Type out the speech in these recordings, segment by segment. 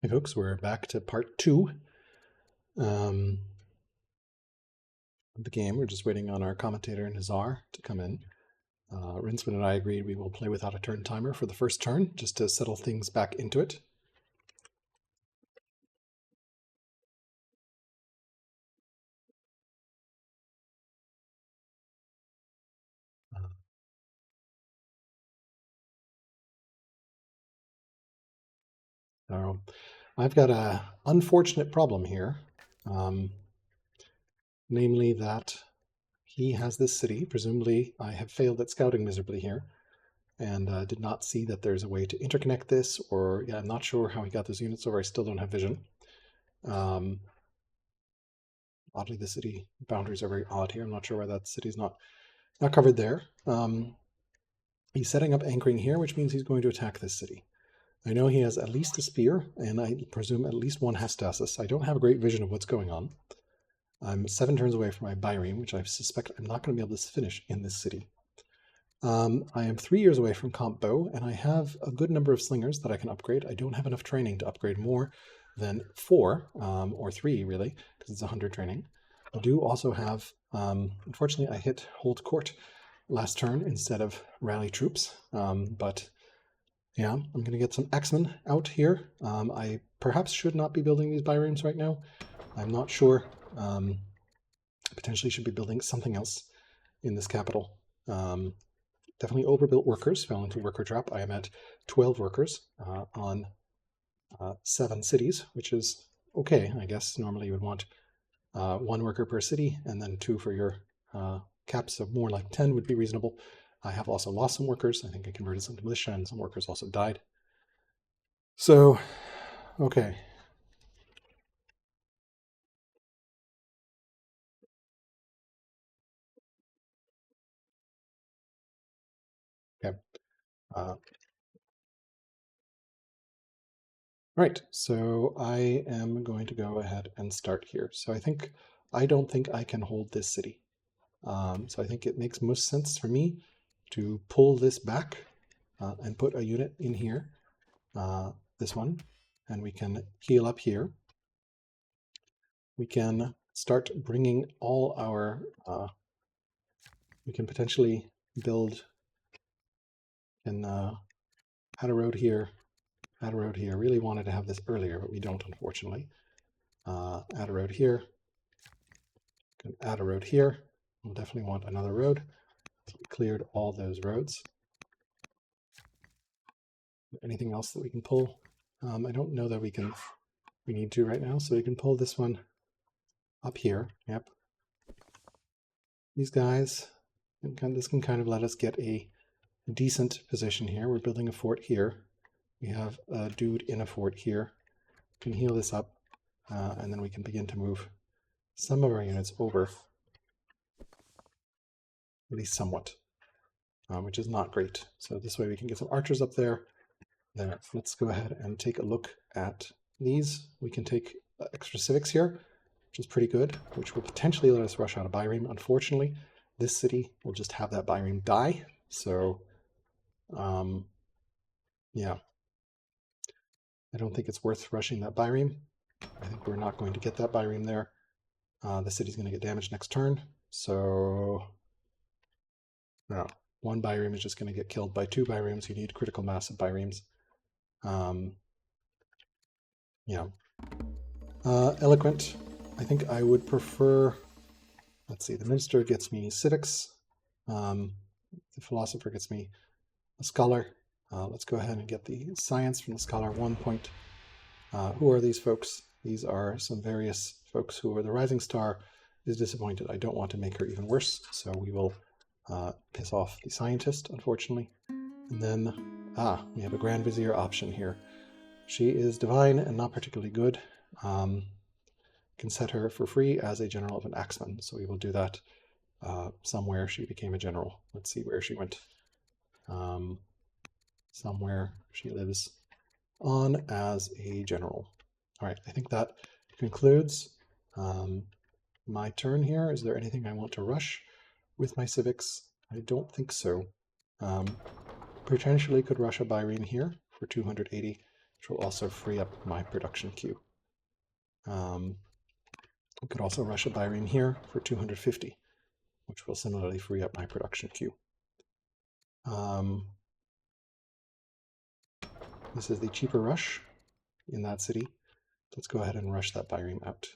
Hey folks, we're back to part 2 of the game. We're just waiting on our commentator and Hazar to come in. Rincewind and I agreed we will play without a turn timer for the first turn, just to settle things back into it. So I've got an unfortunate problem here, namely that he has this city. Presumably I have failed at scouting miserably here, and did not see that there's a way to interconnect this, or I'm not sure how he got those units over. I still don't have vision. Oddly, the city boundaries are very odd here. I'm not sure why that city's not covered there. He's setting up anchoring here, which means he's going to attack this city. I know he has at least a spear, and I presume at least one Hastasis. I don't have a great vision of what's going on. I'm 7 turns away from my Byreme, which I suspect I'm not going to be able to finish in this city. I am 3 years away from Comp Bow, and I have a good number of slingers that I can upgrade. I don't have enough training to upgrade more than 4, or 3 really, because it's 100 training. I do also have, unfortunately I hit Hold Court last turn instead of Rally Troops, but yeah, I'm going to get some Axemen out here. I perhaps should not be building these Byremes right now. I'm not sure. Potentially should be building something else in this capital. Definitely overbuilt workers, fell into worker trap. I am at 12 workers on 7 cities, which is okay, I guess. Normally you would want 1 worker per city, and then 2 for your caps of more like 10 would be reasonable. I have also lost some workers. I think I converted some to militia, and some workers also died. So, okay. Okay. Right, so I am going to go ahead and start here. So I don't think I can hold this city. So I think it makes most sense for me to pull this back and put a unit in here, this one, and we can heal up here. We can start bringing all our, we can potentially build and add a road here, add a road here. Really wanted to have this earlier, but we don't, unfortunately. Add a road here, can add a road here. We'll definitely want another road. So we cleared all those roads. Anything else that we can pull? I don't know that we need to right now, so we can pull this one up here. Yep. These guys, this can kind of let us get a decent position here. We're building a fort here. We have a dude in a fort here. We can heal this up, and then we can begin to move some of our units over, at least somewhat, which is not great. So this way we can get some archers up there. Then let's go ahead and take a look at these. We can take extra civics here, which is pretty good, which will potentially let us rush out of Byreme. Unfortunately, this city will just have that Byreme die. So, yeah, I don't think it's worth rushing that Byreme. I think we're not going to get that Byreme there. The city's going to get damaged next turn. So, no, 1 Byreme is just going to get killed by 2 Byremes. You need critical mass of Byremes. Yeah. Eloquent, I think I would prefer, let's see, the Minister gets me civics. The Philosopher gets me a Scholar. Let's go ahead and get the Science from the Scholar 1 point. Who are these folks? These are some various folks who are the Rising Star is disappointed. I don't want to make her even worse, so we will piss off the Scientist, unfortunately. And then, we have a Grand Vizier option here. She is divine and not particularly good. Can set her for free as a general of an Axeman, so we will do that somewhere. She became a general. Let's see where she went. Somewhere she lives on as a general. All right, I think that concludes my turn here. Is there anything I want to rush with my civics? I don't think so. Potentially could rush a Byreme here for 280 which will also free up my production queue. We could also rush a Byrene here for 250, which will similarly free up my production queue. This is the cheaper rush in that city. Let's go ahead and rush that Byrene out.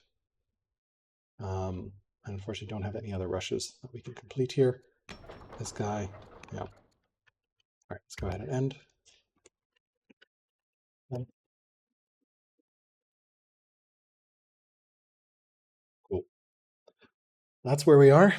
I unfortunately don't have any other rushes that we can complete here. This guy, yeah. All right, let's go ahead and end. Cool. That's where we are.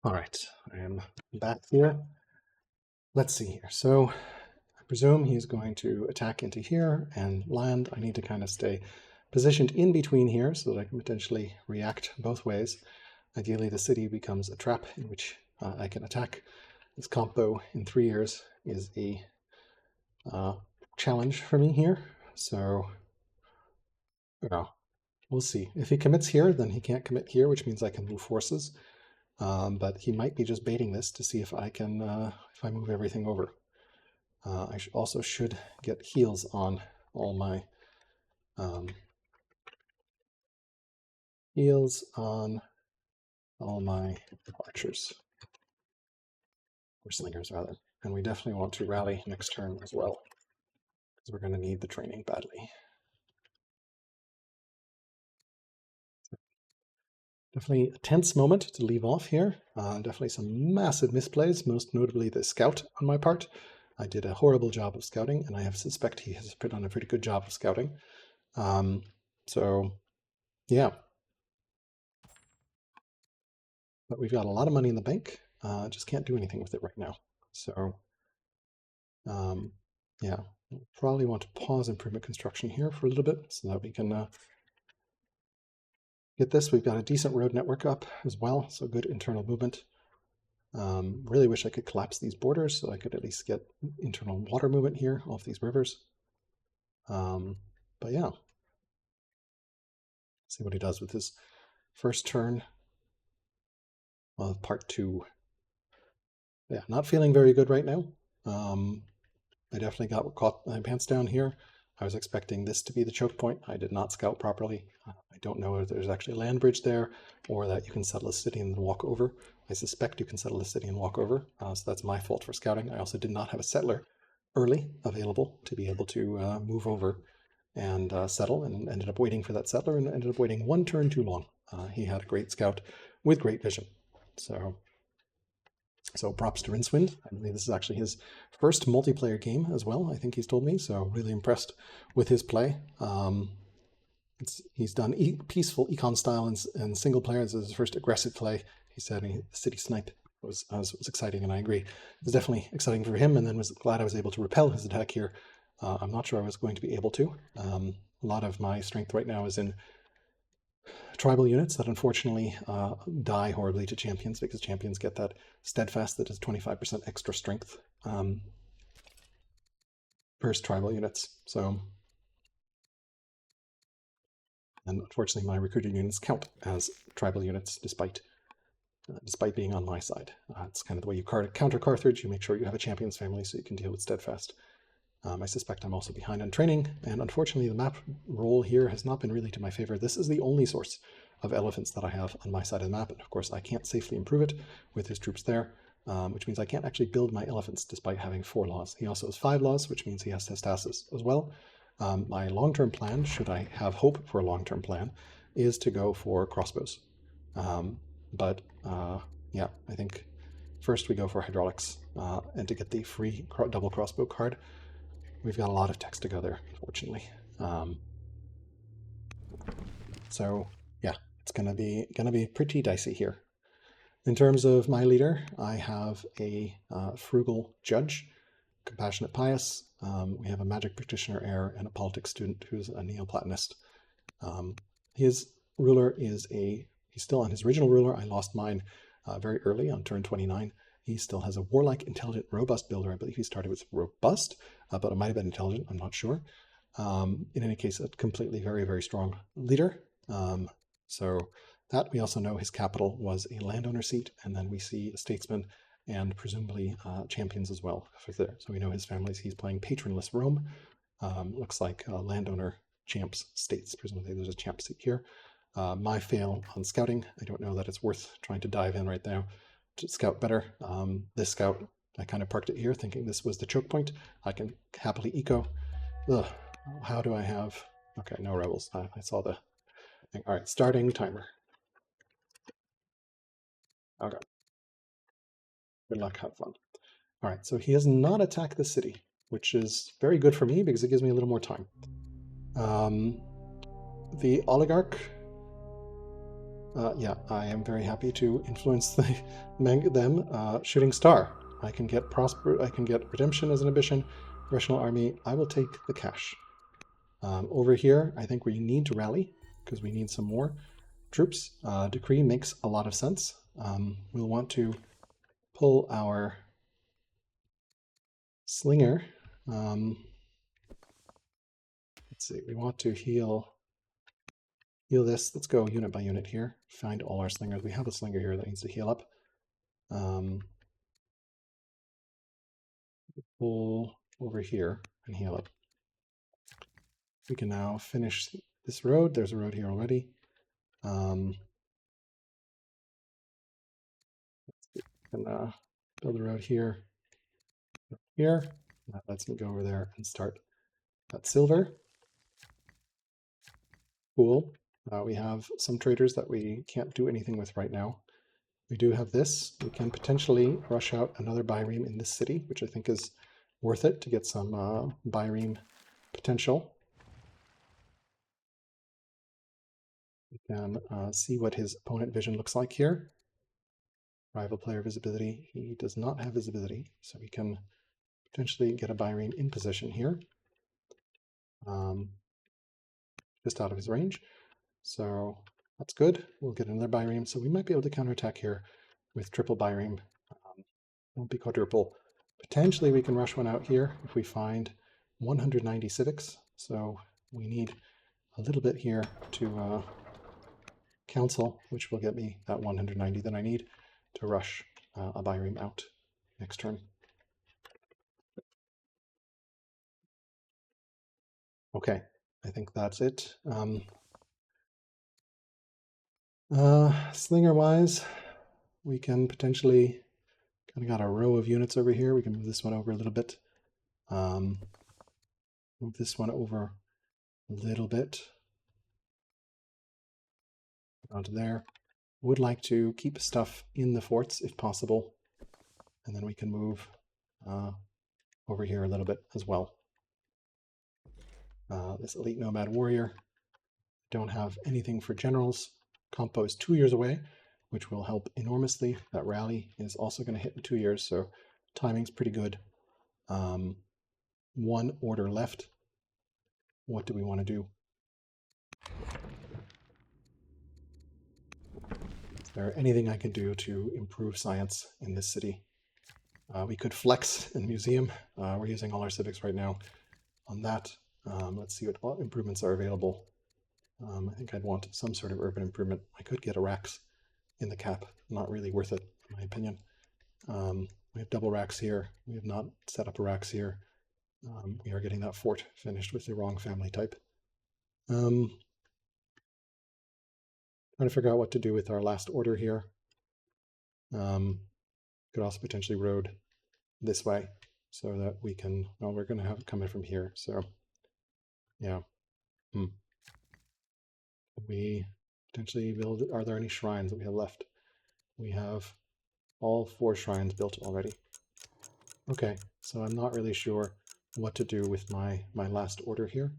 All right, I am back here. Let's see here. So I presume he's going to attack into here and land. I need to kind of stay positioned in between here so that I can potentially react both ways. Ideally, the city becomes a trap in which I can attack. This combo in 3 years is a challenge for me here. So, we'll see. If he commits here, then he can't commit here, which means I can move forces. But he might be just baiting this to see if I can, if I move everything over. I also should get heals on all my archers, or slingers rather. And we definitely want to rally next turn as well, because we're going to need the training badly. Definitely a tense moment to leave off here. Definitely some massive misplays, most notably the scout on my part. I did a horrible job of scouting, and I suspect he has done a pretty good job of scouting. So, yeah. But we've got a lot of money in the bank. Just can't do anything with it right now. So, yeah, we'll probably want to pause improvement construction here for a little bit so that we can get this. We've got a decent road network up as well, so good internal movement. Really wish I could collapse these borders so I could at least get internal water movement here off these rivers. But yeah, see what he does with his first turn of part 2. Yeah, not feeling very good right now. I definitely got caught my pants down here. I was expecting this to be the choke point. I did not scout properly. I don't know if there's actually a land bridge there or that you can settle a city and then walk over. I suspect you can settle a city and walk over, so that's my fault for scouting. I also did not have a settler early available to be able to move over and settle, and ended up waiting for that settler and ended up waiting 1 turn too long. He had a great scout with great vision. So props to Rincewind. I believe this is actually his first multiplayer game as well, I think he's told me, so really impressed with his play. He's done peaceful econ style and single player. This is his first aggressive play. He said the city snipe was exciting, and I agree. It was definitely exciting for him, and then was glad I was able to repel his attack here. I'm not sure I was going to be able to. A lot of my strength right now is in tribal units that unfortunately die horribly to champions, because champions get that steadfast that is 25% extra strength versus tribal units. So, and unfortunately my recruited units count as tribal units despite being on my side. It's kind of the way you counter Carthage. You make sure you have a champions family so you can deal with steadfast. I suspect I'm also behind on training, and unfortunately the map roll here has not been really to my favor. This is the only source of elephants that I have on my side of the map, and of course I can't safely improve it with his troops there, which means I can't actually build my elephants despite having 4 laws. He also has 5 laws, which means he has Testasis as well. My long-term plan, should I have hope for a long-term plan, is to go for crossbows. Yeah, I think first we go for hydraulics, and to get the free double crossbow card, we've got a lot of text to go there, unfortunately. So yeah, it's gonna be pretty dicey here. In terms of my leader, I have a frugal judge, compassionate pious. We have a magic practitioner heir and a politics student who's a Neoplatonist. His ruler is he's still on his original ruler. I lost mine very early on turn 29. He still has a warlike, intelligent, robust builder. I believe he started with robust, but it might have been intelligent. I'm not sure. In any case, a completely very, very strong leader. So that we also know his capital was a landowner seat, and then we see a statesman and presumably champions as well for there. So we know his families. He's playing patronless Rome. Looks like landowner champs states. Presumably there's a champ seat here. My fail on scouting. I don't know that it's worth trying to dive in right now to scout better. This scout, I kind of parked it here thinking this was the choke point. I can happily eco. Ugh, how do I have... Okay, no rebels. I saw the thing. All right, starting timer. Okay. Good luck, have fun. All right, so he has not attacked the city, which is very good for me because it gives me a little more time. The oligarch, yeah, I am very happy to influence them. Shooting star, I can get redemption as an ambition. Rational army, I will take the cash. Over here, I think we need to rally because we need some more troops. Decree makes a lot of sense. We'll want to pull our slinger. Let's see, we want to heal this. Let's go unit by unit here. Find all our slingers. We have a slinger here that needs to heal up. Pull over here and heal up. We can now finish this road. There's a road here already. We can build a road here. That lets me go over there and start that silver. Cool. We have some traders that we can't do anything with right now. We do have this. We can potentially rush out another Byreme in this city, which I think is worth it to get some Byreme potential. We can see what his opponent vision looks like here. Rival player visibility. He does not have visibility, so we can potentially get a Byreme in position here. Just out of his range. So that's good. We'll get another Byreme. So we might be able to counterattack here with triple Byreme. Won't be quadruple. Potentially we can rush one out here if we find 190 civics. So we need a little bit here to council, which will get me that 190 that I need to rush a Byreme out next turn. Okay, I think that's it. Slinger-wise, we can potentially kind of got a row of units over here. We can move this one over a little bit. Move this one over a little bit. Onto there. Would like to keep stuff in the forts if possible. And then we can move over here a little bit as well. This elite nomad warrior. Don't have anything for generals. Compo is 2 years away, which will help enormously. That rally is also going to hit in 2 years, so timing's pretty good. One order left. What do we want to do? Is there anything I can do to improve science in this city? We could flex in museum. We're using all our civics right now on that. Let's see what improvements are available. I think I'd want some sort of urban improvement. I could get a racks in the cap. Not really worth it, in my opinion. We have double racks here. We have not set up a racks here. We are getting that fort finished with the wrong family type. Trying to figure out what to do with our last order here. Could also potentially road this way so that we can, well, we're going to have it coming from here. So yeah. We potentially build, are there any shrines that we have left? We have All 4 shrines built already. Okay, so I'm not really sure what to do with my last order here.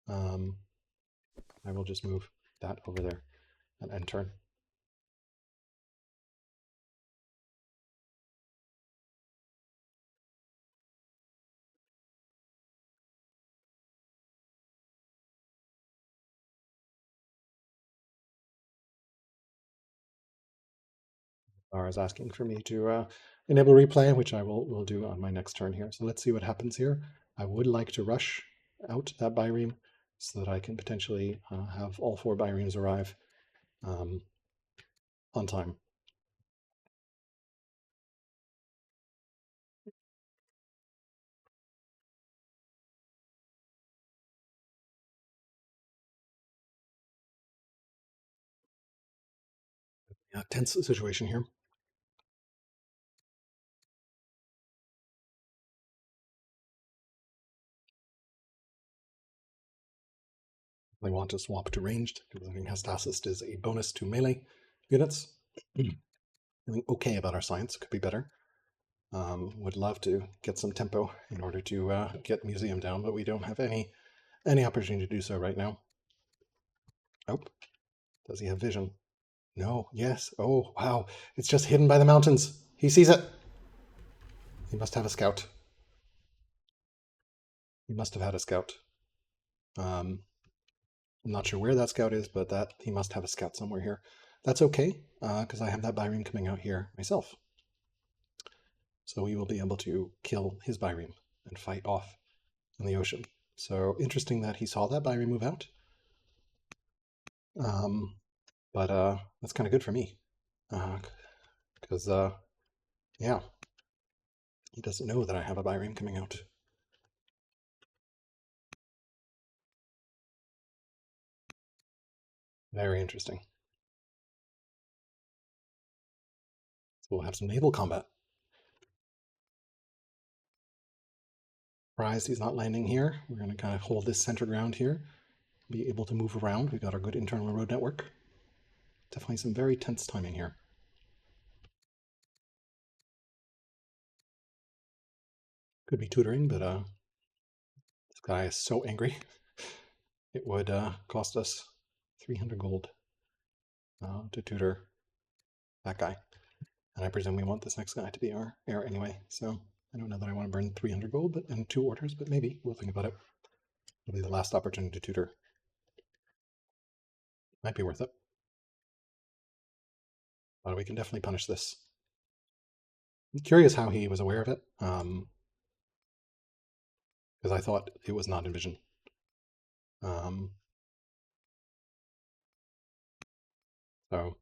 I will just move that over there and end turn. Is asking for me to enable replay, which I will do on my next turn here. So let's see what happens here. I would like to rush out that Byreme so that I can potentially have all 4 Byremes arrive on time. Yeah, tense situation here. I want to swap to ranged because I think Hastacist is a bonus to melee units. Feeling okay about our science, could be better. Would love to get some tempo in order to get Museum down, but we don't have any opportunity to do so right now. Oh, does he have vision? No, yes. Oh, wow. It's just hidden by the mountains. He sees it. He must have a scout. He must have had a scout. I'm not sure where that scout is, but that he must have a scout somewhere here. That's okay, because I have that Byreme coming out here myself. So we will be able to kill his Byreme and fight off in the ocean. So interesting that he saw that Byreme move out. But that's kind of good for me. Because, yeah, he doesn't know that I have a Byreme coming out. Very interesting. So we'll have some naval combat. Surprised he's not landing here. We're going to kind of hold this center ground here, be able to move around. We've got our good internal road network. Definitely some very tense timing here. Could be tutoring, but this guy is so angry. It would cost us 300 gold to tutor that guy. And I presume we want this next guy to be our heir anyway. So I don't know that I want to burn 300 gold but in 2 orders, but maybe we'll think about it. It'll be the last opportunity to tutor. Might be worth it. But we can definitely punish this. I'm curious how he was aware of it, because I thought it was not in vision. So,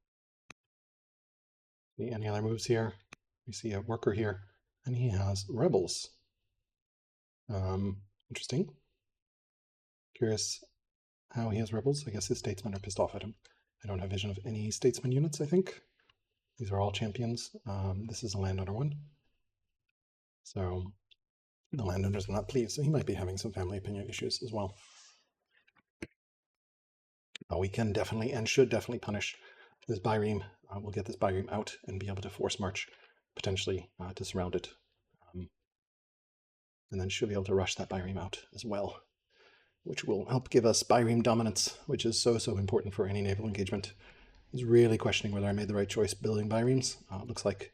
see any other moves here? We see a worker here, and he has rebels. Interesting. Curious how he has rebels. I guess his statesmen are pissed off at him. I don't have vision of any statesman units, I think. These are all champions. This is a landowner one. So the landowner's not pleased, so he might be having some family opinion issues as well. We can definitely and should definitely punish this Byreme. We'll get this Byreme out and be able to force march, potentially, to surround it. And then should be able to rush that Byreme out as well, which will help give us Byreme dominance, which is so important for any naval engagement. I was really questioning whether I made the right choice building Byremes. Looks like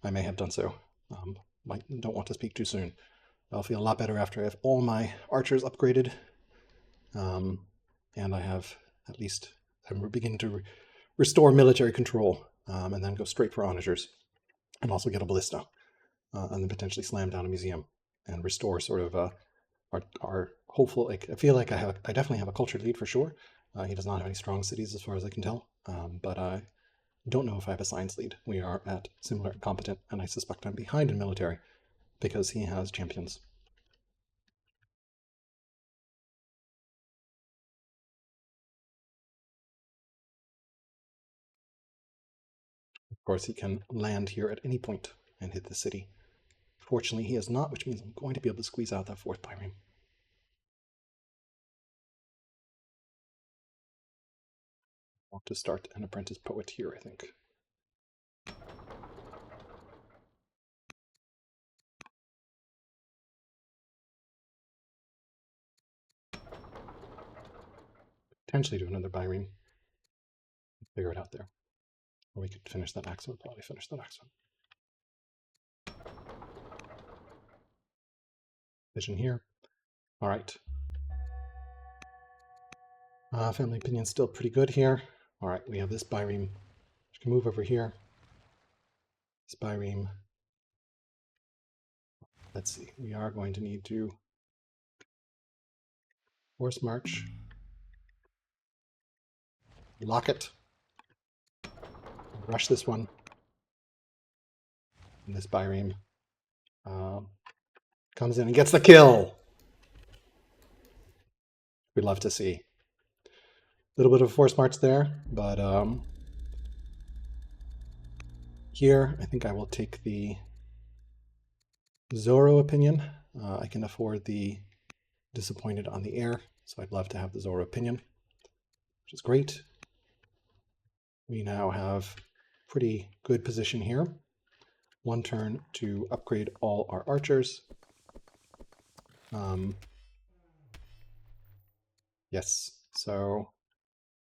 I may have done so. Don't want to speak too soon. I'll feel a lot better after I have all my archers upgraded. And I have at least, I'm beginning to restore military control, and then go straight for onagers and also get a ballista, and then potentially slam down a museum and restore sort of our hopeful, like, I feel like I definitely have a cultured lead for sure. He does not have any strong cities as far as I can tell, but I don't know if I have a science lead. We are at similar and competent, and I suspect I'm behind in military because he has champions. Of course, he can land here at any point and hit the city. Fortunately, he has not, which means I'm going to be able to squeeze out that 4th Byreme. I want to start an apprentice poet here, I think. potentially do another byreme. Figure it out there. Or we could finish that axon. Probably finish that axon. Vision here. All right. Family opinion's still pretty good here. All right, we have this byreme. We can move over here. This byreme. Let's see. We are going to need to force march. Lock it. Rush this one. And this byreme comes in and gets the kill. We'd love to see. A little bit of a force march there, but here I think I will take the Zoro opinion. I can afford the disappointed on the air, so I'd love to have the Zoro opinion, which is great. We now have pretty good position here. One turn to upgrade all our archers. Yes, so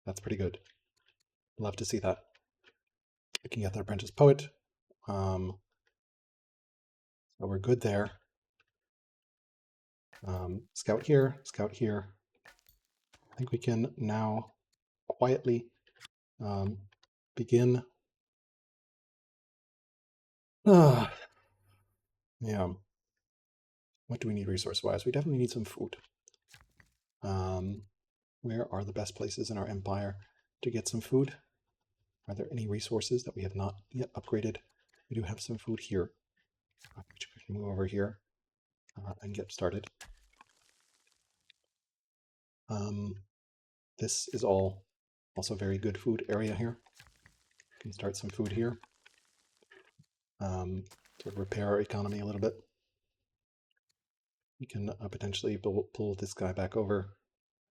that's pretty good. Love to see that. We can get the apprentice poet. So we're good there. Scout here, scout here. I think we can now quietly begin. Yeah. What do we need resource-wise? We definitely need some food. Where are the best places in our empire to get some food? Are there any resources that we have not yet upgraded? We do have some food here. Which we can move over here and get started. This is all also very good food area here. We can start some food here to repair our economy a little bit. We can potentially pull this guy back over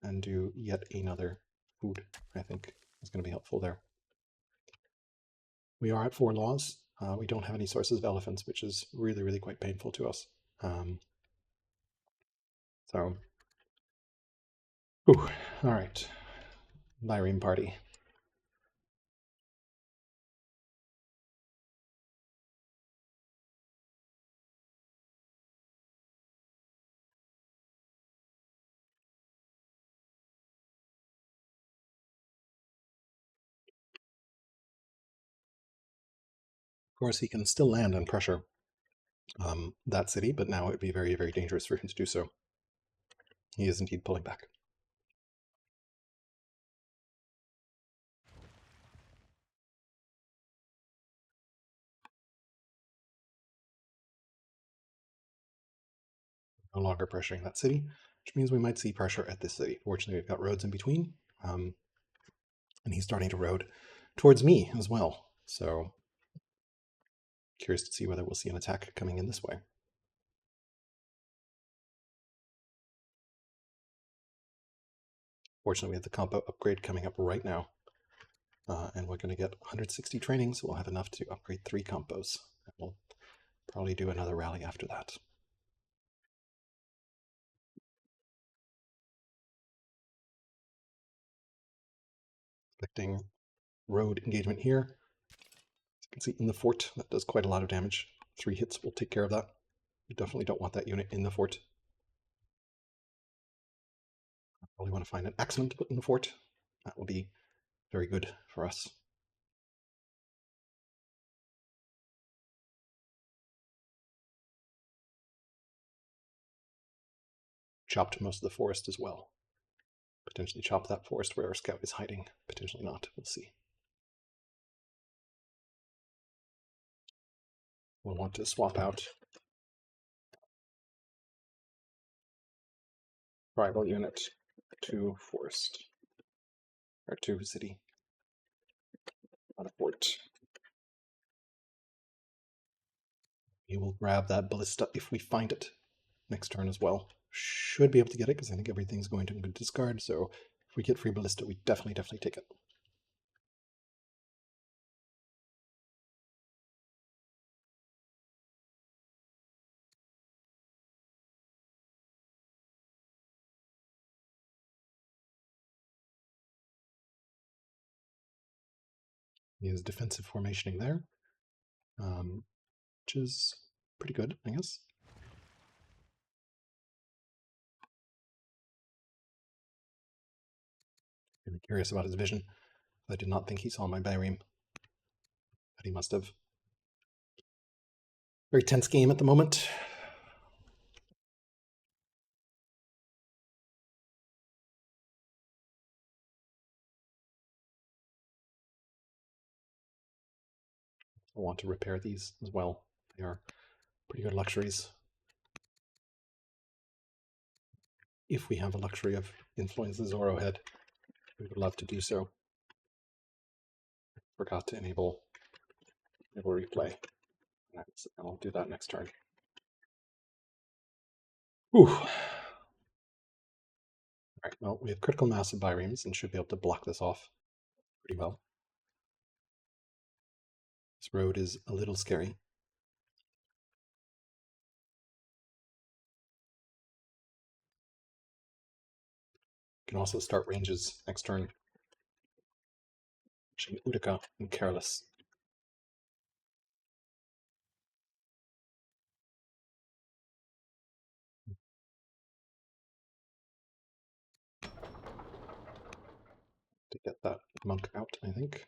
and do yet another food, I think is going to be helpful there. We are at 4 laws. We don't have any sources of elephants, which is really, really quite painful to us. All right. Byreme party. Of course, he can still land and pressure that city, but now it would be very, very dangerous for him to do so. He is indeed pulling back. No longer pressuring that city, which means we might see pressure at this city. Fortunately, we've got roads in between, and he's starting to road towards me as well. So curious to see whether we'll see an attack coming in this way. Fortunately, we have the combo upgrade coming up right now, and we're going to get 160 training, so we'll have enough to upgrade 3 combos. And we'll probably do another rally after that. Expecting road engagement here. As you can see in the fort, that does quite a lot of damage. 3 hits will take care of that. We definitely don't want that unit in the fort. I probably want to find an axeman to put in the fort. That will be very good for us. Chopped most of the forest as well. Potentially chop that forest where our scout is hiding. Potentially not. We'll see. We'll want to swap out rival unit to forest, or to city, not a fort. We will grab that ballista if we find it next turn as well. Should be able to get it because I think everything's going to good discard, so if we get free ballista, we definitely take it. He is defensive formationing there, which is pretty good, I guess. Really curious about his vision. I did not think he saw my Byreme, but he must have. Very tense game at the moment. I want to repair these as well. They are pretty good luxuries. If we have a luxury of influence the Zoro head, we would love to do so. Forgot to enable replay. I'll do that next turn. Whew. All right, well, we have critical mass of Byremes and should be able to block this off pretty well. This road is a little scary. We can also start ranges next turn. Utica and Careless. To get that monk out, I think.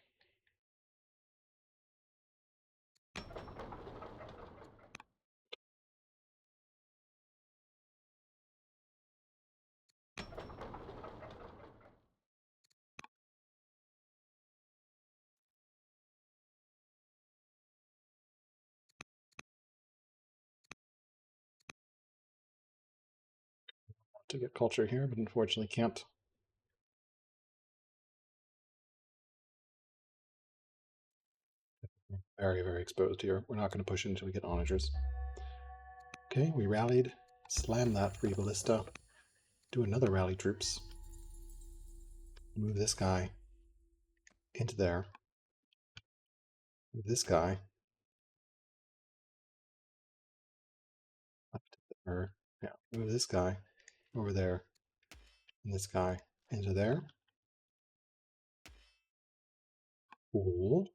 To get culture here, but unfortunately can't. Very, very exposed here. We're not going to push it until we get onagers. Okay, we rallied. Slam that free ballista. Do another rally troops. Move this guy into there. Move this guy up to there. Yeah, move this guy over there. And this guy into there. Cool.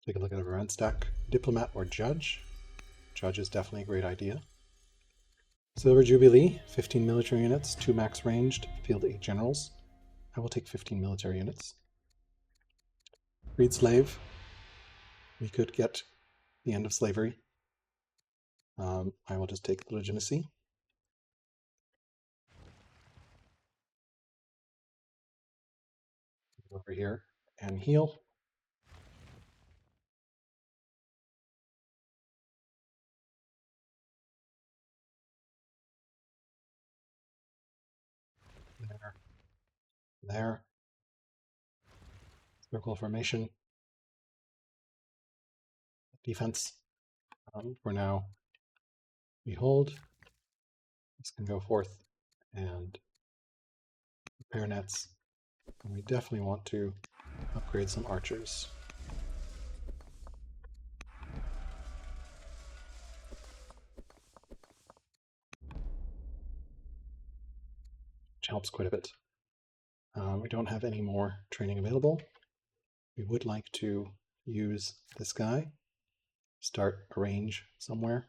Take a look at the event stack. Diplomat or Judge. Judge is definitely a great idea. Silver Jubilee, 15 military units, 2 max ranged, field 8 generals. I will take 15 military units. Freed Slave. We could get the end of slavery. I will just take the legitimacy. Over here and heal. There. There. Circle formation. Defense. For now, we hold. This can go forth and repair nets. And we definitely want to upgrade some archers. Which helps quite a bit. We don't have any more training available. We would like to use this guy, start a range somewhere.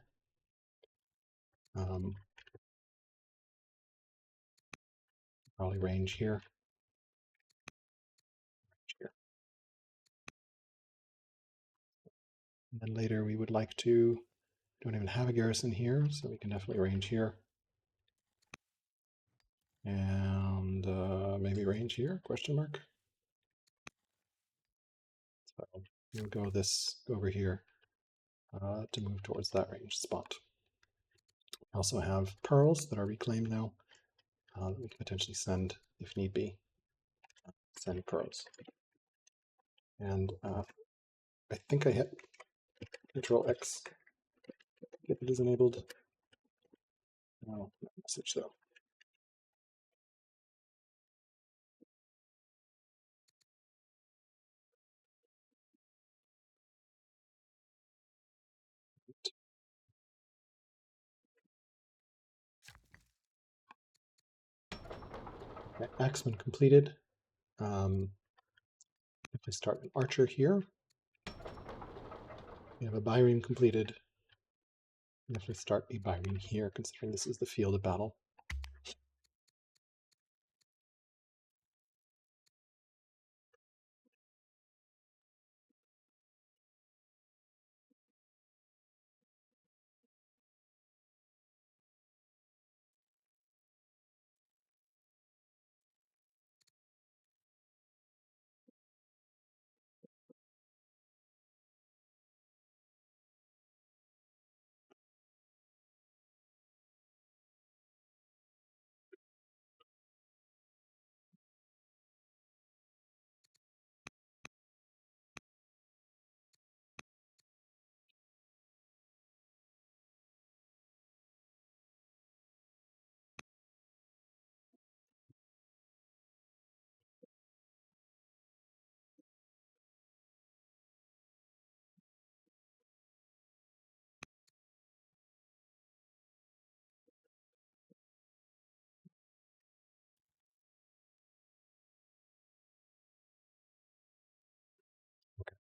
Probably range here. And then later we would like to, don't even have a garrison here, so we can definitely range here. And maybe range here, question mark. So we'll go over here to move towards that range spot. We also have pearls that are reclaimed now that we can potentially send if need be. Send pearls. And I think I hit Control X. If it is enabled. No, not message though. Okay, Axeman completed. If I start an archer here, we have a byreme completed. And if I start a byreme here, considering this is the field of battle,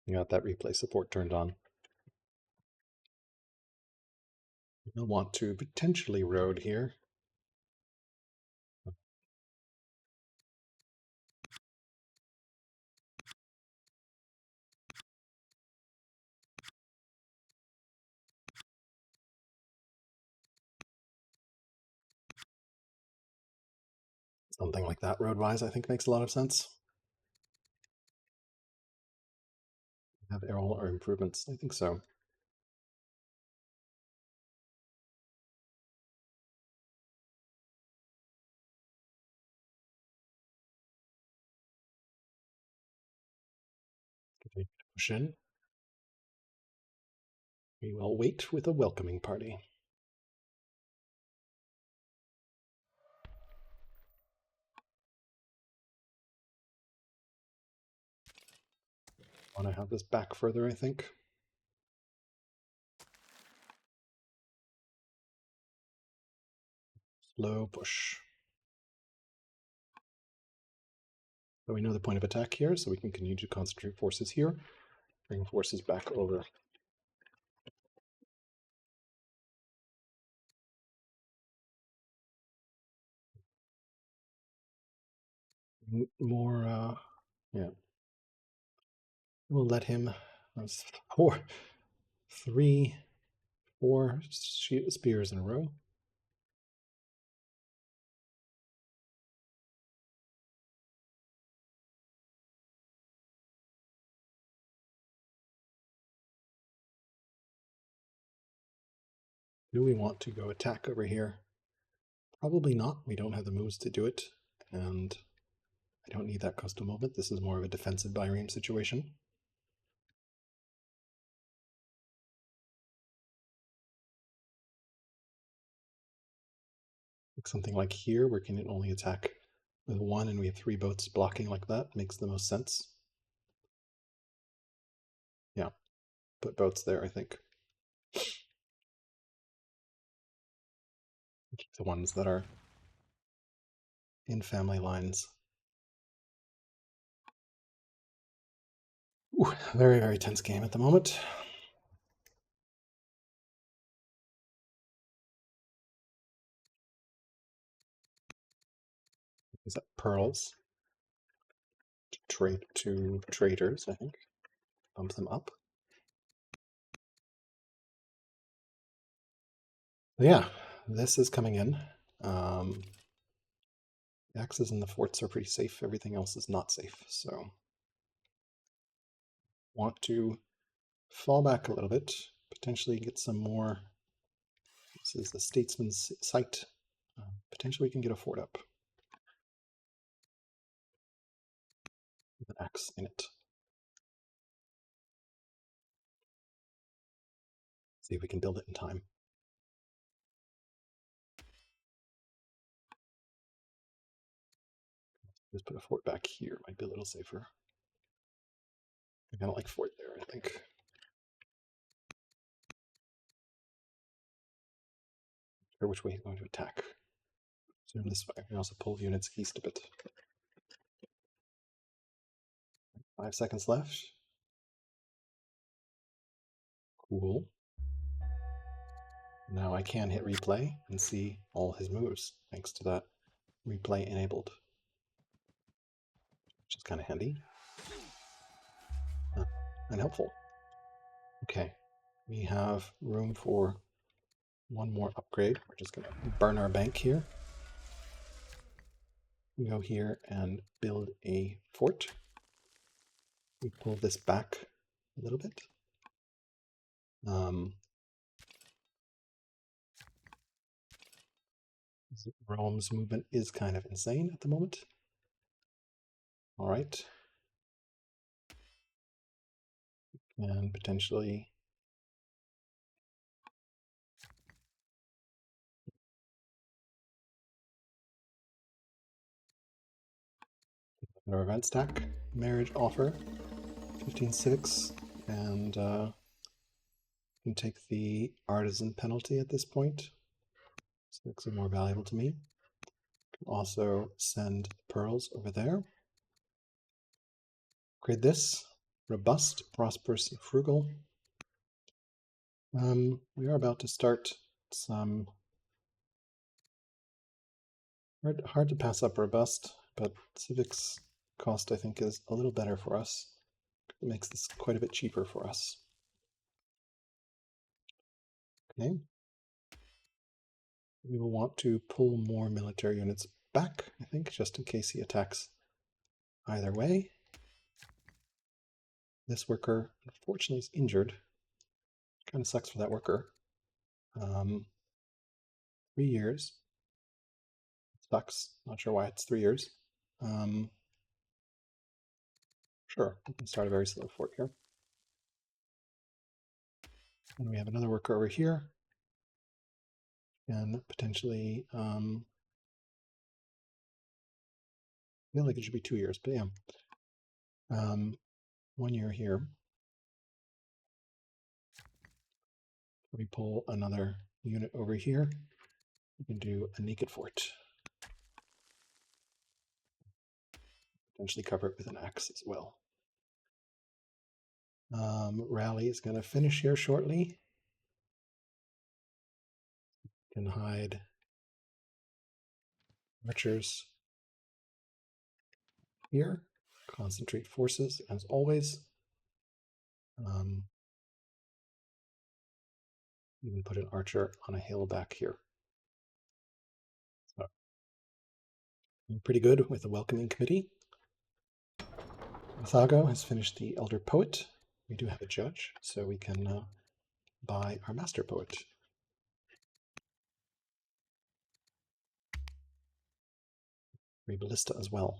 you got that replay support turned on. You'll want to potentially road here. Something like that road-wise, I think makes a lot of sense. Have errol or improvements? I think so. Continue to push in. We will wait with a welcoming party. Want to have this back further, I think. Slow push. So we know the point of attack here, so we can continue to concentrate forces here. Bring forces back over. More, yeah. We'll let him. Three, four spears in a row. Do we want to go attack over here? Probably not. We don't have the moves to do it, and I don't need that custom movement. This is more of a defensive byreme situation. Like something like here, where can it only attack with one, and we have three boats blocking like that, makes the most sense. Yeah, put boats there, I think. Keep the ones that are in family lines. Ooh, very, very tense game at the moment. Is that pearls? Trade to traders, I think. Bump them up. Yeah, this is coming in. The axes and the forts are pretty safe. Everything else is not safe, so want to fall back a little bit, potentially get some more. This is the statesman's site. Potentially we can get a fort up with an axe in it. See if we can build it in time. Just put a fort back here, might be a little safer. I kind of like fort there, I think. Or which way he's going to attack. So this way, I can also pull units east a bit. 5 seconds left. Cool. Now I can hit replay and see all his moves thanks to that replay enabled, which is kind of handy and helpful. Okay, we have room for one more upgrade. We're just going to burn our bank here. We go here and build a fort. We pull this back a little bit. Rome's movement is kind of insane at the moment. All right. And potentially our event stack, marriage offer, 15-6, and can take the artisan penalty at this point. 6 are more valuable to me. Can also send pearls over there. Upgrade this. Robust, prosperous, frugal. We are about to start some hard to pass up robust, but civics cost I think is a little better for us. It makes this quite a bit cheaper for us. Okay. We will want to pull more military units back, I think, just in case he attacks either way. This worker, unfortunately, is injured. Kind of sucks for that worker. 3 years. Sucks. Not sure why it's 3 years. Sure, we can start a very slow fort here. And we have another worker over here. And potentially, I feel like it should be 2 years, but yeah. 1 year here. We pull another unit over here. We can do a naked fort. Potentially cover it with an axe as well. Rally is going to finish here shortly. Can hide archers here. Concentrate forces as always. Even put an archer on a hill back here. So, pretty good with the welcoming committee. Mathago has finished the Elder Poet. We do have a judge, so we can buy our Master Poet. Ballista as well.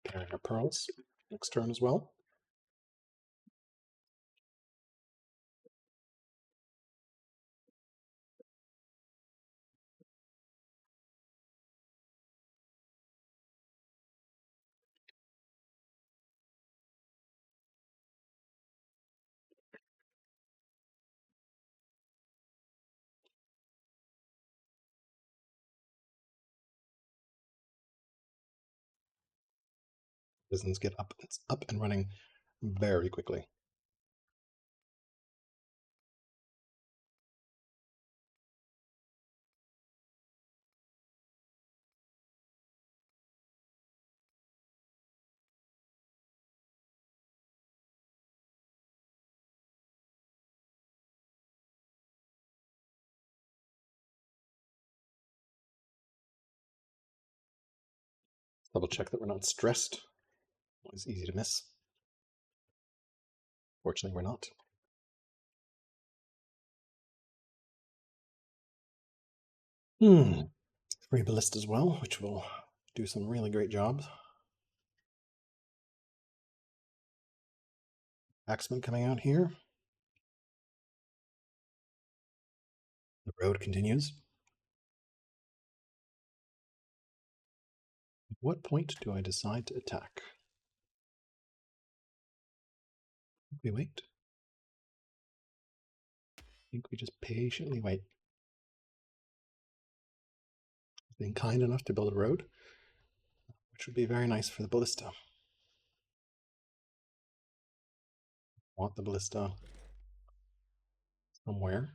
Carrying our pearls next turn as well. Citizens get up and running very quickly. Double check that we're not stressed. Always easy to miss. Fortunately, we're not. Free ballista as well, which will do some really great jobs. Axeman coming out here. The road continues. At what point do I decide to attack? We wait. I think we just patiently wait. being kind enough to build a road, which would be very nice for the ballista. Want the ballista somewhere.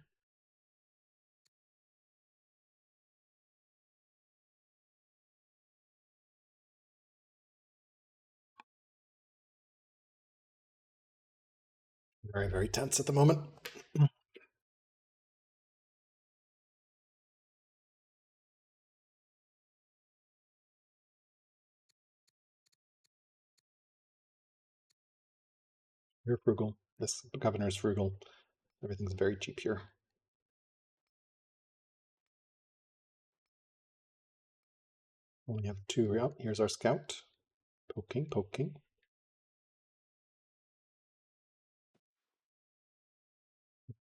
Very, very tense at the moment. You're frugal. This governor's frugal. Everything's very cheap here. Only have 2 out. Here's our scout. Poking, poking.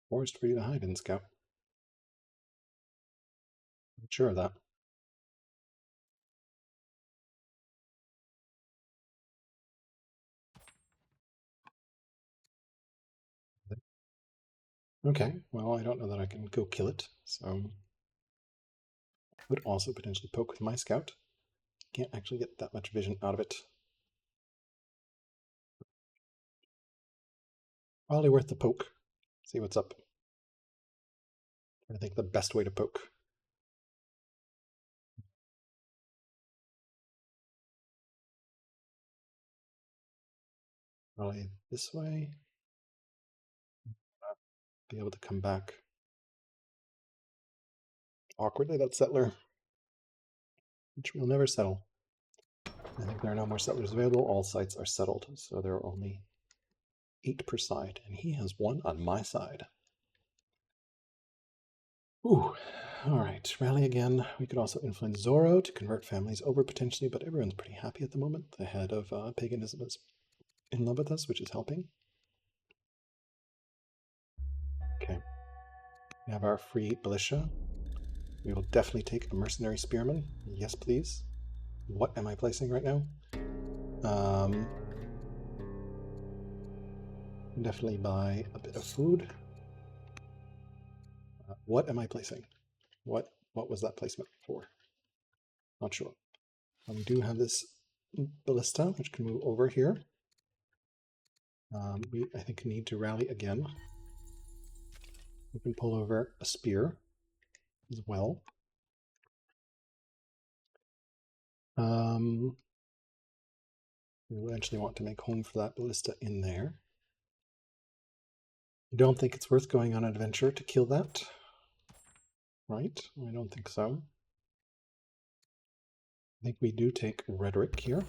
Forest for you to hide in, scout. I'm sure of that. Okay, well, I don't know that I can go kill it, so I would also potentially poke with my scout. Can't actually get that much vision out of it. Probably worth the poke. See what's up. I think the best way to poke. Probably this way. Be able to come back awkwardly, that settler, which will never settle. I think there are no more settlers available. All sites are settled, so there are only 8 per side, and he has 1 on my side. Ooh, all right, rally again. We could also influence Zorro to convert families over potentially, but everyone's pretty happy at the moment. The head of paganism is in love with us, which is helping. Okay, we have our free militia. We will definitely take a mercenary spearman. Yes, please. What am I placing right now? Definitely buy a bit of food. What am I placing? What was that placement for? Not sure. We do have this ballista, which can move over here. We, I think, need to rally again. We can pull over a spear as well. We eventually want to make home for that ballista in there. I don't think it's worth going on an adventure to kill that. Right? I don't think so. I think we do take rhetoric here.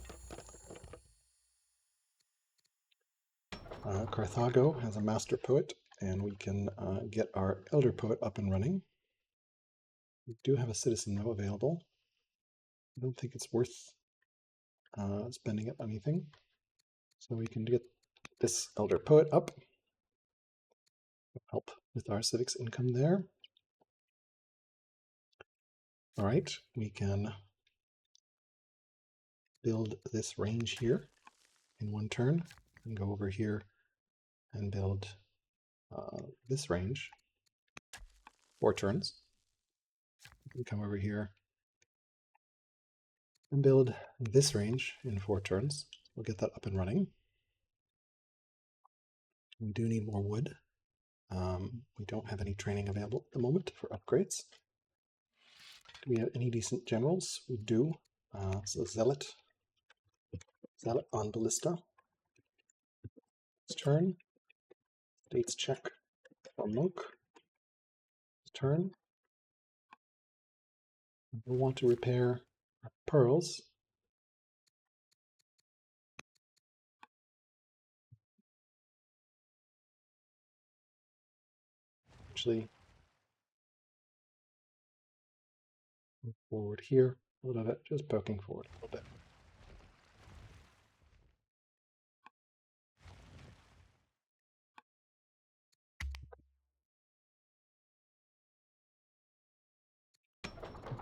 Carthago has a master poet, and we can get our elder poet up and running. We do have a citizen though available. I don't think it's worth spending it on anything. So we can get this elder poet up. Help with our civics income there. All right, we can build this range here in 1 turn and go over here and build this range 4 turns. We can come over here and build this range in 4 turns. We'll get that up and running. We do need more wood. We don't have any training available at the moment for upgrades. Do we have any decent generals? We do. So Zealot on Ballista. This turn. States check for Monk. This turn. We'll want to repair our pearls. Actually, move forward here a little bit, just poking forward a little bit.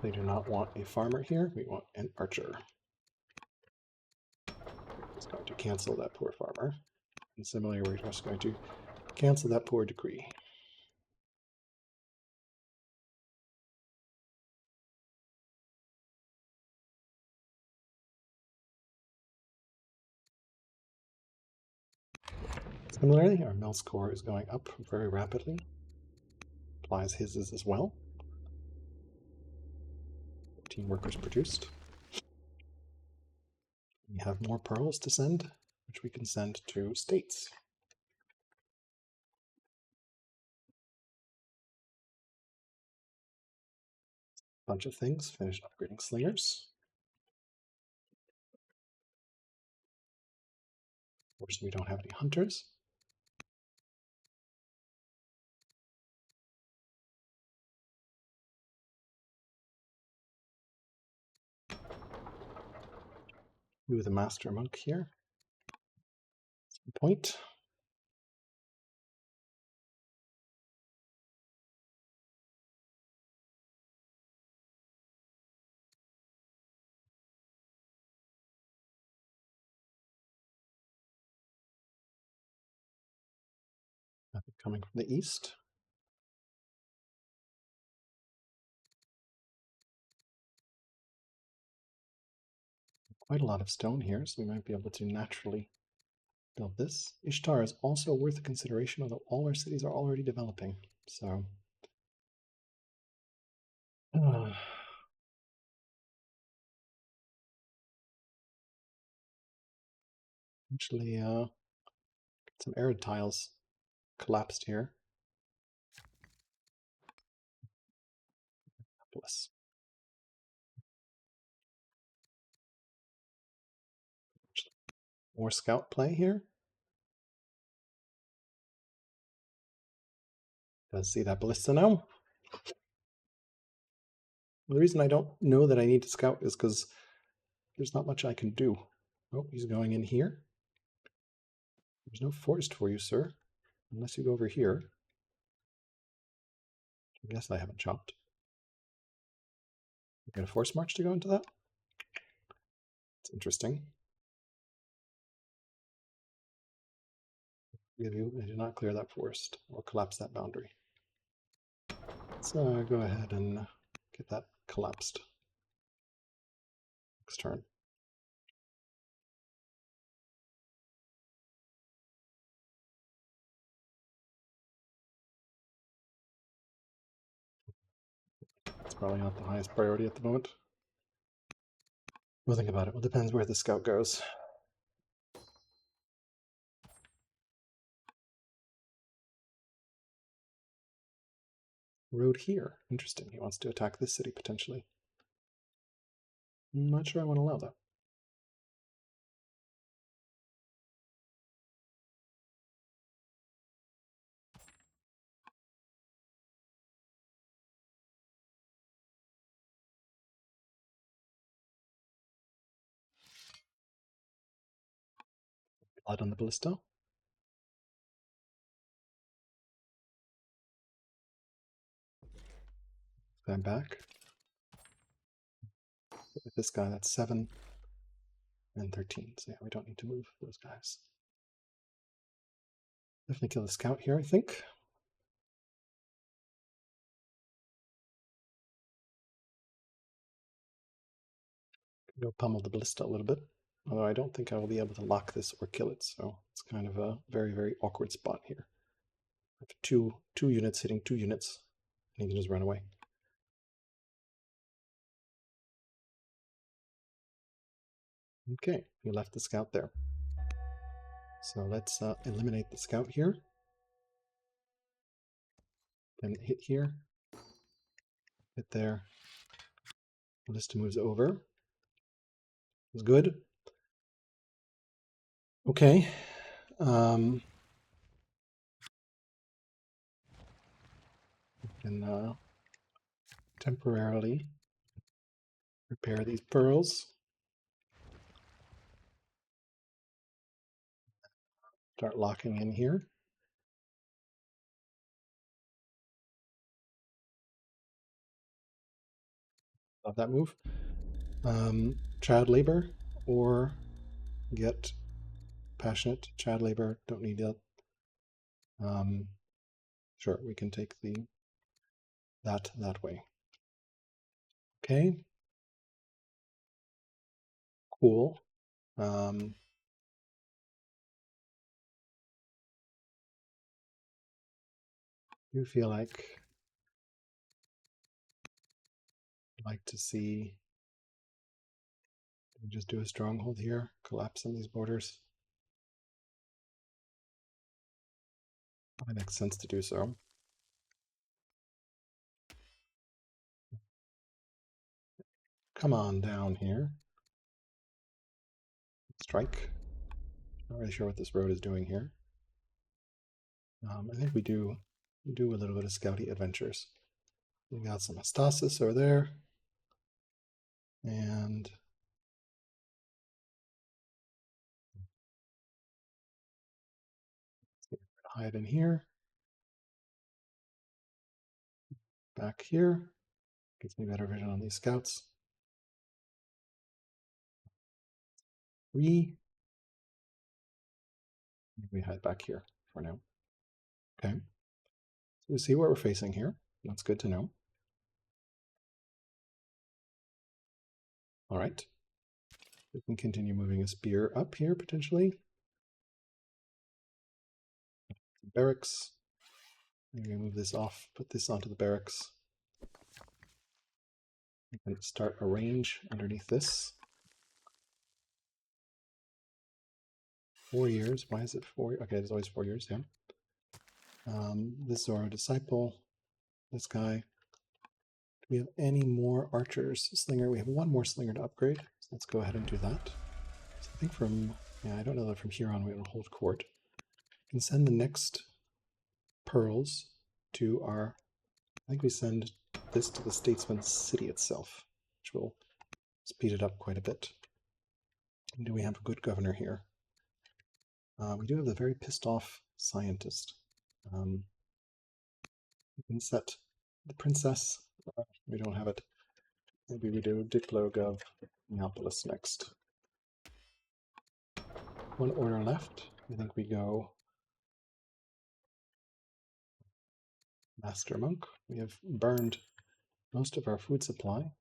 They do not want a farmer here. We want an archer. It's going to cancel that poor farmer. And similarly, we're just going to cancel that poor decree. Similarly, our mill score is going up very rapidly. Applies his as well. 14 workers produced. We have more pearls to send, which we can send to states. Bunch of things. Finish upgrading slingers. Of course, we don't have any hunters. Move the master monk here. Some point. Nothing coming from the east. Quite a lot of stone here, so we might be able to naturally build this. Ishtar is also worth a consideration, although all our cities are already developing. So actually, some arid tiles collapsed here. Bless. More scout play here. Does see that ballista now. The reason I don't know that I need to scout is because there's not much I can do. Oh, he's going in here. There's no forest for you, sir, unless you go over here. I guess I haven't chopped. You get a force march to go into that? It's interesting. I did not clear that forest or collapse that boundary. Let's go ahead and get that collapsed next turn. It's probably not the highest priority at the moment. We'll think about it. Well, depends where the scout goes. Road here. Interesting. He wants to attack this city potentially. I'm not sure I want to allow that. Blood on the ballista. Going back. With this guy, that's 7 and 13. So yeah, we don't need to move those guys. Definitely kill the scout here, I think. Go pummel the ballista a little bit. Although I don't think I will be able to lock this or kill it, so it's kind of a very, very awkward spot here. I have two units hitting 2 units, and he can just run away. Okay, he left the scout there. So let's eliminate the scout here. Then hit here. Hit there. Ballista moves over. It's good. Okay. Can temporarily repair these pearls. Start locking in here. Love that move. Child labor or get passionate. Child labor, don't need that. Sure, we can take that way. Okay. Cool. do feel like I'd like to see just do a stronghold here, collapse on these borders. It makes sense to do so. Come on down here. Strike. Not really sure what this road is doing here. I think we do a little bit of scouty adventures. We got some Astasis over there, and hide in here. Back here. Gives me better vision on these scouts. 3. We hide back here for now. Okay. So we see what we're facing here. That's good to know. All right. We can continue moving a spear up here potentially. Barracks. Maybe move this off, put this onto the barracks. We can start a range underneath this. 4 years. Why is it 4? Okay, it's always 4 years, yeah. This Zoro disciple. This guy. Do we have any more archers? Slinger. We have 1 more slinger to upgrade. So let's go ahead and do that. So I think from, yeah, I don't know that from here on we will hold court. We can send the next pearls to our, I think we send this to the Statesman's city itself, which will speed it up quite a bit. And do we have a good governor here? We do have the very pissed off scientist. We can set the princess. We don't have it. Maybe we do Diplogov Neapolis next. 1 order left. I think we go Master Monk. We have burned most of our food supply.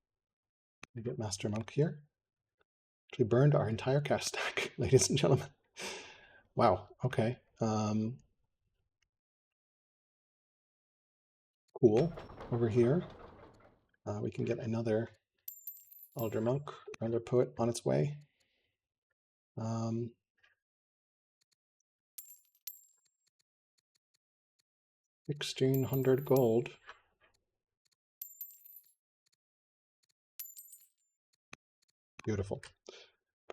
We get Master Monk here. We burned our entire cash stack, ladies and gentlemen. Wow, okay. Cool. Over here, we can get another Elder Monk, Elder Poet on its way. 1,600 gold. Beautiful.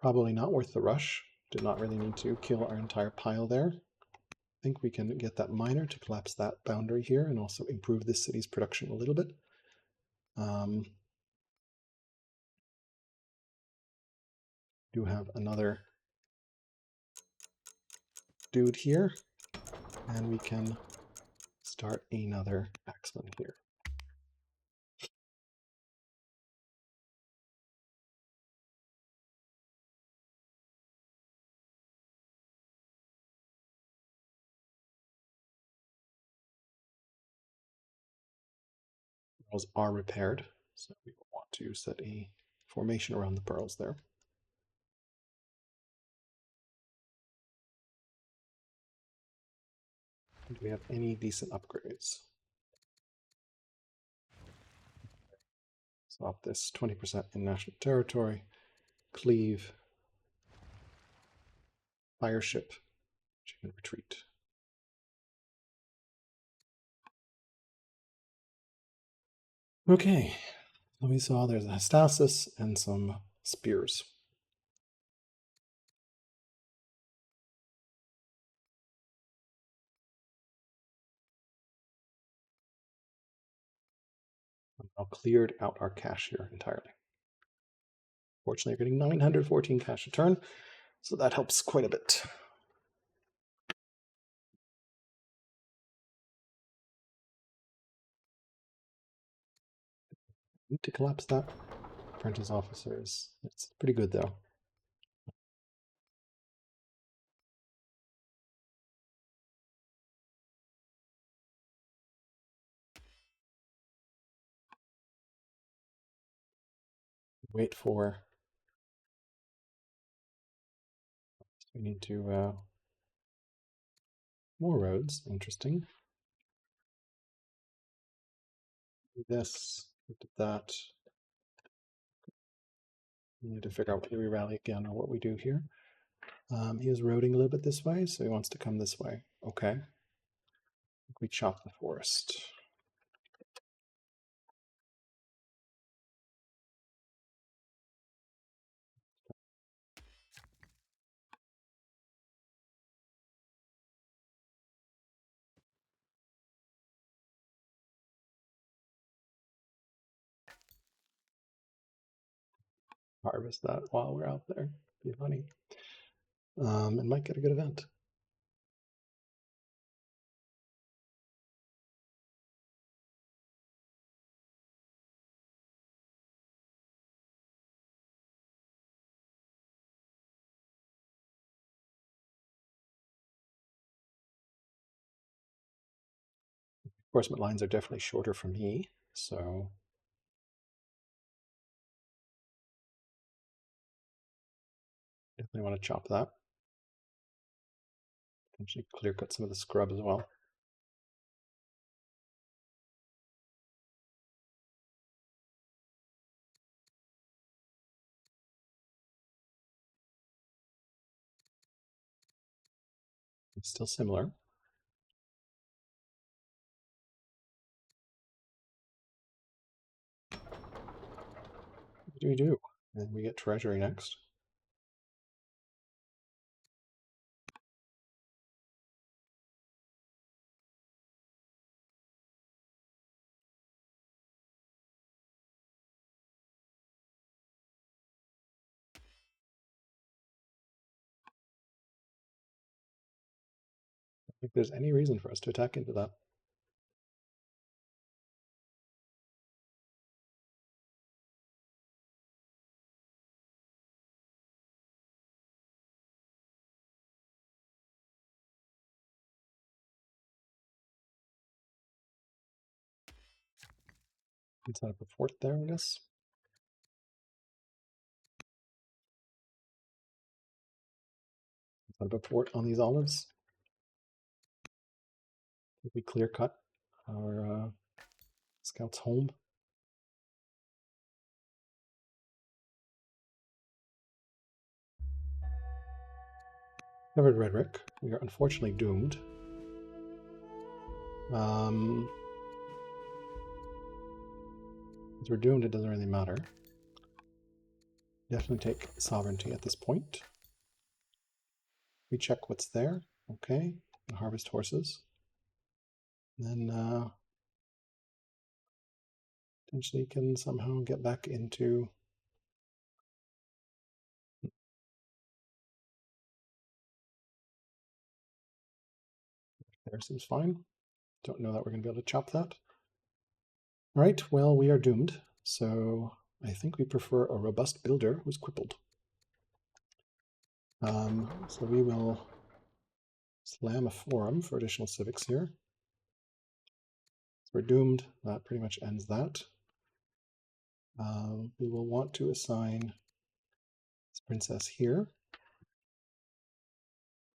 Probably not worth the rush. Did not really need to kill our entire pile there. I think we can get that miner to collapse that boundary here and also improve this city's production a little bit. Do have another dude here, and we can start another axeman here. Pearls are repaired, so we will want to set a formation around the pearls there. Do we have any decent upgrades? Stop this 20% in national territory, cleave, fire ship, chicken retreat. Okay, so we saw there's a stasis and some spears. I've now cleared out our cash here entirely. Fortunately, we're getting 914 cash a turn, so that helps quite a bit. Need to collapse that. Apprentice officers. It's pretty good though. Wait for. We need to more roads. Interesting. this, we did that. We need to figure out whether we rally again or what we do here. He is roading a little bit this way, so he wants to come this way. Okay. We chop the forest. Harvest that while we're out there. Be funny. And might get a good event. Enforcement lines are definitely shorter for me, so definitely want to chop that. Potentially clear cut some of the scrub as well. It's still similar. What do we do? And we get treasury next. I don't think there's any reason for us to attack into that. Let's set up a fort there, I guess. Set up a fort on these olives. If we clear cut our scouts home. Covered rhetoric. We are unfortunately doomed. Since we're doomed, it doesn't really matter. Definitely take sovereignty at this point. We check what's there. Okay. And harvest horses. And then potentially can somehow get back into. There seems fine. Don't know that we're going to be able to chop that. All right, well, we are doomed. So I think we prefer a robust builder who's crippled. So we will slam a forum for additional civics here. So we're doomed. That pretty much ends that. We will want to assign this princess here.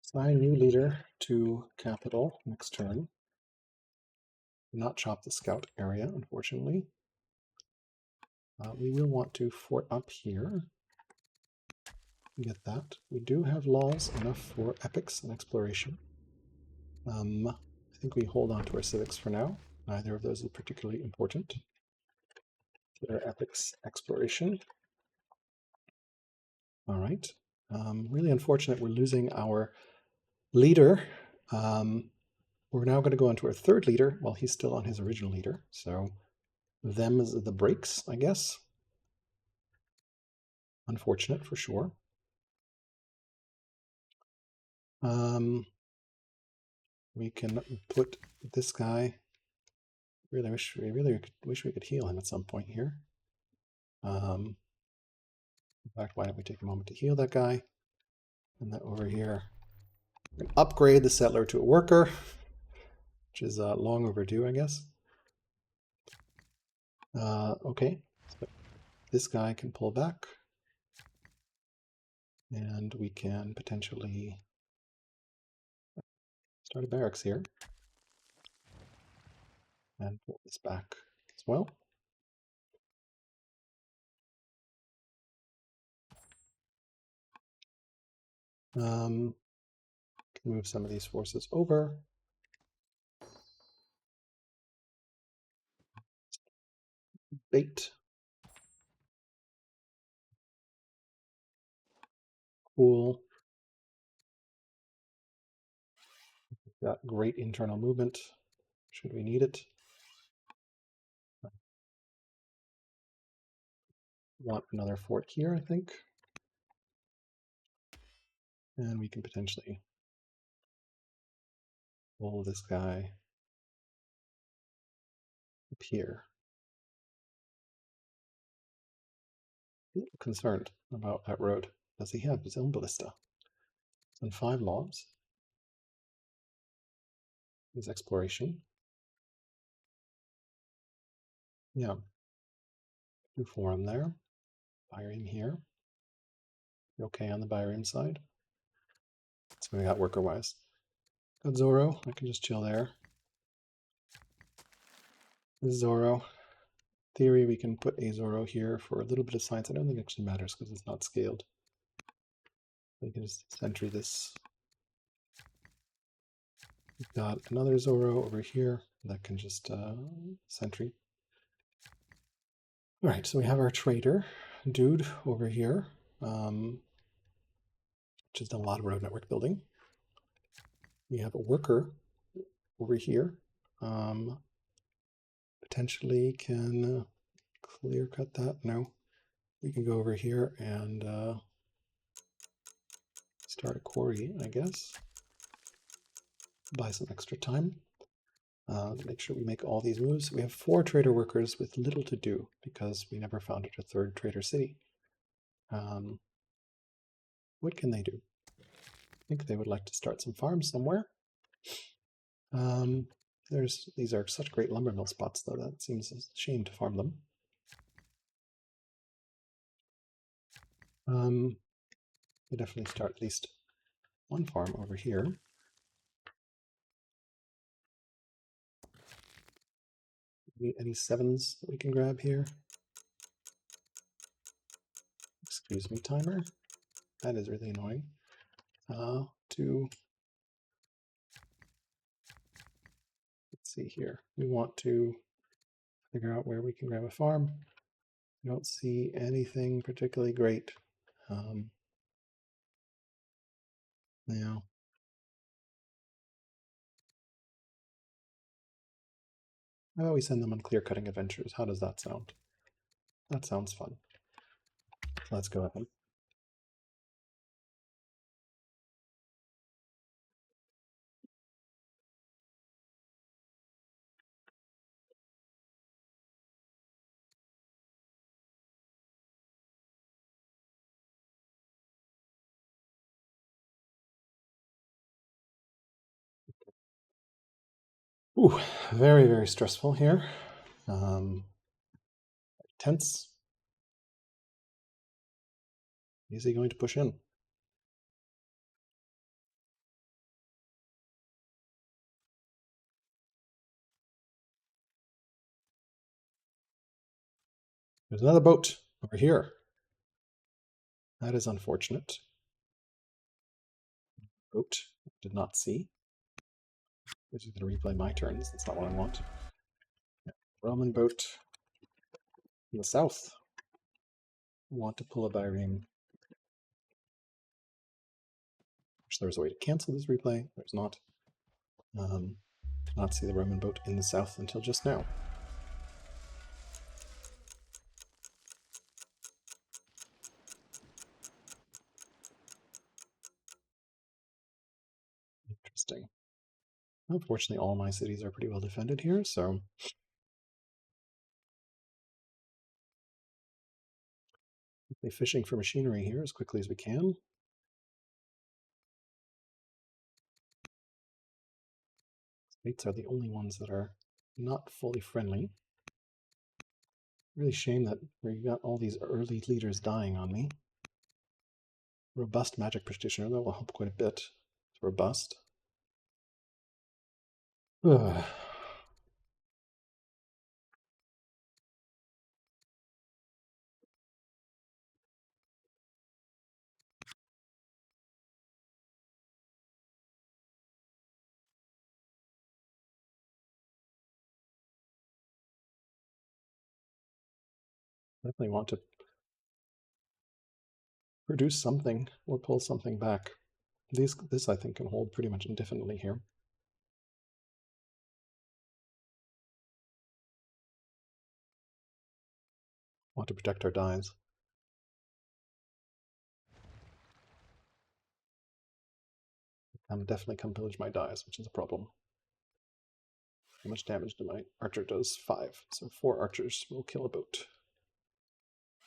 Assign new leader to capital next turn. Not chop the scout area, unfortunately. We will want to fort up here. Get that. We do have laws enough for epics and exploration. I think we hold on to our civics for now. Neither of those is particularly important. Get our epics exploration. All right. Really unfortunate we're losing our leader. We're now going to go on to our third leader while he's still on his original leader. So them is the breaks, I guess. Unfortunate for sure. We can put this guy. Really wish we could heal him at some point here. In fact, why don't we take a moment to heal that guy? And then over here, upgrade the settler to a worker, which is long overdue, I guess. Okay, so this guy can pull back, and we can potentially start a barracks here and pull this back as well. Can move some of these forces over. Bait. Cool. Got great internal movement. Should we need it? Want another fort here, I think. And we can potentially pull this guy up here. A little concerned about that road. Does he have his own ballista? It's on 5 lobs. His exploration. Yeah. Do 4 on there. Byrene here. Okay on the Byrene side. That's what we got worker-wise. Got Zoro. I can just chill there. This is Zoro. Theory, we can put a Zoro here for a little bit of science. I don't think it actually matters because it's not scaled. We can just sentry this. We've got another Zoro over here that can just sentry. All right, so we have our trader dude over here, which has done a lot of road network building. We have a worker over here. Potentially can clear cut that. No, we can go over here and start a quarry, I guess. Buy some extra time to make sure we make all these moves. We have 4 trader workers with little to do because we never founded a 3rd trader city. What can they do? I think they would like to start some farms somewhere. These are such great lumber mill spots, though. That seems a shame to farm them. We definitely start at least one farm over here. Any 7s that we can grab here? Excuse me, timer. That is really annoying. Let's see here. We want to figure out where we can grab a farm. I don't see anything particularly great. Now, how about we send them on clear-cutting adventures? How does that sound? That sounds fun. Let's go ahead. Ooh, very, very stressful here. Tense. Is he going to push in? There's another boat over here. That is unfortunate. Boat. Did not see. This is going to replay my turns. That's not what I want. Yeah. Roman boat in the south. I want to pull a Byrene. Wish there was a way to cancel this replay. There's not. Did not see the Roman boat in the south until just now. Interesting. Unfortunately, all my cities are pretty well defended here, so we're fishing for machinery here as quickly as we can. States are the only ones that are not fully friendly. Really shame that we got all these early leaders dying on me. Robust magic practitioner, that will help quite a bit. It's robust. Definitely want to produce something or pull something back. This I think can hold pretty much indefinitely here. Want to protect our dies. Definitely come pillage my dies, which is a problem. How much damage do my archer does? 5. So 4 archers will kill a boat.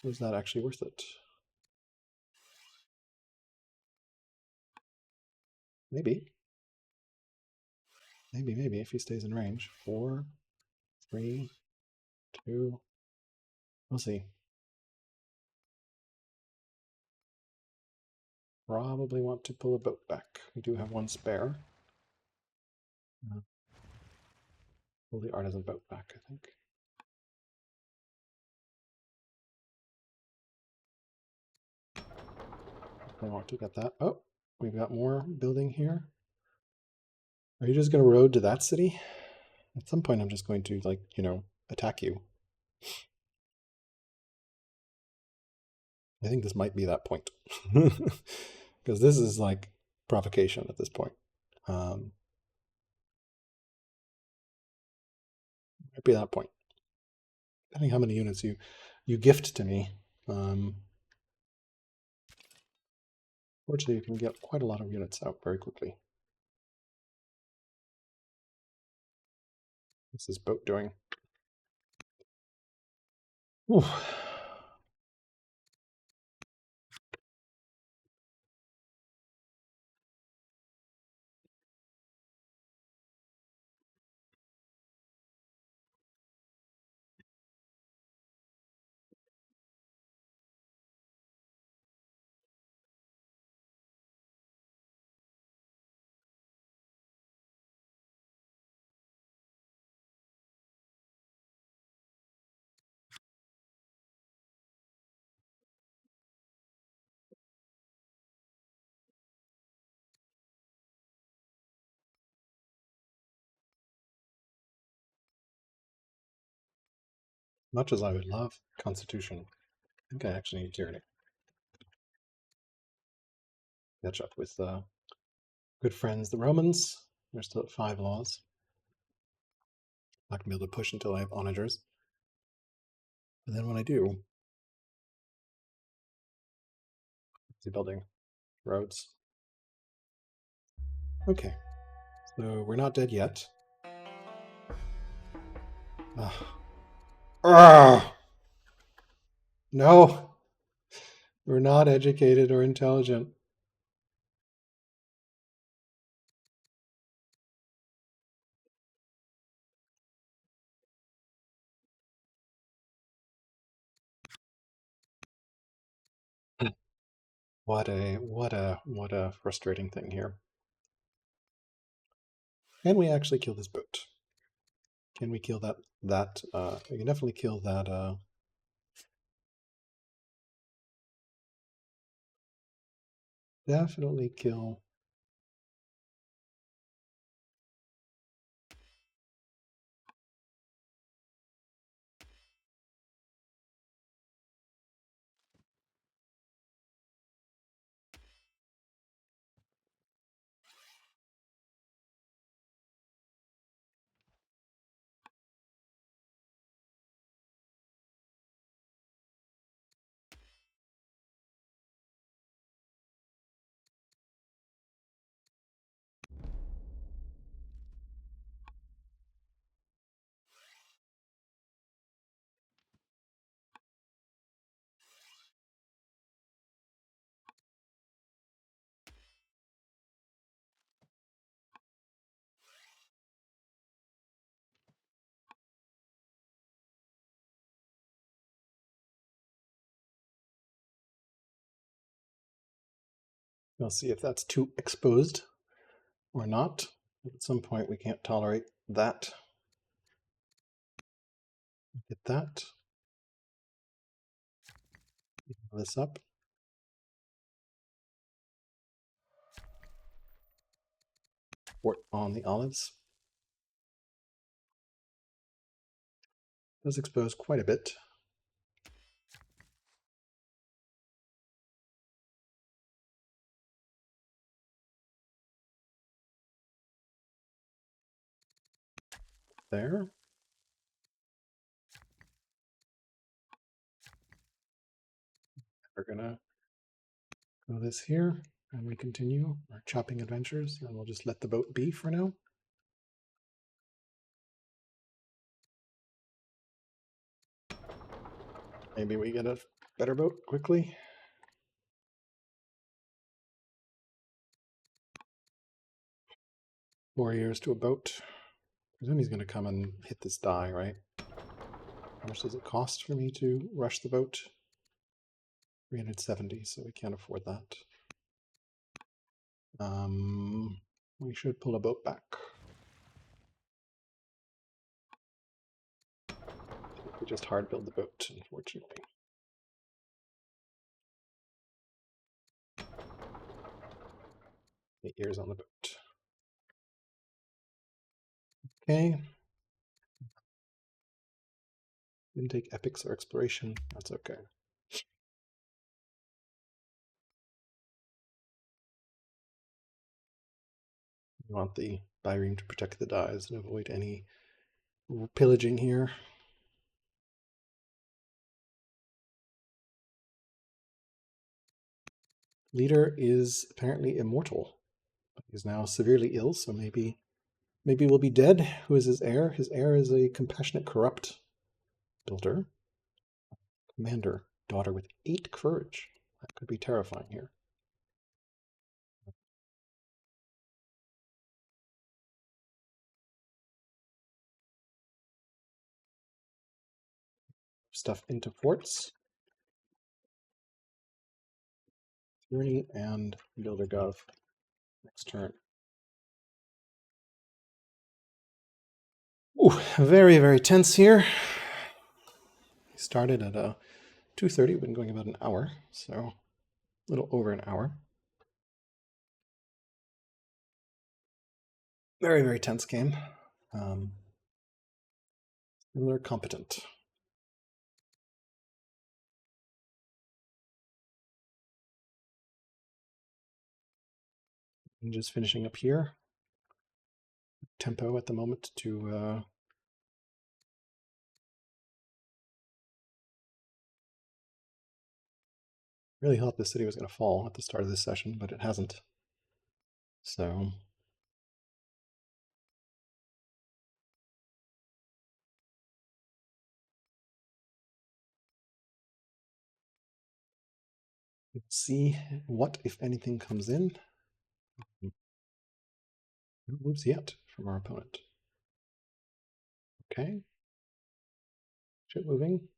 Is that actually worth it? Maybe. Maybe, if he stays in range. 4, 3, 2. We'll see. Probably want to pull a boat back. We do have 1 spare. Pull the artisan boat back, I think. I want to get that. Oh, we've got more building here. Are you just going to road to that city? At some point, I'm just going to, like, attack you. I think this might be that point. Because this is, like, provocation at this point. Might be that point. Depending how many units you gift to me. Fortunately, you can get quite a lot of units out very quickly. What's this boat doing? Ooh. Much as I would love Constitution, I think I actually need Tyranny. Catch up with good friends, the Romans. They're still at 5 laws. Not gonna be able to push until I have onagers. And then when I do, the building roads. Okay, so we're not dead yet. No, we're not educated or intelligent. What a frustrating thing here. Can we actually kill this boat? Can we kill that we can definitely kill that definitely kill. We'll see if that's too exposed or not. At some point, we can't tolerate that. Get that. This up. Fort on the olives. Does expose quite a bit. there. We're gonna go this here, and we continue our chopping adventures, and we'll just let the boat be for now. Maybe we get a better boat quickly. Warriors to a boat. I presume he's going to come and hit this die, right? How much does it cost for me to rush the boat? 370, so we can't afford that. We should pull a boat back. We just hard build the boat, unfortunately. The ears on the boat. Okay. Didn't take epics or exploration. That's okay. We want the Byrene to protect the dies and avoid any pillaging here. Leader is apparently immortal, but he's now severely ill, so maybe we'll be dead. Who is his heir? His heir is a compassionate corrupt builder. Commander, daughter with 8 courage. That could be terrifying here. Stuff into forts. Tyranny and builder gov. Next turn. Ooh, very, very tense here. We started at 2:30, been going about an hour, so a little over an hour. Very, very tense game. They're competent. I'm just finishing up here. Tempo at the moment to really thought the city was going to fall at the start of this session, but it hasn't. So let's see what, if anything, comes in. No moves yet from our opponent. Okay. Ship moving.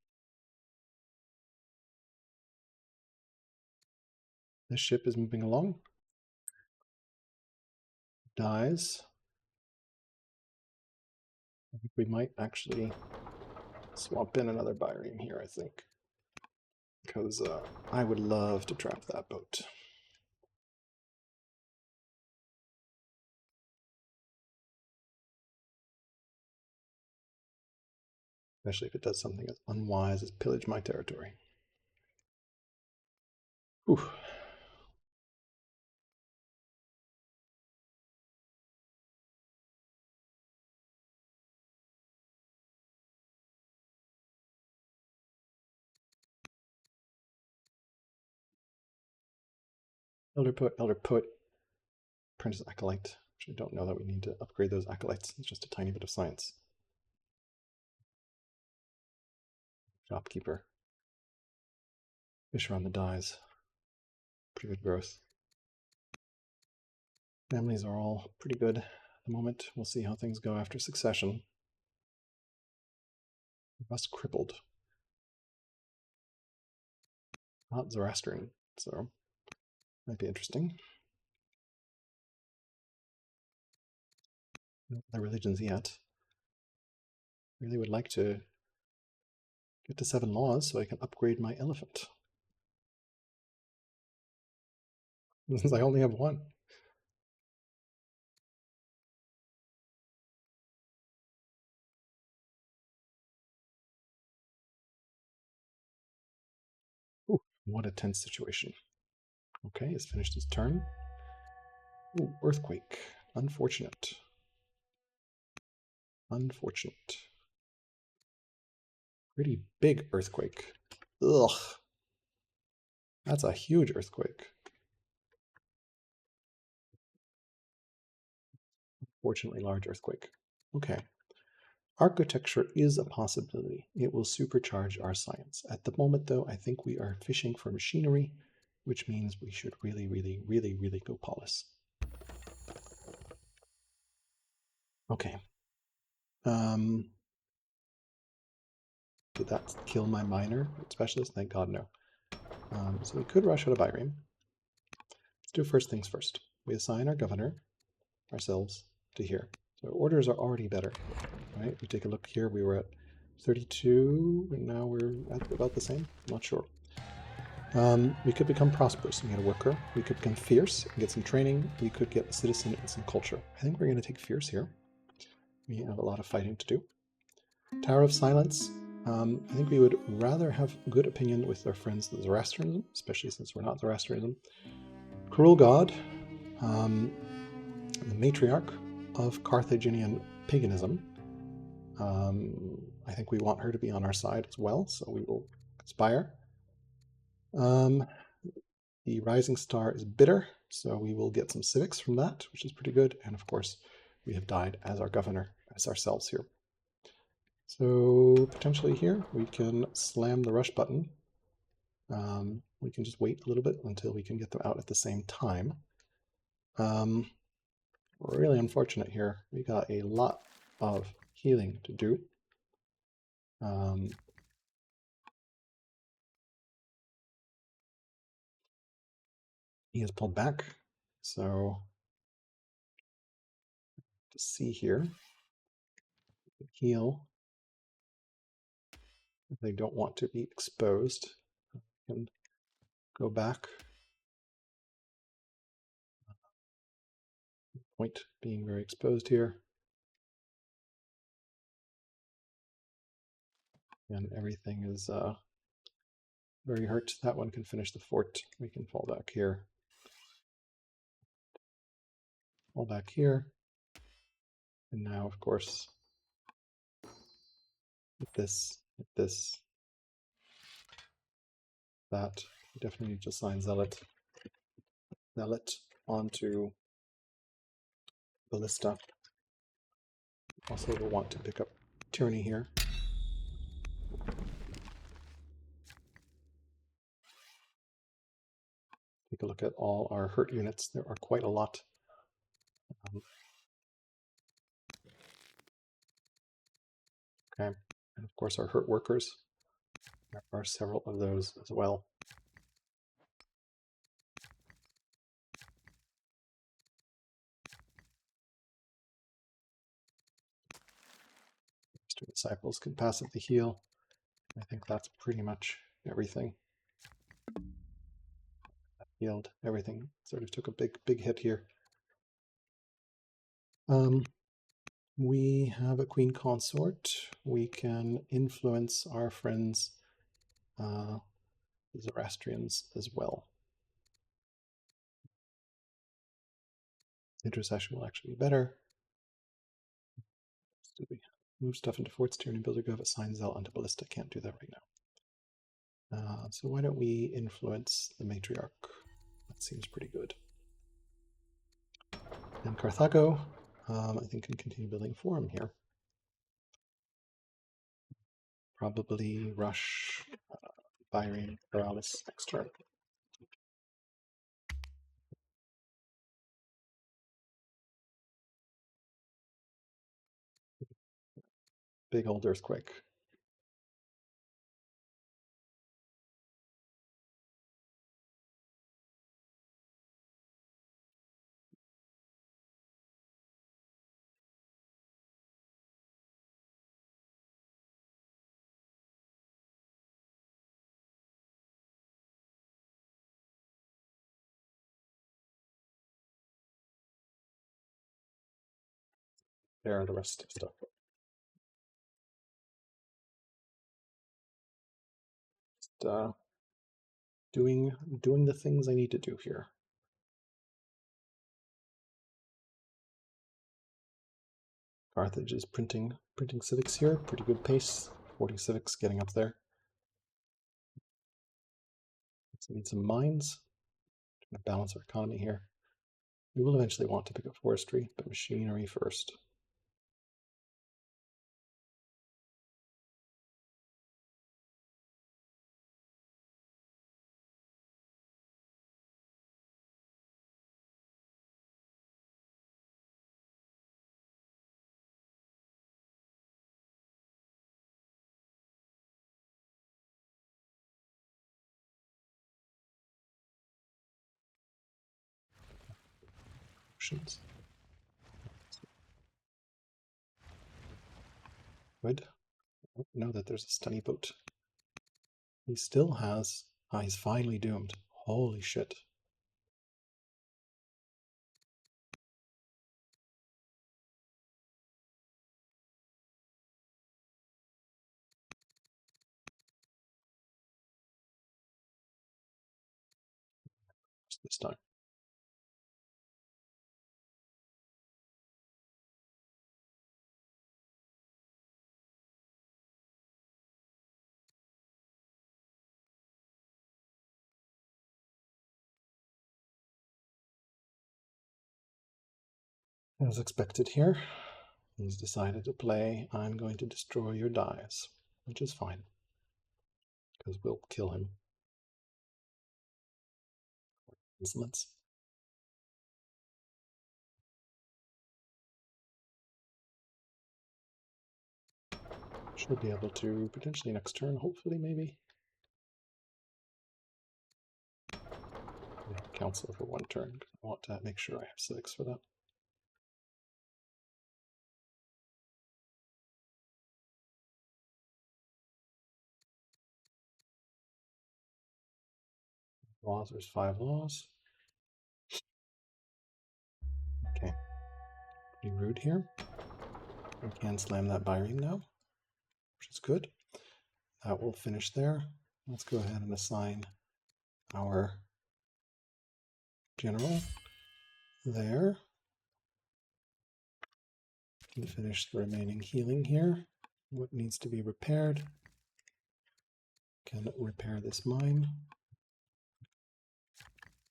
This ship is moving along. Dies. I think we might actually swap in another Byrene here, I think. Because I would love to trap that boat. Especially if it does something as unwise as pillage my territory. Whew. Elder Poet, Apprentice Acolyte. Actually, don't know that we need to upgrade those acolytes. It's just a tiny bit of science. Shopkeeper. Fisher on the dies. Pretty good growth. Families are all pretty good at the moment. We'll see how things go after succession. Rust crippled. Not Zoroastrian, so might be interesting. No other religions yet. Really would like to get to 7 laws so I can upgrade my elephant. Since I only have 1. Ooh, what a tense situation. Okay, he's finished his turn. Ooh, earthquake. Unfortunate. Unfortunate. Pretty big earthquake. Ugh. That's a huge earthquake. Fortunately, large earthquake. Okay. Architecture is a possibility. It will supercharge our science. At the moment, though, I think we are fishing for machinery, which means we should really, really, really, really go polis. Okay. Did that kill my miner specialist? Thank God, no. So we could rush out of Irene. Let's do first things first. We assign our governor ourselves to here. So orders are already better, right? We take a look here. We were at 32, and now we're at about the same. I'm not sure. We could become prosperous and get a worker. We could become fierce and get some training. We could get a citizen and some culture. I think we're going to take fierce here. We have a lot of fighting to do. Tower of Silence. I think we would rather have good opinion with our friends the Zoroastrianism, especially since we're not Zoroastrianism. Cruel God. The matriarch of Carthaginian paganism. I think we want her to be on our side as well, so we will conspire. The rising star is bitter, so we will get some civics from that, which is pretty good. And of course, we have died as our governor, as ourselves here. So potentially here, we can slam the rush button. We can just wait a little bit until we can get them out at the same time. Really unfortunate here. We got a lot of healing to do. He has pulled back, so to see here, heal. If they don't want to be exposed, and go back. Point being very exposed here. And everything is very hurt. That one can finish the fort. We can fall back here. Fall back here. And now, of course, with this, that, we definitely need to assign Zealot onto Ballista. Also, we'll want to pick up Tyranny here. Take a look at all our hurt units. There are quite a lot. Okay, and of course our hurt workers. There are several of those as well. Two disciples can passively heal. I think that's pretty much everything. Healed everything. Sort of took a big hit here. We have a queen consort. We can influence our friends, the Zoroastrians, as well. Intercession will actually be better. Do we move stuff into forts? Tyranny builder go assign Zeal onto Ballista. Can't do that right now. So why don't we influence the matriarch? That seems pretty good. And Carthago, I think, can continue building forum here. Probably rush Byron Paralis next turn. Big old earthquake. There are the rest of stuff. Just doing the things I need to do here. Carthage is printing civics here. Pretty good pace. 40 civics getting up there. So we need some mines. Trying to balance our economy here. We will eventually want to pick up forestry, but machinery first. Options. Good. I know that there's a stunny boat. He still has... Ah, he's finally doomed. Holy shit. This time. As expected here, he's decided to play, I'm going to destroy your dies, which is fine, because we'll kill him. Insolence. Should be able to, potentially next turn, hopefully, maybe. Council for one turn. I want to make sure I have civics for that. Laws, there's 5 laws. Okay. Pretty rude here. We can slam that Byrene now, which is good. That will finish there. Let's go ahead and assign our general there. And finish the remaining healing here. What needs to be repaired? Can repair this mine.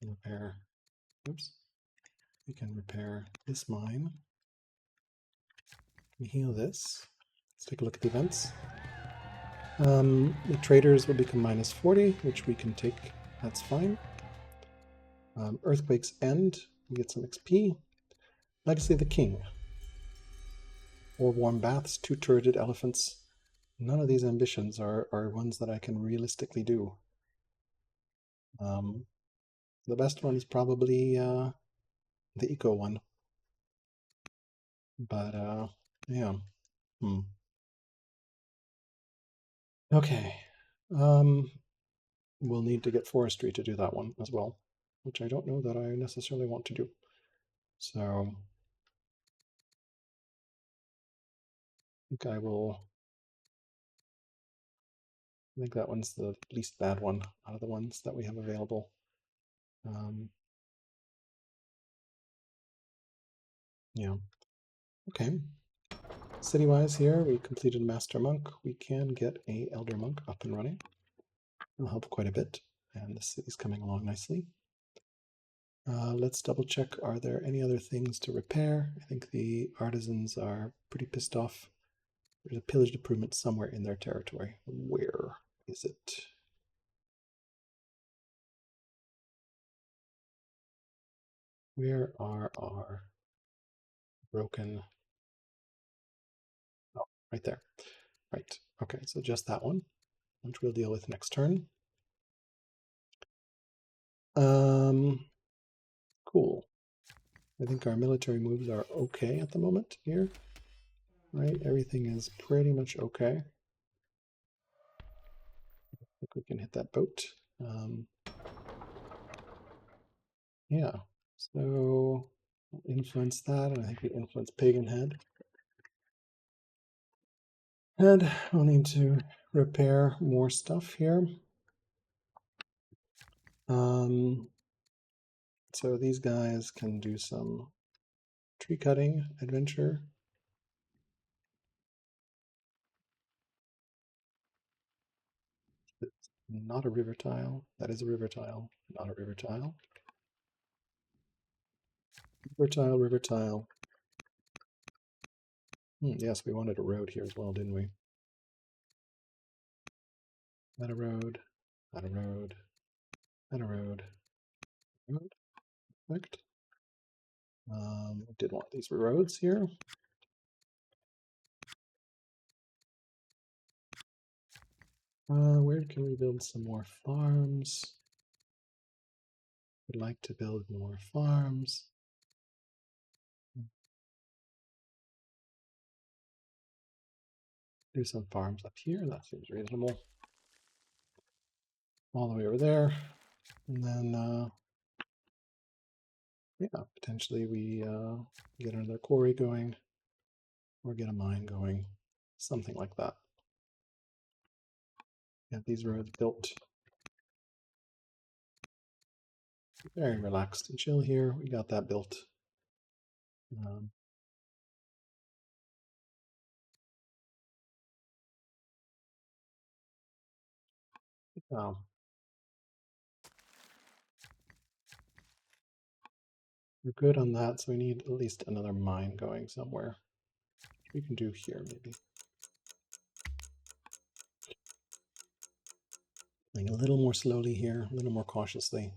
Repair, oops. We can repair this mine. We heal this. Let's take a look at the events. The traders will become minus 40, which we can take. That's fine. Earthquakes end. We get some XP. Legacy of the King. 4 warm baths, 2 turreted elephants. None of these ambitions are ones that I can realistically do. The best one is probably the eco one. But, yeah. Okay. We'll need to get forestry to do that one as well, which I don't know that I necessarily want to do. So I think I think that one's the least bad one out of the ones that we have available. Yeah. Okay. City-wise here, we completed Master Monk. We can get a Elder Monk up and running. It'll help quite a bit, and the city's coming along nicely. Let's double check, are there any other things to repair? I think the artisans are pretty pissed off. There's a pillaged improvement somewhere in their territory. Where is it? Where are our broken... Oh, right there. Right. Okay, so just that one, which we'll deal with next turn. Cool. I think our military moves are okay at the moment here. Right, everything is pretty much okay. I think we can hit that boat. Yeah, so we'll influence that, and I think we influence Pagan Head. And we'll need to repair more stuff here. So these guys can do some tree cutting adventure. Not a river tile. That is a river tile. Not a river tile. River tile, river tile. Yes, we wanted a road here as well, didn't we? Not a road. Not a road. Not a road. Road. Perfect. Did want these roads here. Where can we build some more farms? Would like to build more farms. Do some farms up here. That seems reasonable. All the way over there. And then, yeah, potentially we get another quarry going or get a mine going. Something like that. Get these roads built. Very relaxed and chill here. We got that built. Um, we're good on that, so we need at least another mine going somewhere. We can do here, maybe. Going a little more slowly here, a little more cautiously.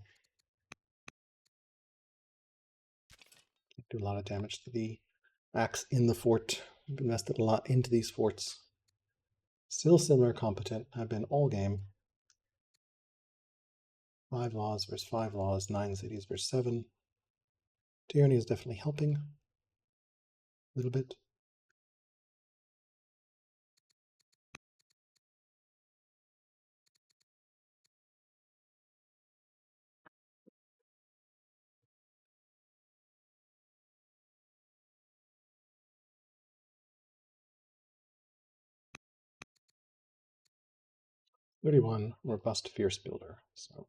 Do a lot of damage to the axe in the fort. We've invested a lot into these forts. Still similar competent. Have been all game. 5 laws versus 5 laws. 9 cities versus 7. Tyranny is definitely helping. A little bit. "31 robust fierce builder." So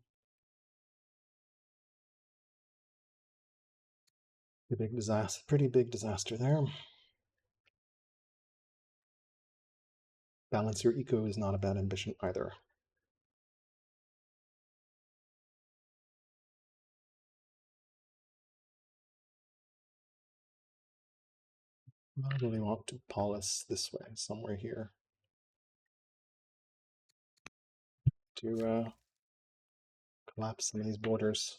a big disaster, pretty big disaster there. Balance your eco is not a bad ambition either. I really want to polish this way, somewhere here, to collapse some of these borders.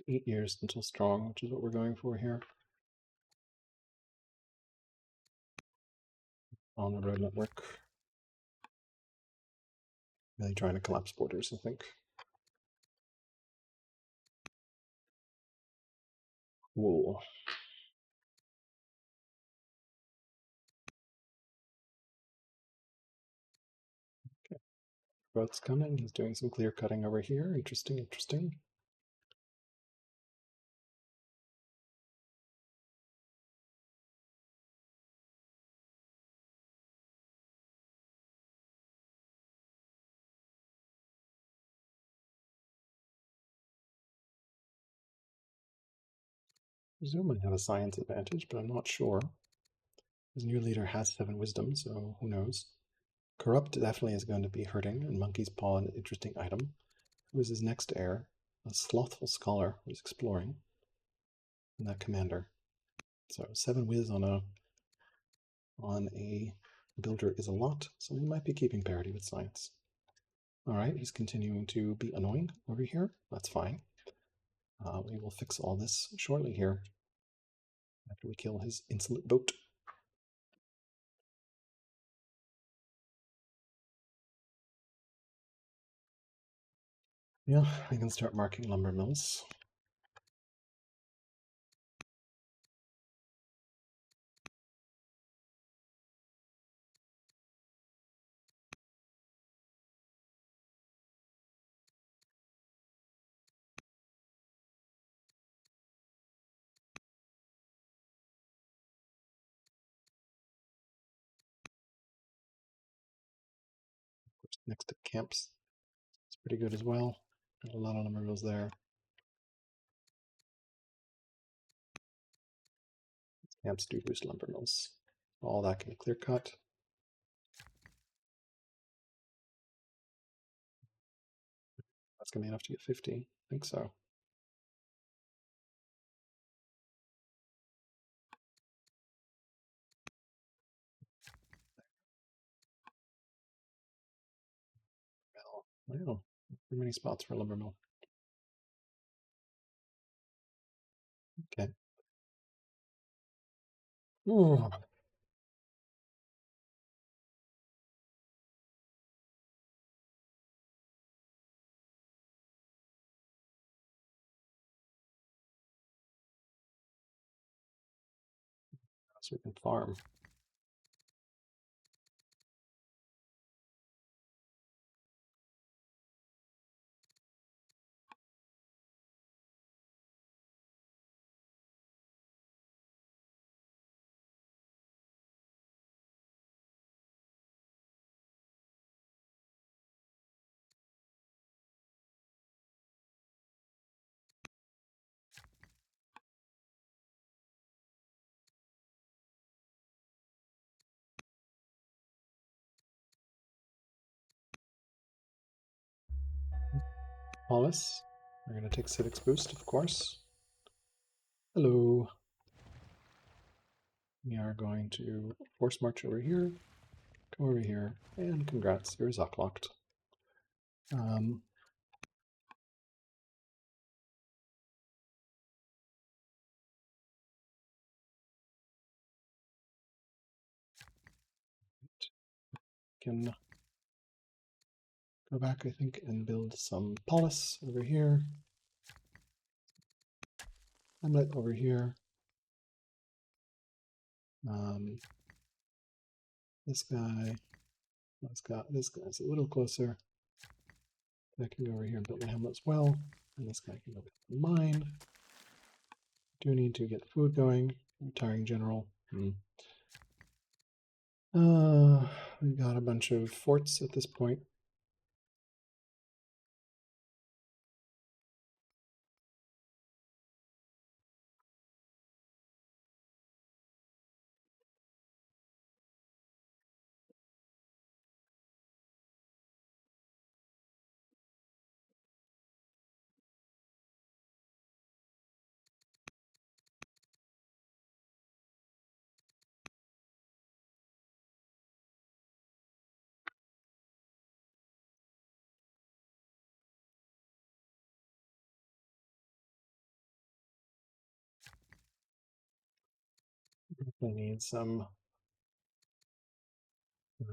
8 years until strong, which is what we're going for here. On the road network. Really trying to collapse borders, I think. Cool. Okay. Growth's coming. He's doing some clear cutting over here. Interesting, interesting. Zoom might have a science advantage, but I'm not sure. His new leader has 7 wisdom, so who knows. Corrupt definitely is going to be hurting, and Monkey's Paw an interesting item. Who is his next heir? A slothful scholar who's exploring. And that commander. So 7 whiz on a builder is a lot, so he might be keeping parity with science. Alright, he's continuing to be annoying over here. That's fine. We will fix all this shortly here after we kill his insolent boat. Yeah, I can start marking lumber mills. Next to camps. It's pretty good as well. Got a lot of lumber mills there. Camps do boost lumber mills. All that can be clear cut. That's going to be enough to get 50. I think so. Wow, too many spots for a lumber mill. Okay. Ooh. So we can farm. Hollis, we're going to take civics boost, of course. Hello. We are going to force march over here, come over here, and congrats, you're Zocklocked. Can go back, I think, and build some polis over here. Hamlet over here. This guy, this guy's a little closer. I can go over here and build my hamlet as well. And this guy can go build mine. Do need to get food going. Retiring general. We've got a bunch of forts at this point. I need some. You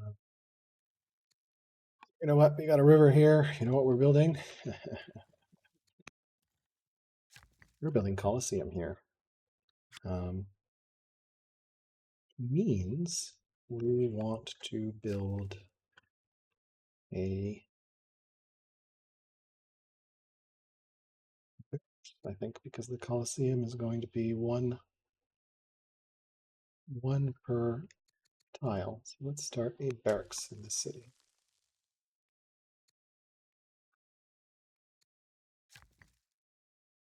know what? We got a river here. You know what we're building? We're building Colosseum here. Means we want to build a. I think because the Colosseum is going to be one per tile. So let's start a barracks in the city.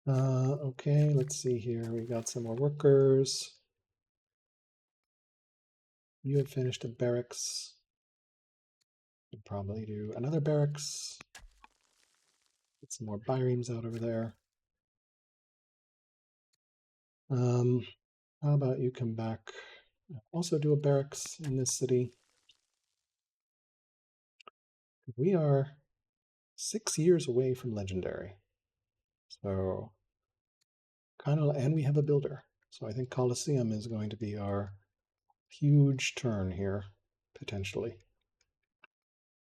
Okay, let's see here. We got some more workers. You had finished a barracks. Could probably do another barracks. Get some more biremes out over there. How about you come back? Also do a barracks in this city. We are 6 years away from legendary. So kind of, and we have a builder. So I think Colosseum is going to be our huge turn here, potentially.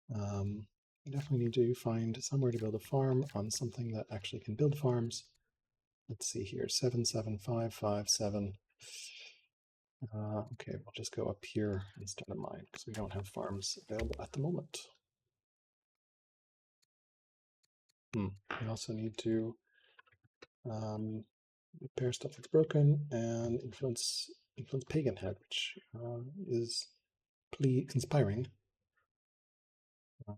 We definitely need to find somewhere to build a farm on something that actually can build farms. Let's see here, 77557. Okay, we'll just go up here instead of mine because we don't have farms available at the moment. We also need to repair stuff that's broken and influence Pagan Head, which is conspiring. I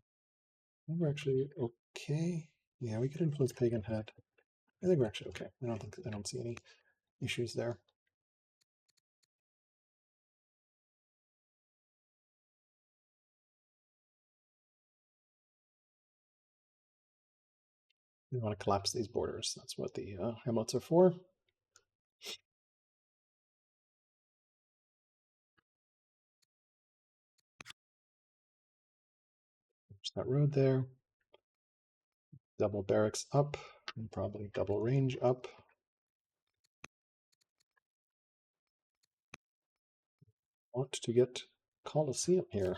think we're actually okay. Yeah, we could influence Pagan Head. I think we're actually okay. I don't see any issues there. We want to collapse these borders. That's what the hamlets are for. There's that road there. Double barracks up, and probably double range up. Want to get Colosseum here.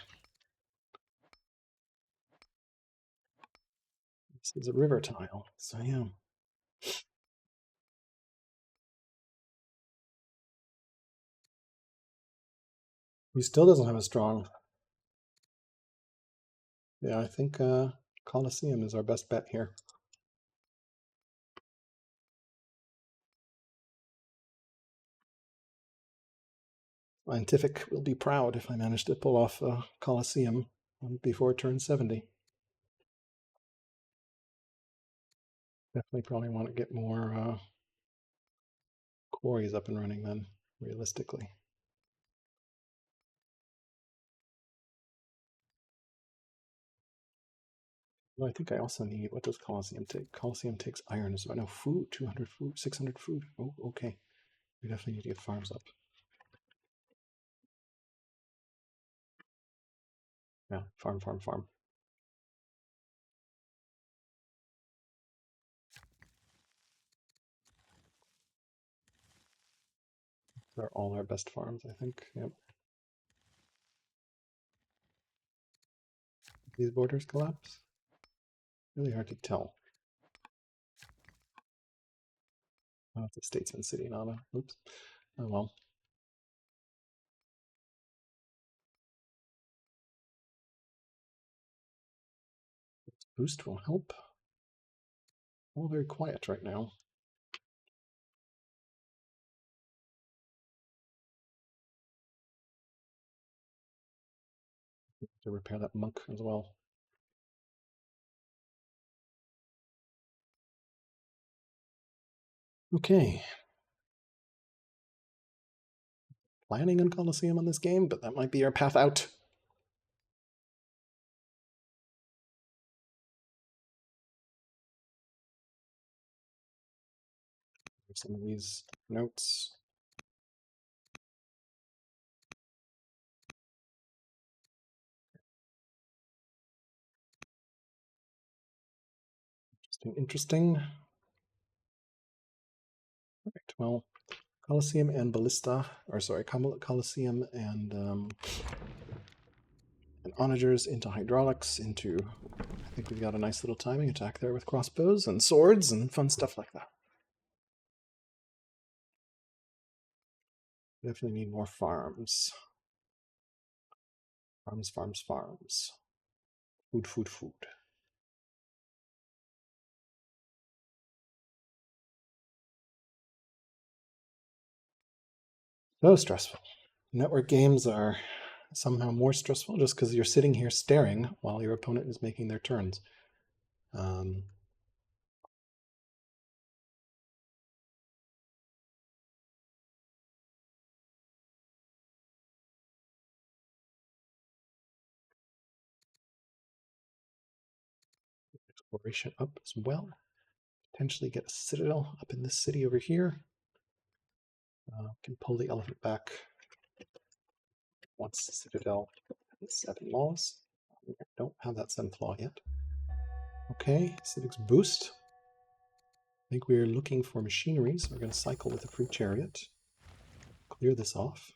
This is a river tile, so yeah. He still doesn't have a strong. Yeah, I think Colosseum is our best bet here. Scientific will be proud if I manage to pull off Colosseum before turn 70. Definitely probably want to get more quarries up and running then, realistically. Well, I think I also need, what does Colosseum take? Colosseum takes iron as well. No, food, 200 food, 600 food. Oh, okay. We definitely need to get farms up. Yeah, farm, farm, farm. They're all our best farms, I think. Yep. These borders collapse? Really hard to tell. Oh, it's a statesman city, not a. Oops. Oh well. Boost will help. All very quiet right now. To repair that monk as well. Okay. Planning on Colosseum on this game, but that might be our path out. Some of these notes. Interesting. All right, well, Colosseum and Ballista, or sorry, Colosseum and onagers into hydraulics, into, I think we've got a nice little timing attack there with crossbows and swords and fun stuff like that. Definitely need more farms. Farms, farms, farms. Food, food, food. So stressful. Network games are somehow more stressful just because you're sitting here staring while your opponent is making their turns. Exploration up as well. Potentially get a citadel up in this city over here. Can pull the elephant back once the citadel has 7 laws. We don't have that 7th law yet. Okay, civics boost. I think we're looking for machinery, so we're going to cycle with a free chariot. Clear this off.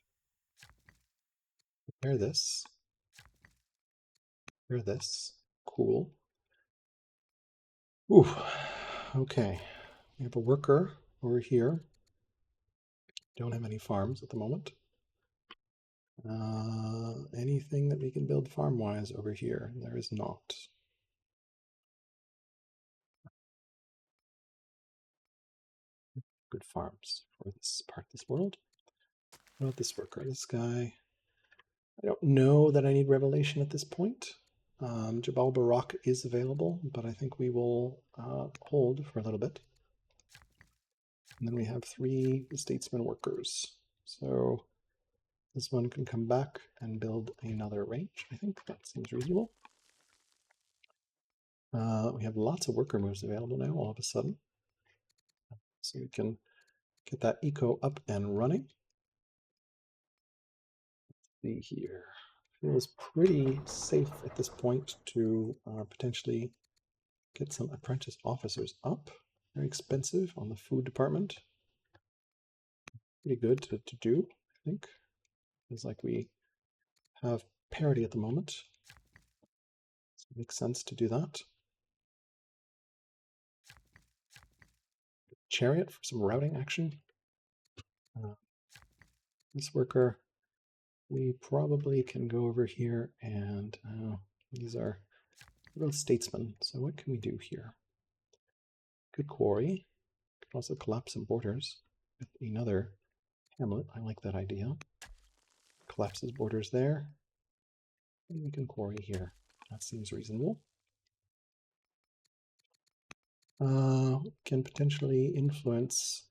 Repair this. Repair this. Cool. Ooh, okay. We have a worker over here. Don't have any farms at the moment. Anything that we can build farm-wise over here? There is not. Good farms for this part of this world. What about this worker? This guy. I don't know that I need revelation at this point. Jabal Barak is available, but I think we will hold for a little bit. And then we have 3 statesman workers. So this one can come back and build another range. I think that seems reasonable. We have lots of worker moves available now all of a sudden. So we can get that eco up and running. Let's see here. Feels pretty safe at this point to potentially get some apprentice officers up. Very expensive on the food department. Pretty good to do, I think. Feels like we have parity at the moment. So it makes sense to do that. Chariot for some routing action. This worker, we probably can go over here and these are real statesmen. So what can we do here? Good quarry. Could also collapse some borders with another hamlet. I like that idea. Collapses borders there. And we can quarry here. That seems reasonable. Can potentially influence.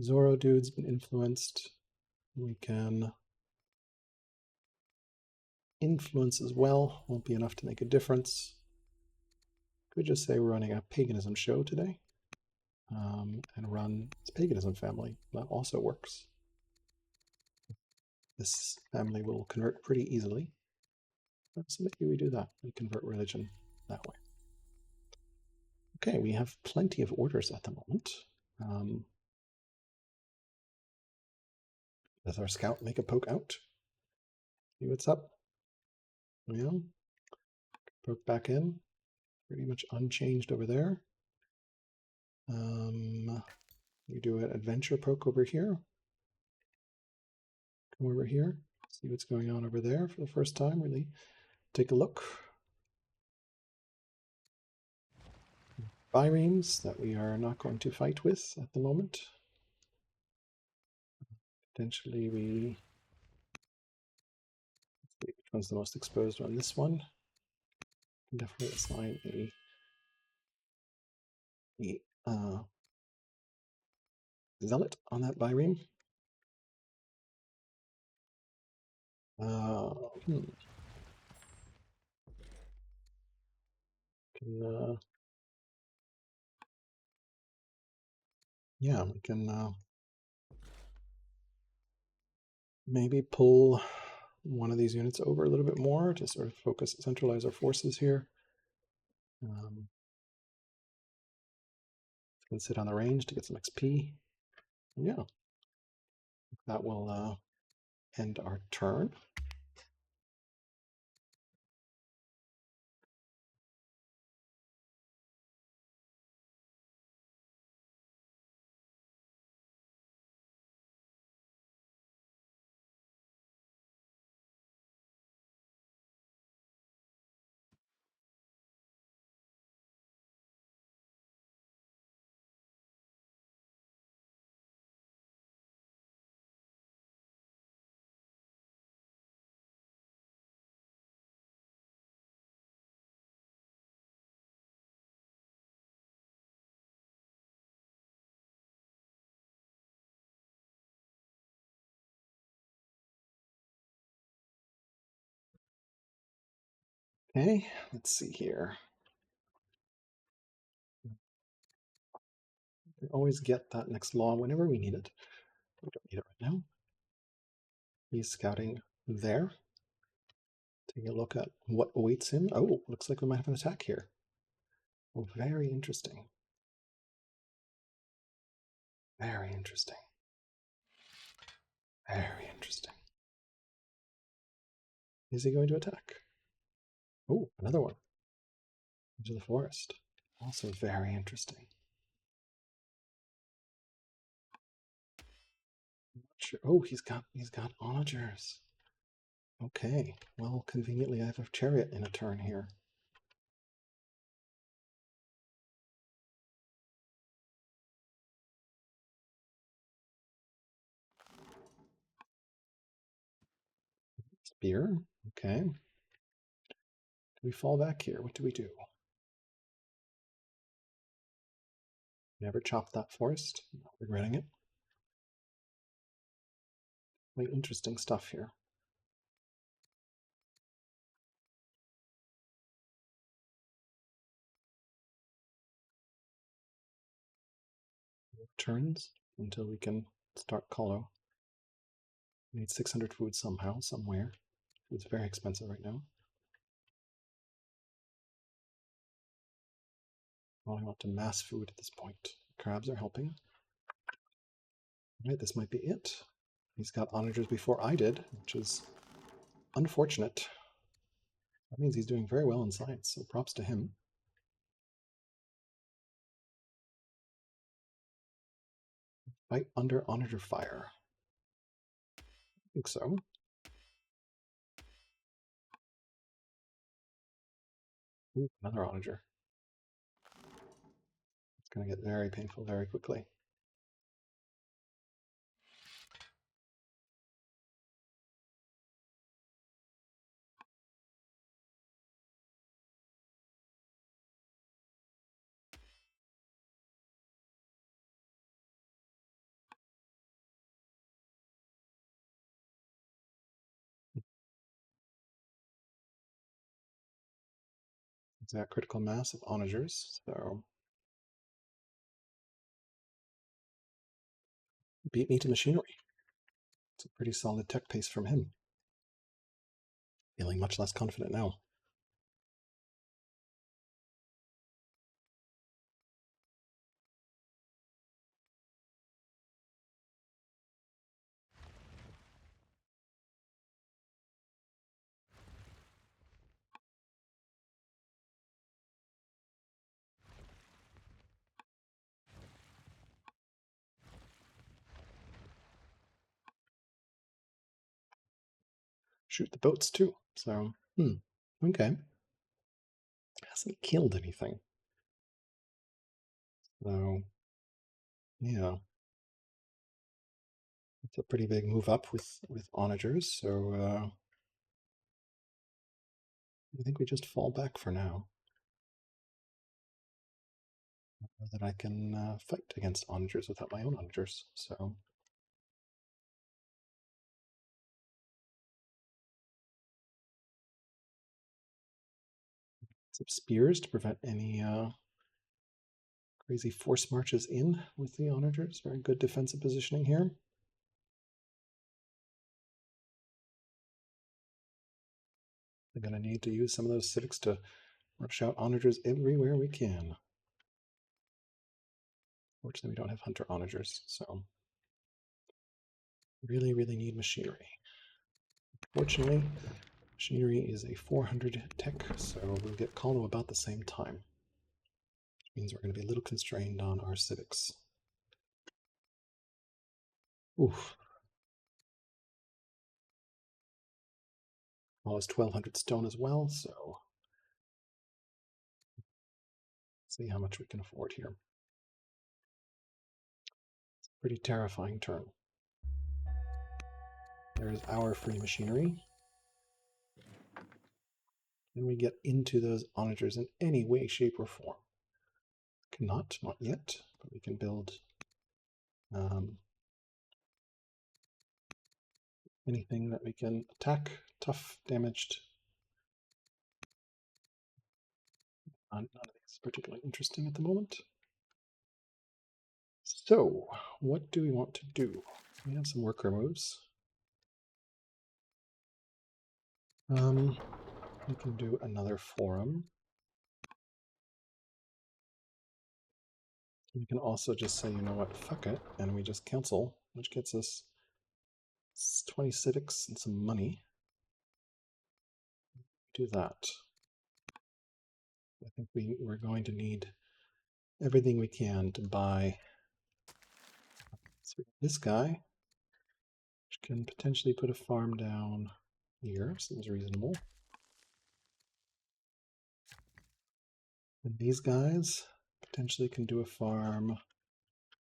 Zoro dude's been influenced. We can influence as well. Won't be enough to make a difference. Could just say we're running a paganism show today. And run its paganism family. That also works. This family will convert pretty easily. So maybe we do that. We convert religion that way. Okay, we have plenty of orders at the moment. Does our scout make a poke out? See what's up? Yeah. Poke back in. Pretty much unchanged over there. We do an adventure poke over here. Come over here. See what's going on over there for the first time. Really take a look. Biremes that we are not going to fight with at the moment. Potentially we... Let's see which one's the most exposed one. This one. Can definitely assign a zealot on that bireme. Yeah, we can maybe pull one of these units over a little bit more to sort of focus, centralize our forces here. Can sit on the range to get some XP. Yeah, that will end our turn. Okay, let's see here. We always get that next law whenever we need it. We don't need it right now. He's scouting there. Taking a look at what awaits him. Oh, looks like we might have an attack here. Oh, very interesting. Very interesting. Very interesting. Is he going to attack? Oh, another one. Into the forest. Also very interesting. Sure. Oh, he's got onagers. Okay. Well, conveniently I have a chariot in a turn here. Spear. Okay. Do we fall back here? What do we do? Never chop that forest. Not regretting it. Really interesting stuff here. turns until we can start Colo. We need 600 food somehow, somewhere. Food's very expensive right now. Well, I want to mass food at this point. Crabs are helping. All right, this might be it. He's got onagers before I did, which is unfortunate. That means he's doing very well in science, so props to him. Fight under onager fire. I think so. Ooh, another onager. It's going to get very painful very quickly. It's that critical mass of onagers, so beat me to machinery. It's a pretty solid tech pace from him. Feeling much less confident now. Shoot the boats too. So, okay. Hasn't killed anything. So, yeah. It's a pretty big move up with onagers. So, I think we just fall back for now. I know that I can fight against onagers without my own onagers. So, some spears to prevent any crazy force marches in with the onagers. Very good defensive positioning here. We're going to need to use some of those civics to rush out onagers everywhere we can. Fortunately, we don't have hunter onagers, so really, really need machinery. Fortunately, machinery is a 400 tech, so we'll get Colo about the same time. Which means we're going to be a little constrained on our civics. Oof. Almost 1200 stone as well, so see how much we can afford here. It's a pretty terrifying turn. There's our free machinery. Can we get into those onagers in any way, shape, or form? Cannot, not yet, but we can build anything that we can attack, tough, damaged. None of these particularly interesting at the moment. So, what do we want to do? We have some worker moves. We can do another forum. We can also just say, you know what, fuck it, and we just cancel, which gets us 20 civics and some money. Do that. I think we're going to need everything we can to buy this guy, which can potentially put a farm down here. Seems reasonable. And these guys potentially can do a farm.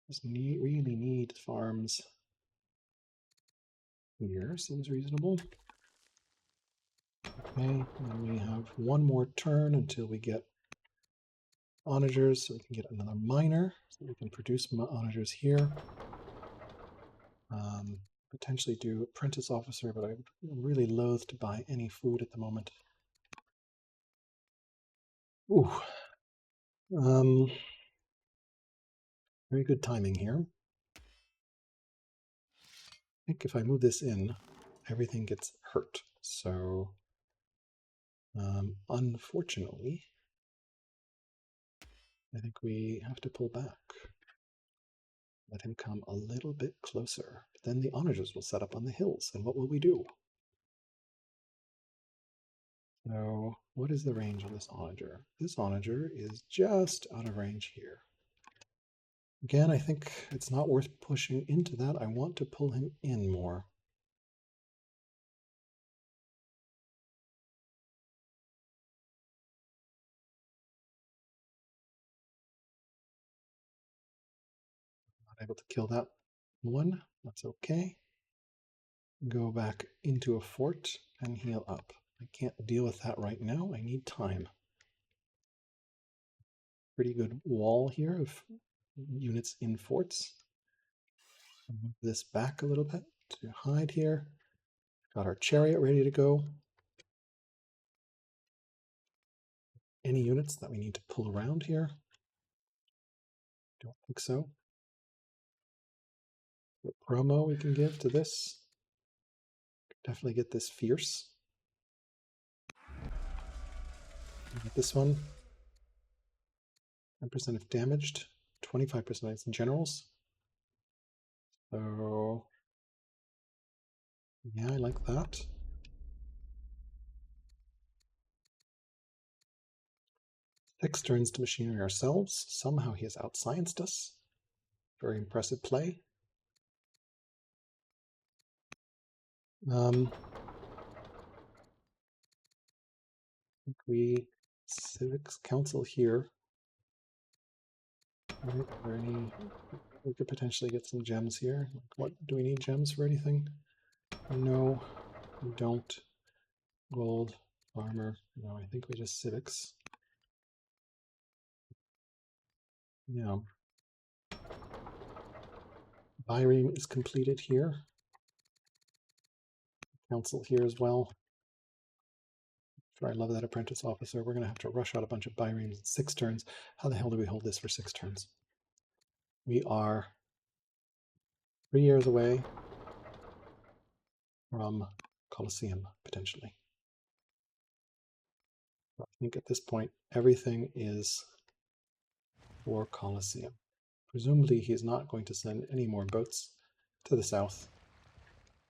Just really need farms here. Seems reasonable. Okay, and we have one more turn until we get onagers, so we can get another miner, so we can produce onagers here. Potentially do apprentice officer, but I'm really loath to buy any food at the moment. Ooh. Very good timing here. I think if I move this in, everything gets hurt. So, unfortunately, I think we have to pull back. Let him come a little bit closer. Then the onagers will set up on the hills, and what will we do? So, what is the range on this onager? This onager is just out of range here. Again, I think it's not worth pushing into that. I want to pull him in more. Not able to kill that one. That's okay. Go back into a fort and heal up. I can't deal with that right now. I need time. Pretty good wall here of units in forts. Move this back a little bit to hide here. Got our chariot ready to go. Any units that we need to pull around here? Don't think so. What promo we can give to this? Definitely get this fierce. Get this one. 10% if damaged, 25% against generals. So yeah, I like that. Six turns to machinery ourselves. Somehow he has outscienced us. Very impressive play. I think we civics council here. Right, are any, we could potentially get some gems here. Like, what do we need gems for anything? No, we don't. Gold, armor. No, I think we just civics. Yeah. Byreme is completed here. Council here as well. Sure, I love that apprentice officer. We're going to have to rush out a bunch of Byremes in 6 turns. How the hell do we hold this for 6 turns? We are 3 years away from Colosseum, potentially. I think at this point, everything is for Colosseum. Presumably, he's not going to send any more boats to the south.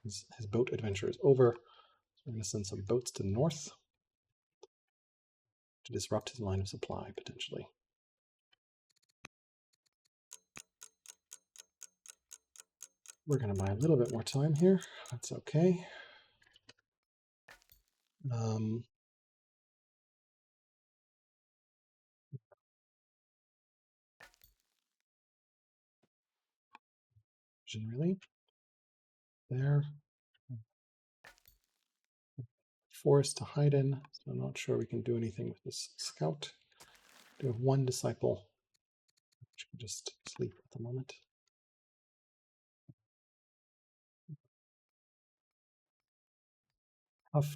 His boat adventure is over. So we're going to send some boats to the north to disrupt his line of supply, potentially. We're going to buy a little bit more time here. That's okay. Generally, there. Forest to hide in, so I'm not sure we can do anything with this scout. Do have 1 disciple, which can just sleep at the moment.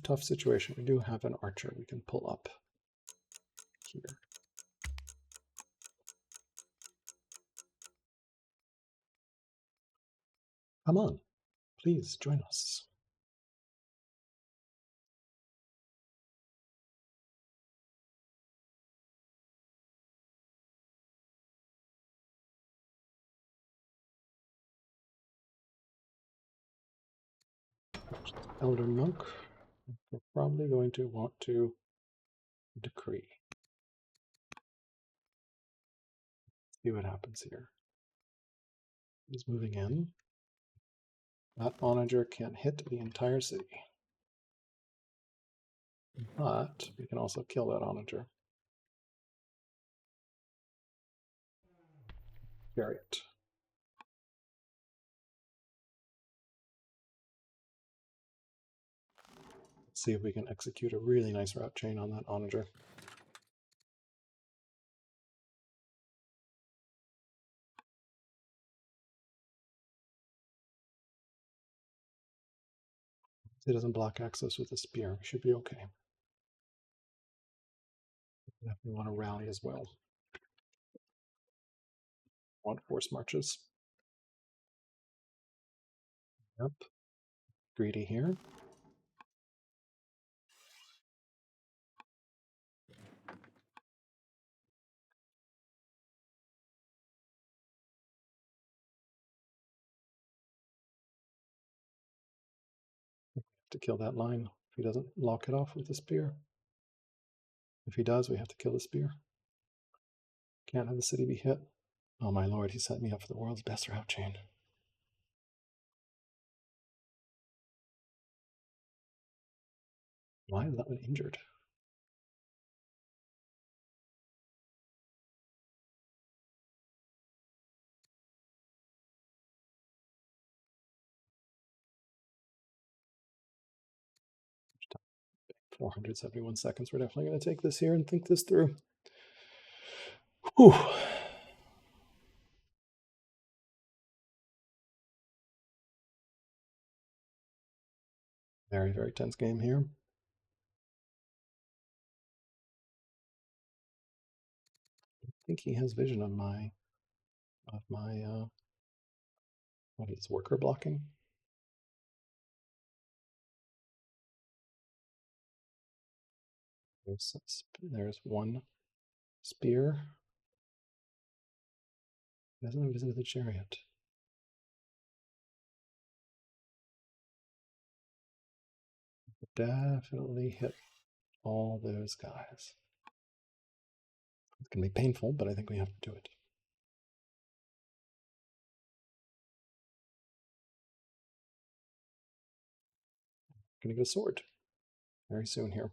Tough situation. We do have an archer we can pull up here. Come on, please join us. Elder monk. We're probably going to want to decree. See what happens here. He's moving in. That onager can't hit the entire city. But we can also kill that onager. Chariot. Let's see if we can execute a really nice route chain on that onager. It doesn't block access with a spear. We should be okay. We want to rally as well. want force marches. Yep. Greedy here. To kill that line if he doesn't lock it off with the spear. If he does, we have to kill the spear. Can't have the city be hit. Oh my lord, he set me up for the world's best route chain. Why is that one injured? Time. 471 seconds. We're definitely going to take this here and think this through. Whew. Very, very tense game here. I think he has vision of my what is worker blocking? There's one spear. He doesn't have vision of the chariot. Definitely hit all those guys. It's going to be painful, but I think we have to do it. Going to go sword very soon here.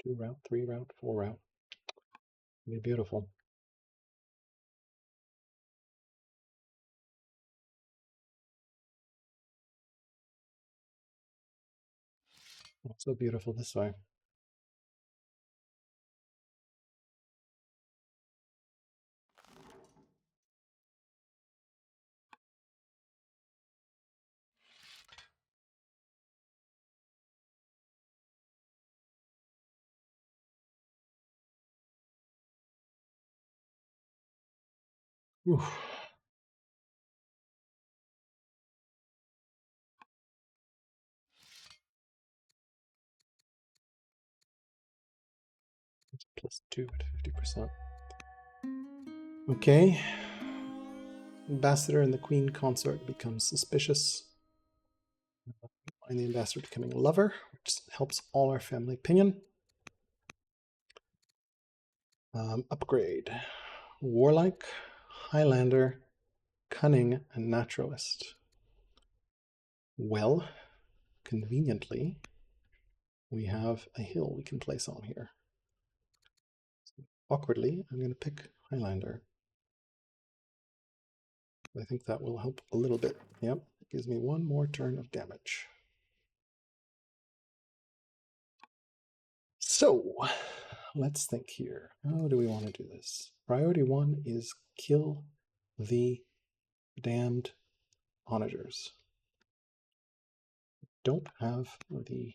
Two route, three route, four route. It'll be beautiful. Also beautiful this way. Oof. +2 at 50%. Okay. Ambassador and the Queen Consort becomes suspicious. And the ambassador becoming a lover, which helps all our family opinion. Upgrade. Warlike, Highlander, Cunning, and Naturalist. Well, conveniently, we have a hill we can place on here. Awkwardly, I'm going to pick Highlander. I think that will help a little bit. Yep, it gives me one more turn of damage. So, let's think here. How do we want to do this? Priority 1 is kill the damned onagers. Don't have the...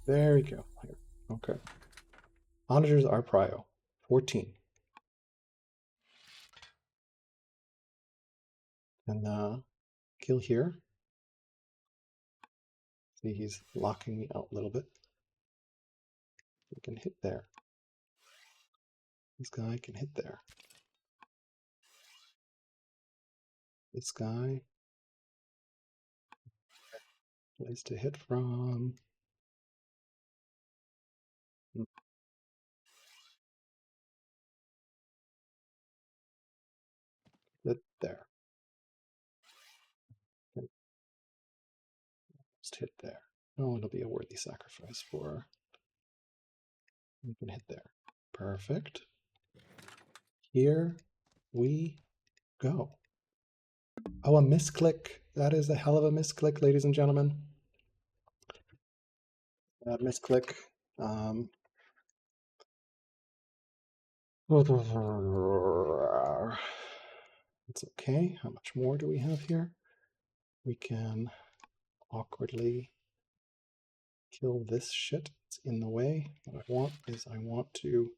There we go. Here. Okay. Onagers are prio. 14. And kill here. See, he's locking me out a little bit. We can hit there. This guy can hit there. This guy. Place to hit from. Hit there. Just hit there. Oh, it'll be a worthy sacrifice for... We can hit there. Perfect. Here we go. Oh, a misclick. That is a hell of a misclick, ladies and gentlemen. That misclick. It's okay. How much more do we have here? We can awkwardly kill this shit. It's in the way. What I want is I want to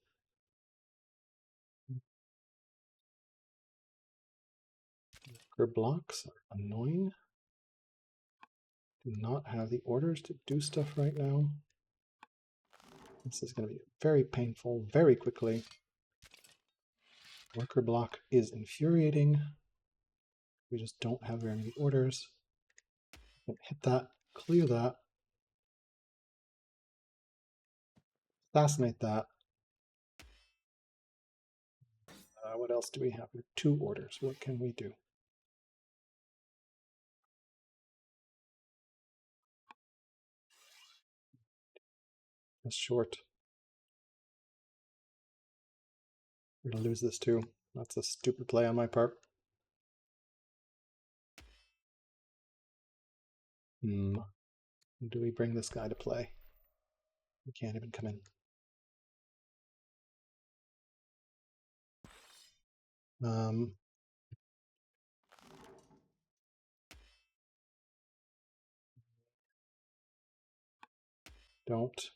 blocks are annoying. Do not have the orders to do stuff right now. This is going to be very painful very quickly. Worker block is infuriating. We just don't have very many orders. Hit that, clear that, assassinate that. What else do we have? 2 orders. What can we do? That's short. We're going to lose this too. That's a stupid play on my part. Do we bring this guy to play? He can't even come in. Don't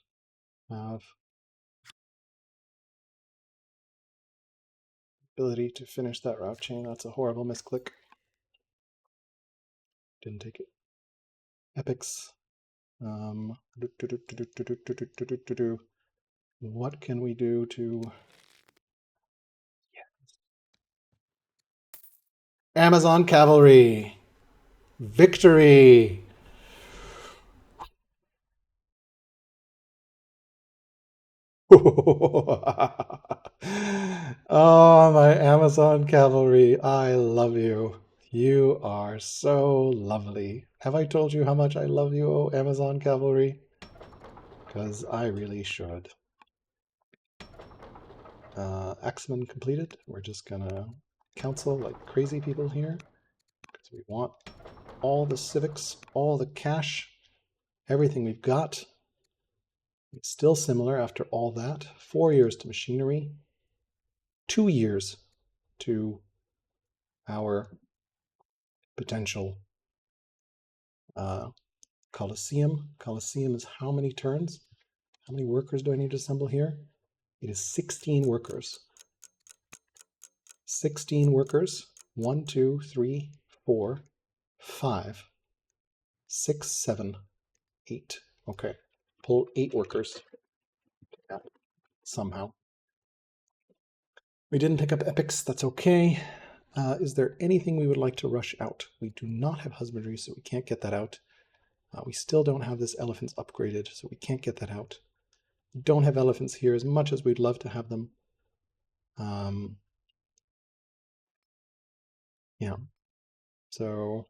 have ability to finish that route chain. That's a horrible misclick. Didn't take it. Epics. What can we do to... Amazon Cavalry! Victory! Oh, my Amazon Cavalry, I love you. You are so lovely. Have I told you how much I love you, oh Amazon Cavalry? Because I really should. Axeman completed. We're just gonna council like crazy people here. Because we want all the civics, all the cash, everything we've got. It's still similar after all that. 4 years to machinery. 2 years to our potential Colosseum. Colosseum is how many turns? How many workers do I need to assemble here? It is 16 workers. 16 workers. 1, 2, 3, 4, 5, 6, 7, 8. Okay. Pull 8 workers. Yeah, somehow. We didn't pick up epics. That's okay. Is there anything we would like to rush out? We do not have husbandry, so we can't get that out. We still don't have this elephants upgraded, so we can't get that out. We don't have elephants here as much as we'd love to have them. Yeah. So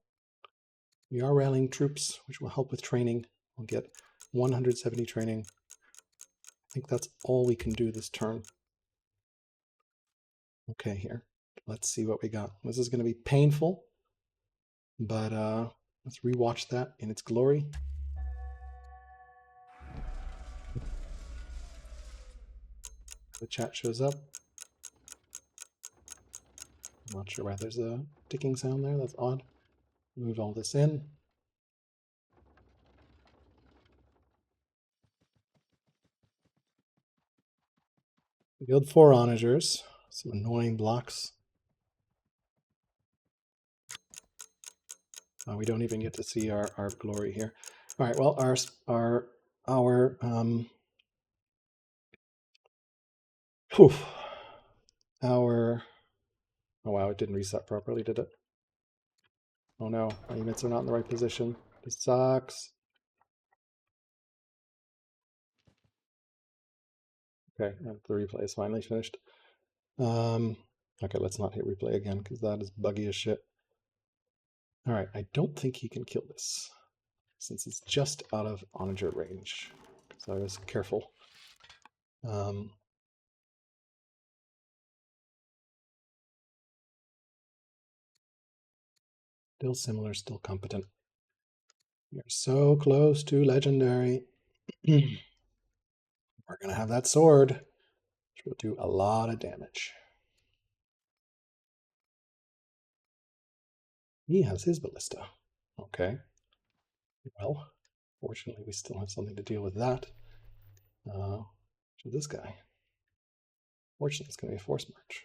we are rallying troops, which will help with training. We'll get 170 training. I think that's all we can do this turn. Okay, here. Let's see what we got. This is going to be painful, but let's rewatch that in its glory. The chat shows up. I'm not sure why there's a ticking sound there. That's odd. Move all this in. Guild 4 onagers. Some annoying blocks. We don't even get to see our glory here. All right, well, our oh wow, it didn't reset properly, did it? Oh no, my units are not in the right position. This sucks. Okay, the replay is finally finished. Okay, let's not hit replay again because that is buggy as shit. All right, I don't think he can kill this since it's just out of onager range. So I was careful. Still similar, still competent. We're so close to legendary. We're going to have that sword. which will do a lot of damage. He has his ballista. Okay. Well, fortunately, we still have something to deal with that. To this guy. Fortunately, it's going to be a force march.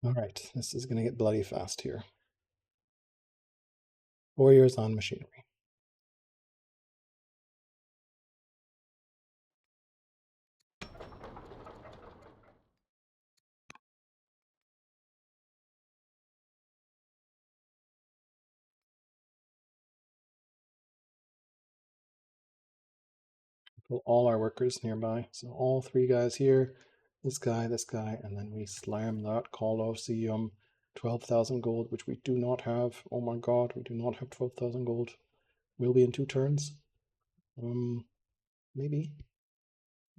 All right, this is going to get bloody fast here. Warriors on machinery. Pull all our workers nearby. So all three guys here, this guy, and then we slam that Colosseum. 12,000 gold, which we do not have. Oh my god, we do not have 12,000 gold. Will be in 2 turns. Maybe.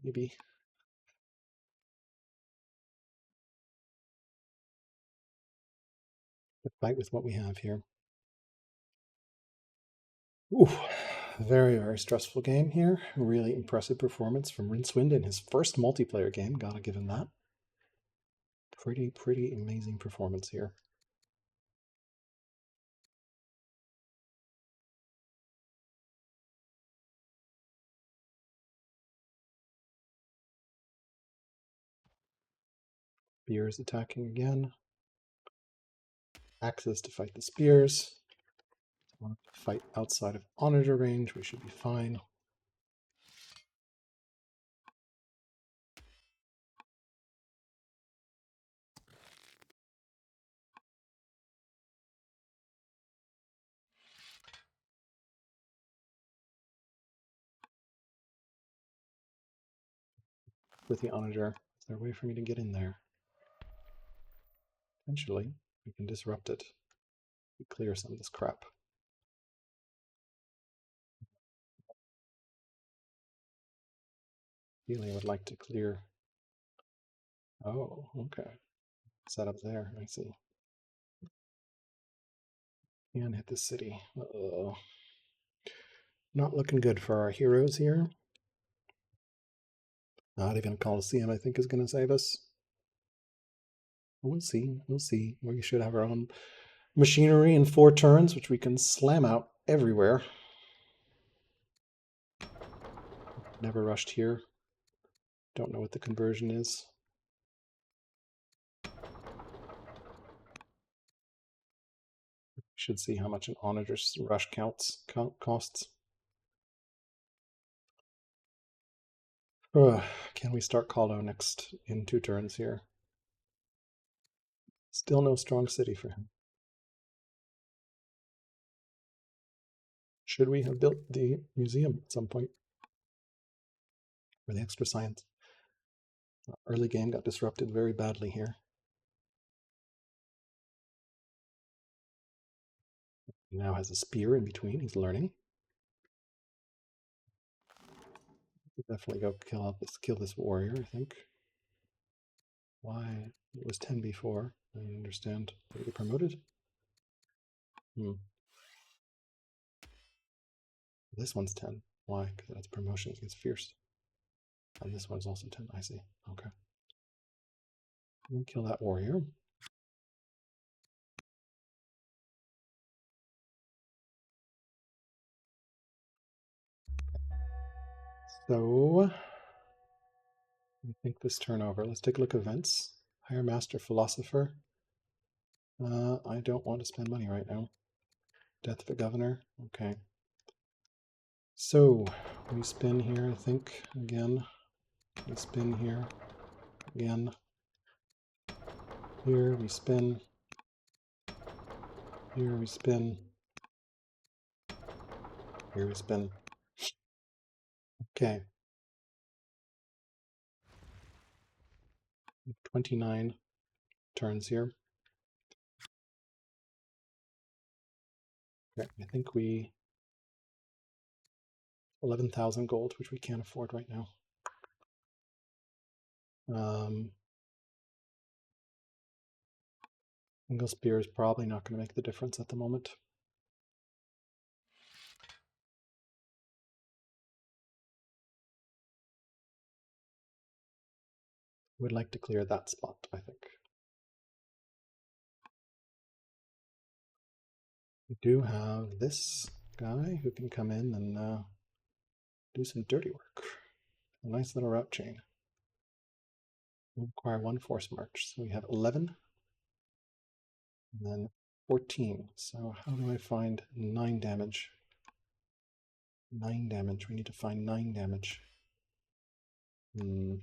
Maybe. To fight with what we have here. Ooh, very, very stressful game here. Really impressive performance from Rincewind in his first multiplayer game. Gotta give him that. Pretty amazing performance here. Spears attacking again. Axes to fight the spears. Fight outside of onager range. We should be fine. With the onager, is there a way for me to get in there? Potentially, we can disrupt it. We clear some of this crap. Really would like to clear. Oh, okay. Set up there, I see. And hit the city. Uh-oh. Not looking good for our heroes here. Not even a Colosseum, I think, is going to save us. We'll see. We'll see. We should have our own machinery in 4 turns, which we can slam out everywhere. Never rushed here. Don't know what the conversion is. Should see how much an onager rush costs. Can we start Colo next in 2 turns here? Still no strong city for him. Should we have built the museum at some point? For the extra science. Early game got disrupted very badly here. He now has a spear in between. He's learning. We'll definitely go kill this warrior, I think. Why? It was 10 before. I understand. Did he get promoted? This one's 10. Why? Because that's promotion. It gets fierce. And this one's also 10. I see. Okay. We'll kill that warrior. So, I think this turnover. Let's take a look at events. Hire Master Philosopher. I don't want to spend money right now. Death of a Governor. Okay. So, we spin here, I think, again. We spin here, again. Here we spin. Here we spin. Here we spin. Okay. 29 turns here. Okay, I think we 11,000 gold, which we can't afford right now. Single spear is probably not going to make the difference at the moment. Would like to clear that spot, I think. We do have this guy who can come in and do some dirty work. A nice little route chain. We require 1 force march. So we have 11 and then 14. So how do I find 9 damage? 9 damage. We need to find 9 damage. 9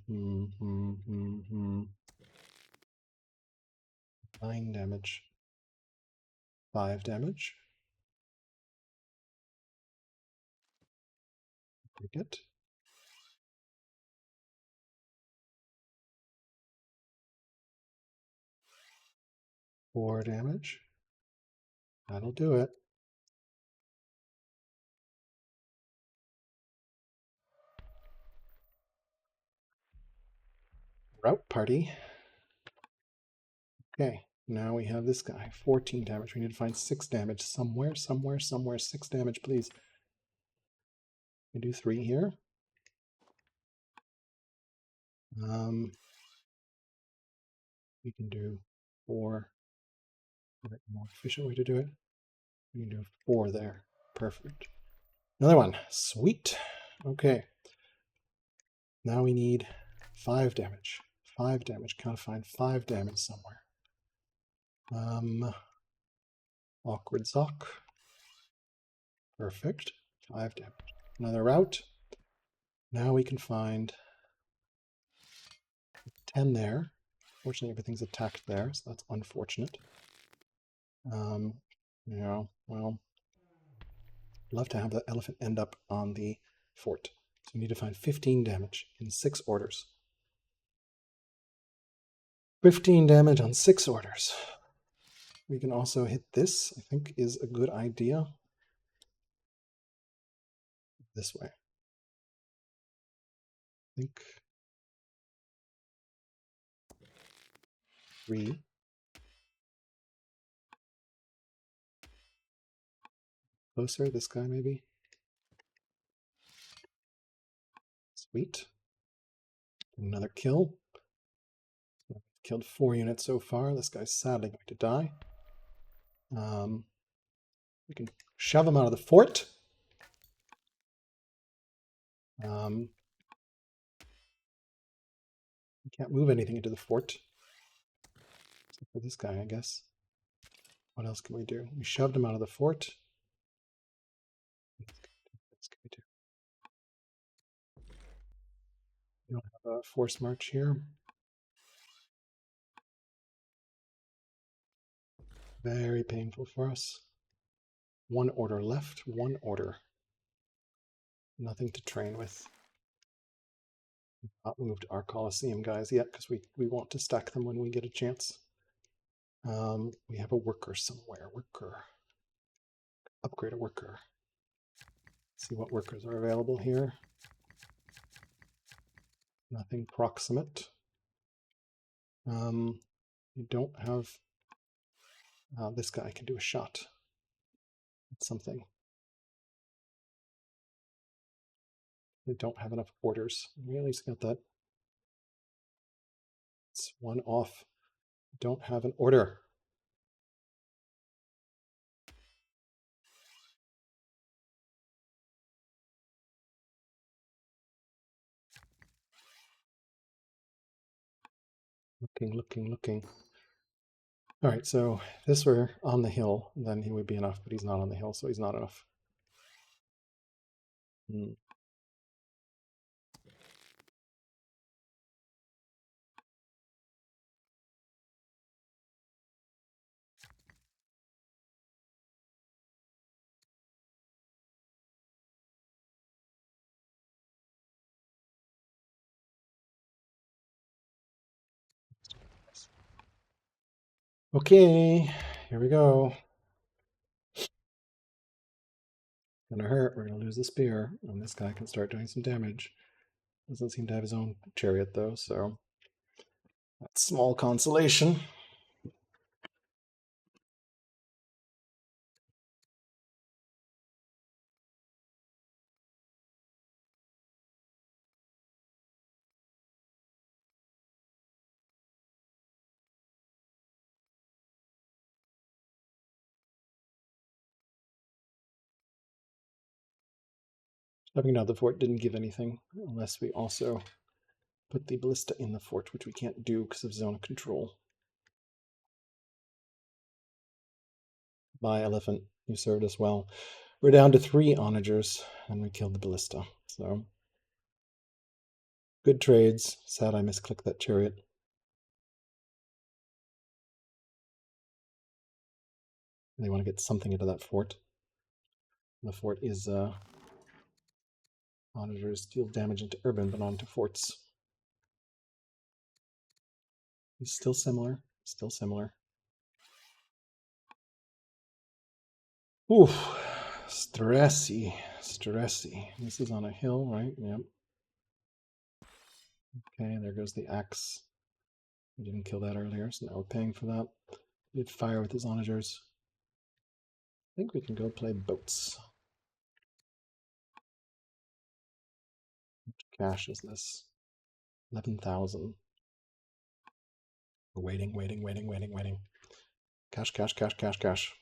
damage. 5 damage. Take it. Four damage. That'll do it. Route party. Okay, now we have this guy. 14 damage. We need to find 6 damage somewhere. 6 damage, please. We do 3 here. We can do 4. More efficient way to do it. We can do 4 there. Perfect. Another one. Sweet. Okay. Now we need 5 damage. 5 damage. Gotta find 5 damage somewhere. Awkward sock. Perfect. 5 damage. Another route. Now we can find 10 there. Fortunately, everything's attacked there, so that's unfortunate. Yeah, well, love to have the elephant end up on the fort. So we need to find 15 damage in 6 orders. 15 damage on 6 orders. We can also hit this, I think is a good idea. This way. I think 3. Closer, this guy maybe. Sweet. Another kill. Killed 4 units so far. This guy's sadly going to die. We can shove him out of the fort. We can't move anything into the fort. Except for this guy, I guess. What else can we do? We shoved him out of the fort. What else can we do? We don't have a force march here. Very painful for us. 1 order left, 1 order. Nothing to train with. We've not moved our Colosseum guys yet because we want to stack them when we get a chance. We have a worker somewhere. Worker. Upgrade a worker. See what workers are available here. Nothing proximate. You don't have... this guy can do a shot. That's something. They don't have enough orders. We at least got that. It's 1 off. Don't have an order. Looking. All right, so if this were on the hill, then he would be enough, but he's not on the hill, so he's not enough. Okay, here we go. Gonna hurt. We're gonna lose the spear, and this guy can start doing some damage. Doesn't seem to have his own chariot though, so that's small consolation. Stepping down the fort didn't give anything, unless we also put the ballista in the fort, which we can't do because of zone control. Bye, elephant. You served us well. We're down to 3 onagers, and we killed the ballista. So, good trades. Sad I misclicked that chariot. They want to get something into that fort. The fort is onagers deal damage into urban, but not into forts. It's still similar. Still similar. Oof. Stressy. Stressy. This is on a hill, right? Yep. Okay, there goes the axe. We didn't kill that earlier, so now we're paying for that. We did fire with his onagers. I think we can go play boats. How much cash is this? 11,000. We're waiting, waiting, waiting, waiting, waiting. Cash, cash, cash, cash, cash.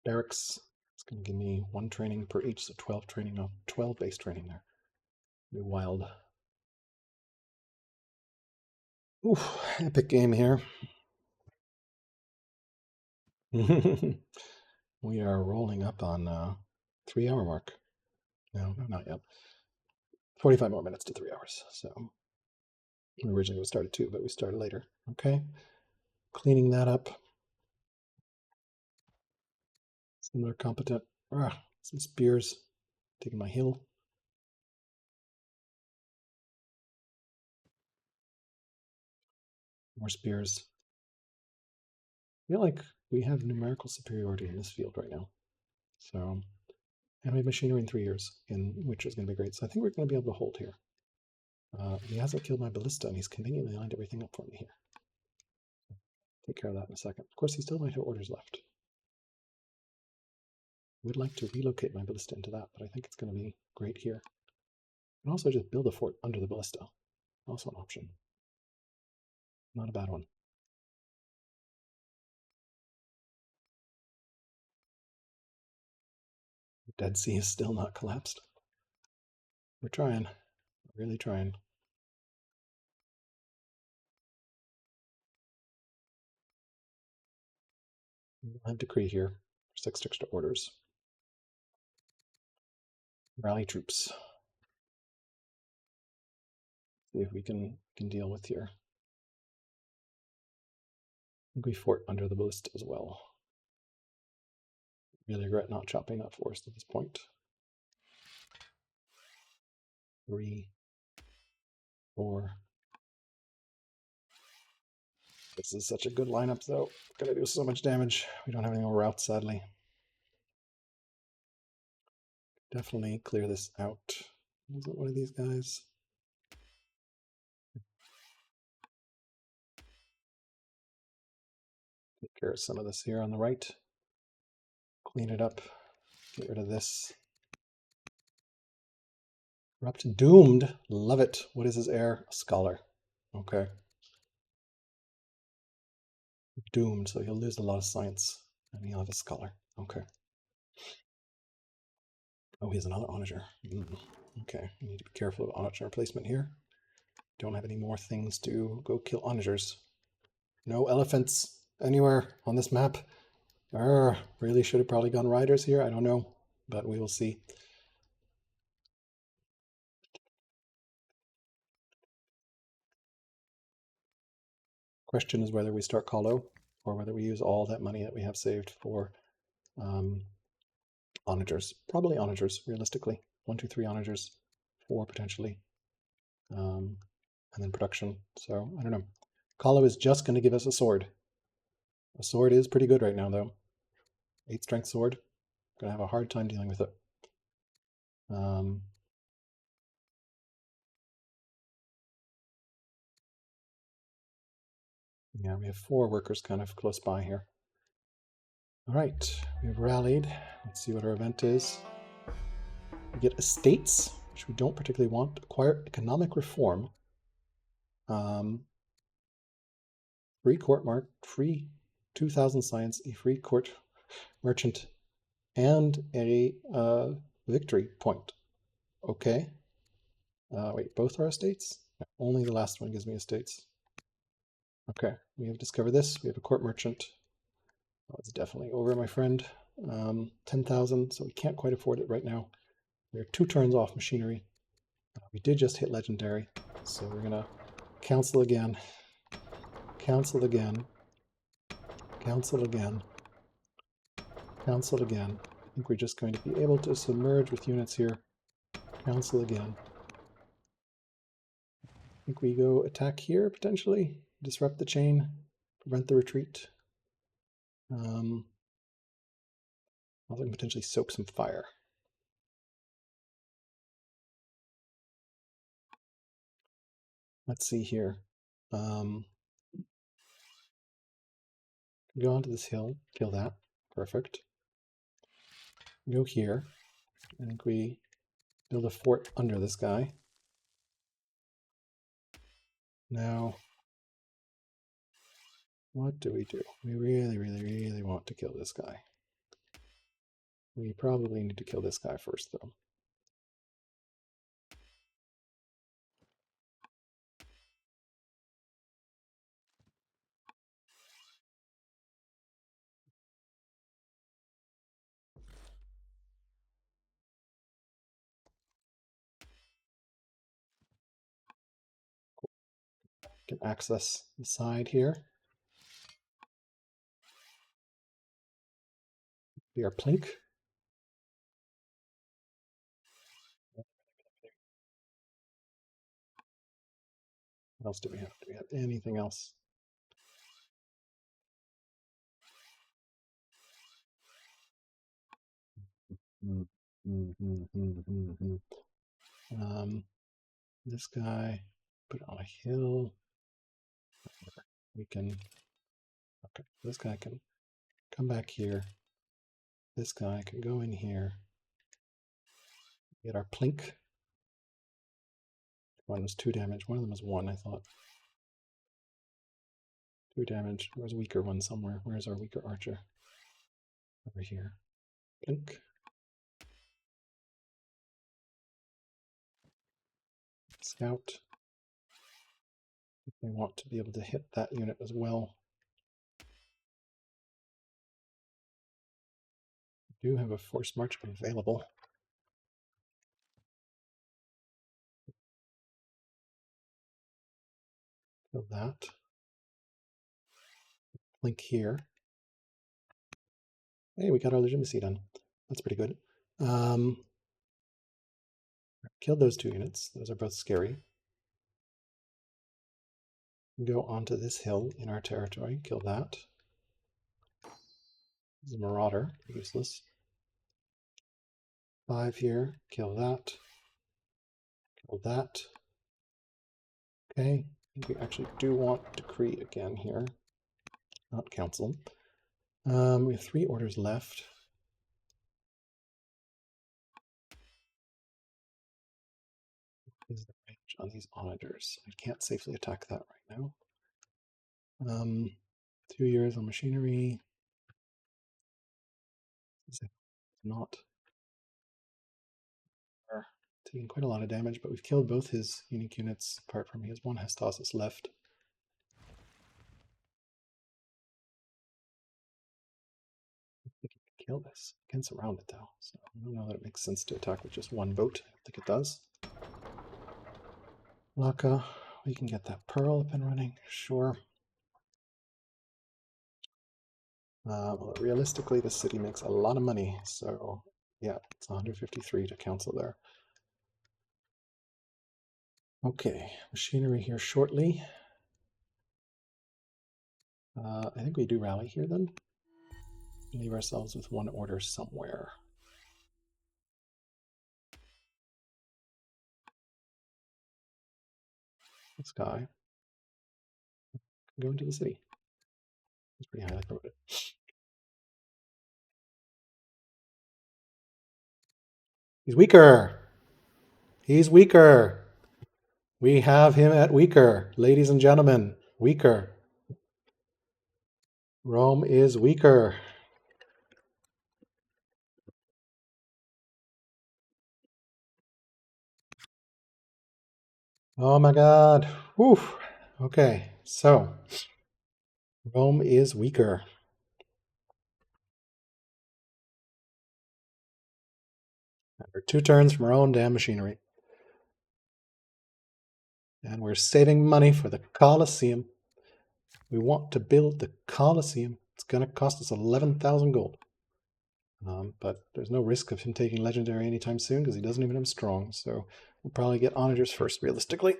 Barracks. It's going to give me 1 training per each, so 12 training, no, 12 base training there. Be wild. Oof, epic game here. We are rolling up on 3-hour mark. No, not yet. 45 more minutes to 3 hours. So originally we started 2, but we started later. Okay, cleaning that up. Similar competent. Some spears. Taking my hill. More spears. I feel like we have numerical superiority in this field right now. So, and we have machinery in 3 years, which is going to be great. So I think we're going to be able to hold here. He hasn't killed my ballista, and he's conveniently lined everything up for me here. Take care of that in a second. Of course, he still might have orders left. Would like to relocate my ballista into that, but I think it's going to be great here. And also just build a fort under the ballista. Also an option. Not a bad one. The Dead Sea is still not collapsed. We're trying. We're really trying. We'll have decree here for 6 extra orders. Rally troops. See if we can deal with here. I think we fort under the ballista as well. Really regret not chopping that forest at this point. 3, 4. This is such a good lineup, though. Gonna do so much damage. We don't have any more routes, sadly. Definitely clear this out. Is it one of these guys? Take care of some of this here on the right. Clean it up. Get rid of this. Corrupt Doomed. Love it. What is his heir? A scholar. Okay. Doomed, so he'll lose a lot of science. And he'll have a scholar. Okay. Oh, he has another onager. Okay, we need to be careful of onager replacement here. Don't have any more things to go kill onagers. No elephants anywhere on this map. Really should have probably gone riders here. I don't know, but we will see. Question is whether we start Colo or whether we use all that money that we have saved for onagers. Probably onagers, realistically. 1, 2, 3 onagers, 4 potentially. And then production. So I don't know. Colo is just going to give us a sword. A sword is pretty good right now, though. 8 strength sword. Gonna have a hard time dealing with it. Yeah, we have 4 workers kind of close by here. All right, we've rallied. Let's see what our event is. We get estates, which we don't particularly want. Acquire economic reform. free court mark, free 2,000 science, a free court merchant, and a victory point. Okay. Wait, both are estates? Only the last one gives me estates. Okay, we have discovered this. We have a court merchant. Oh, it's definitely over, my friend. 10,000, so we can't quite afford it right now. We're 2 turns off machinery. We did just hit legendary, so we're gonna cancel again, cancel again, cancel again, cancel again. I think we're just going to be able to submerge with units here. Cancel again. I think we go attack here, potentially. Disrupt the chain, prevent the retreat. Also can potentially soak some fire. Let's see here. Go onto this hill, kill that. Perfect. Go here. I think we build a fort under this guy. Now, what do? We really, really, really want to kill this guy. We probably need to kill this guy first, though. Can access the side here. Be our plink. What else do we have? Do we have anything else? This guy, put it on a hill. We can, okay, this guy can come back here. This guy can go in here. Get our plink. One was 2 damage. One of them was 1, I thought. 2 damage. There's a weaker one somewhere. Where's our weaker archer? Over here. Plink. Scout. If they want to be able to hit that unit as well. We do have a force march available. Kill that. Link here. Hey, we got our legitimacy done. That's pretty good. Killed those 2 units. Those are both scary. Go onto this hill in our territory. Kill that. This is a marauder. Useless. 5 here. Kill that. Kill that. Okay. I think we actually do want decree again here. Not council. We have 3 orders left. What is the range on these onagers? I can't safely attack that right now. 2 years on machinery. It's not taking quite a lot of damage, but we've killed both his unique units, apart from he has 1 Hestasis left. I think he can kill this. He can surround it though, so I don't know that it makes sense to attack with just 1 boat. I think it does. Laka, we can get that pearl up and running, sure. Well, realistically, the city makes a lot of money, so yeah, it's 153 to council there. Okay, machinery here shortly. I think we do rally here then. Leave ourselves with 1 order somewhere. This guy can go into the city. It's pretty highly promoted. He's weaker. He's weaker. We have him at weaker, ladies and gentlemen. Weaker. Rome is weaker. Oh my God. Whew. Okay, so Rome is weaker. We're 2 turns from our own damn machinery. And we're saving money for the Colosseum. We want to build the Colosseum. It's going to cost us 11,000 gold. But there's no risk of him taking legendary anytime soon because he doesn't even have strong. So we'll probably get onagers first, realistically.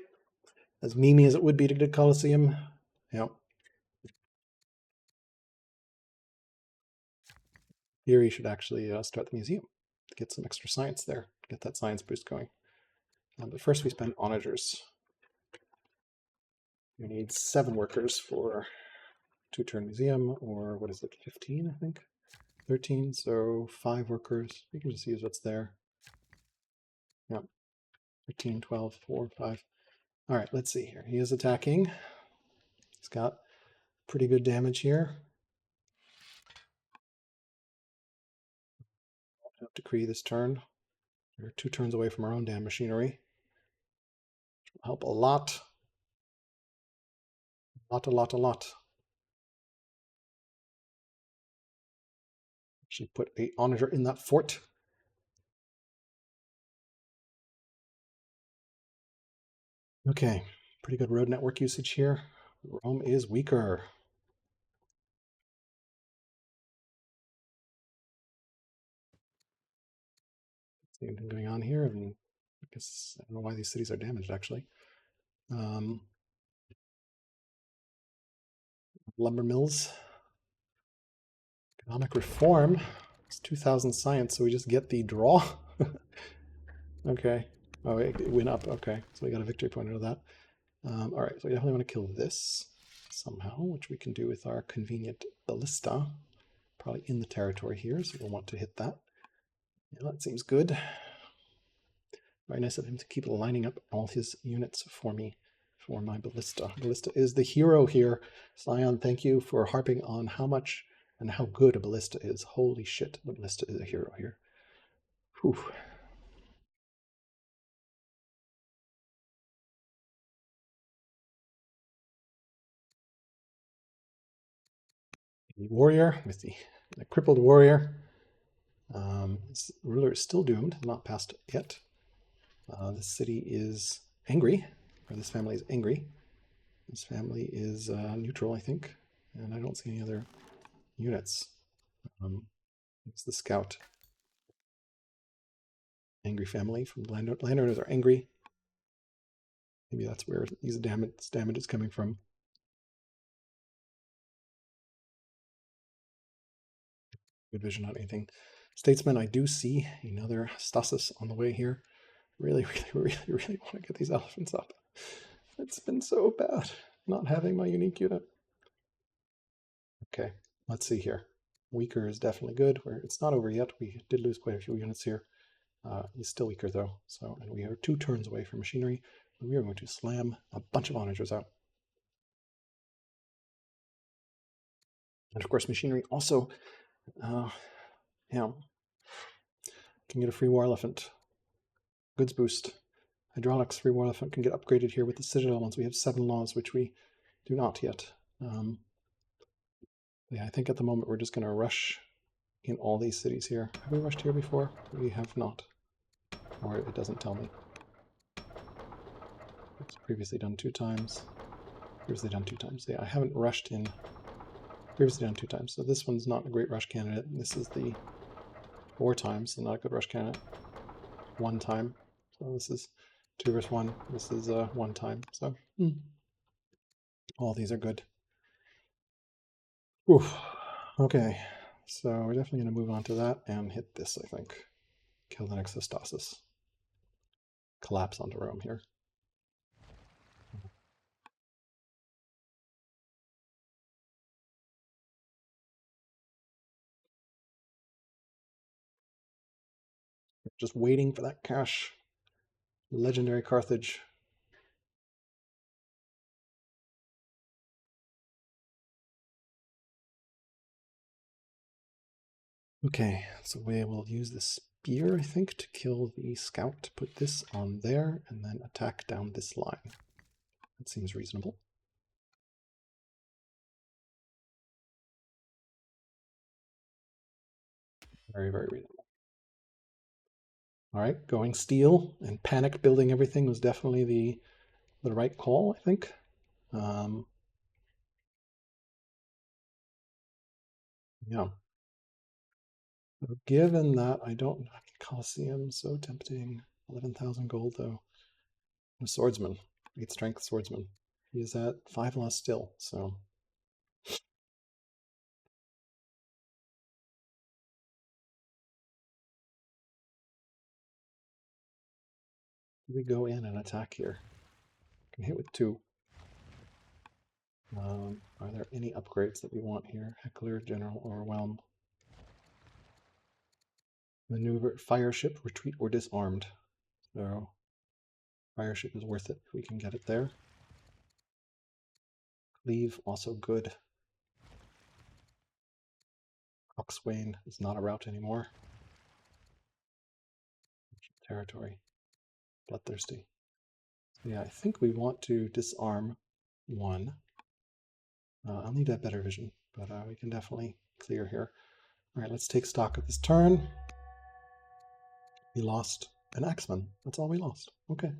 As memey as it would be to get a Colosseum. Yeah. Here you should actually start the museum to get some extra science there, get that science boost going. But first we spend onagers. We need 7 workers for 2-turn museum, or what is it, 15, I think? 13, so 5 workers. You can just use what's there. Yep, 13, 12, 4, 5. All right, let's see here. He is attacking. He's got pretty good damage here. I'll have to decree this turn. We're 2 turns away from our own damn machinery. Which will help a lot. A lot. Actually put a onager in that fort. Okay, pretty good road network usage here. Rome is weaker. See anything going on here? I mean, I guess I don't know why these cities are damaged actually. Lumber mills. Economic reform. It's 2,000 science, so we just get the draw. Okay. Oh, it went up. Okay, so we got a victory point out of that. All right, so we definitely want to kill this somehow, which we can do with our convenient ballista. Probably in the territory here, so we'll want to hit that. Yeah, that seems good. Very nice of him to keep lining up all his units for me, for my ballista. Ballista is the hero here. Scion, thank you for harping on how much and how good a ballista is. Holy shit, the ballista is a hero here. Whew. The warrior with the crippled warrior. This ruler is still doomed, not passed yet. This city is angry, or this family is angry. This family is neutral, I think, and I don't see any other units. It's the scout. Angry family from landowners are angry. Maybe that's where these damage is coming from. Good vision on anything. Statesman, I do see another stasis on the way here. Really want to get these elephants up. It's been so bad not having my unique unit. Okay, let's see here. Weaker is definitely good. It's not over yet. We did lose quite a few units here. He's still weaker though. So, and we are 2 turns away from machinery. We are going to slam a bunch of onagers out. And of course, machinery also, can get a free war elephant. Goods boost. Hydraulics free war elephant can get upgraded here with the citadel once we have 7 laws, which we do not yet. Yeah, I think at the moment we're just going to rush in all these cities here. Have we rushed here before? We have not. Or it doesn't tell me. It's previously done 2 times. Previously done 2 times. Yeah, I haven't rushed in. Previously done 2 times. So this one's not a great rush candidate. This is the 4 times, so not a good rush candidate. 1 time. So this is 2 versus 1. This is 1 time. So all these are good. Oof. Okay. So we're definitely going to move on to that and hit this, I think. Kill the next Stasis. Collapse onto Rome here. Just waiting for that cash. Legendary Carthage. Okay, so we will use the spear, I think, to kill the scout. Put this on there and then attack down this line. That seems reasonable. Very, very reasonable. All right, going steel and panic building everything was definitely the right call, I think. Yeah. So given that I don't Colosseum, so tempting. 11,000 gold though. A swordsman, 8 strength swordsman. He is at 5 loss still, so we go in and attack here. Can hit with 2. Are there any upgrades that we want here? Heckler, General, Overwhelm. Maneuver, fire ship, retreat, or disarmed. So fire ship is worth it if we can get it there. Cleave, also good. Coxswain is not a route anymore. Territory. Bloodthirsty. Yeah, I think we want to disarm 1. I'll need that better vision, but we can definitely clear here. All right, let's take stock of this turn. We lost an axeman. That's all we lost. Okay.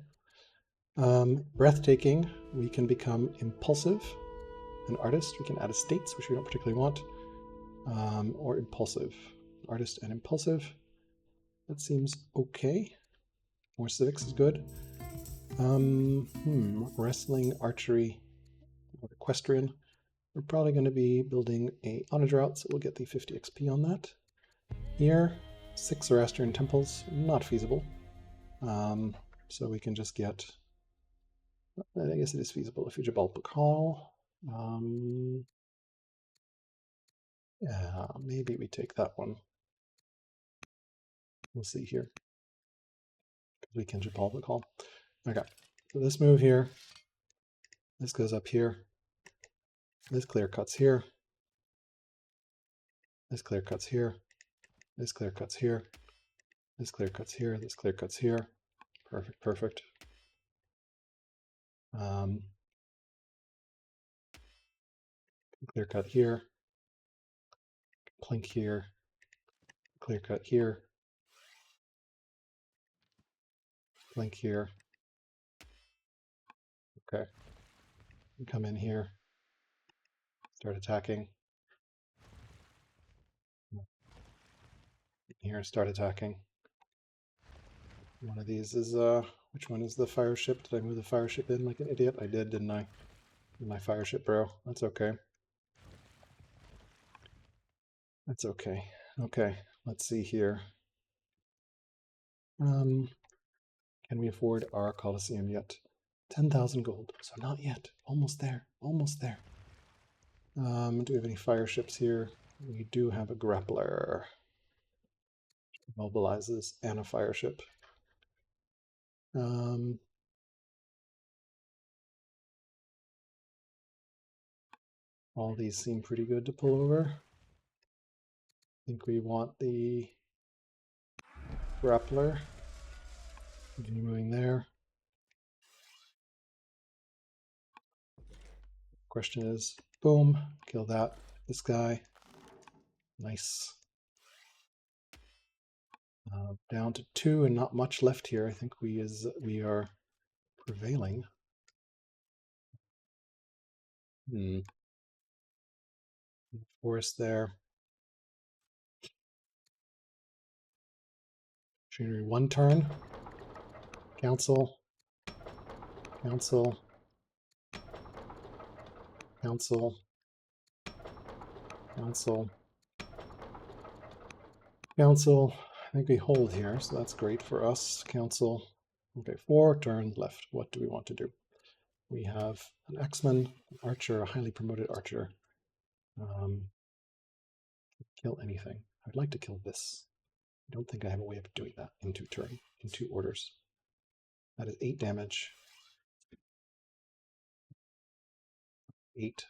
Breathtaking. We can become impulsive. An artist. We can add estates, which we don't particularly want. Or impulsive. Artist and impulsive. That seems okay. More civics is good. Wrestling, archery, or equestrian. We're probably going to be building a honor route, so we'll get the 50 XP on that. Here, 6 Zoroastrian temples, not feasible. So we can just get, I guess it is feasible, if you Jabal Bakal. Yeah, maybe we take that one. We'll see here. We can Jabal Bakal. Okay, so this move here, this goes up here, this clear cuts here, this clear cuts here, this clear cuts here, this clear cuts here, this clear cuts here. Perfect, perfect. Clear cut here, plink here, clear cut here, plink here. Okay, come in here, start attacking. Here, start attacking. One of these is, which one is the fire ship? Did I move the fire ship in like an idiot? I did, didn't I? My fire ship, bro. That's okay. That's okay. Okay, let's see here. Can we afford our Colosseum yet? 10,000 gold. So not yet. Almost there. Almost there. Do we have any fire ships here? We do have a grappler. Mobilizes and a fire ship. All these seem pretty good to pull over. I think we want the grappler. Continue moving there. Question is, boom, kill that. This guy. Nice. Down to 2 and not much left here. I think we are prevailing. Forest there. Machinery 1 turn. Council. Council. Council. Council. Council. I think we hold here, so that's great for us. Council. Okay, 4 turns left. What do we want to do? We have an X-Men, an archer, a highly promoted archer. Kill anything. I'd like to kill this. I don't think I have a way of doing that in 2 turns, in 2 orders. That is 8 damage. 8.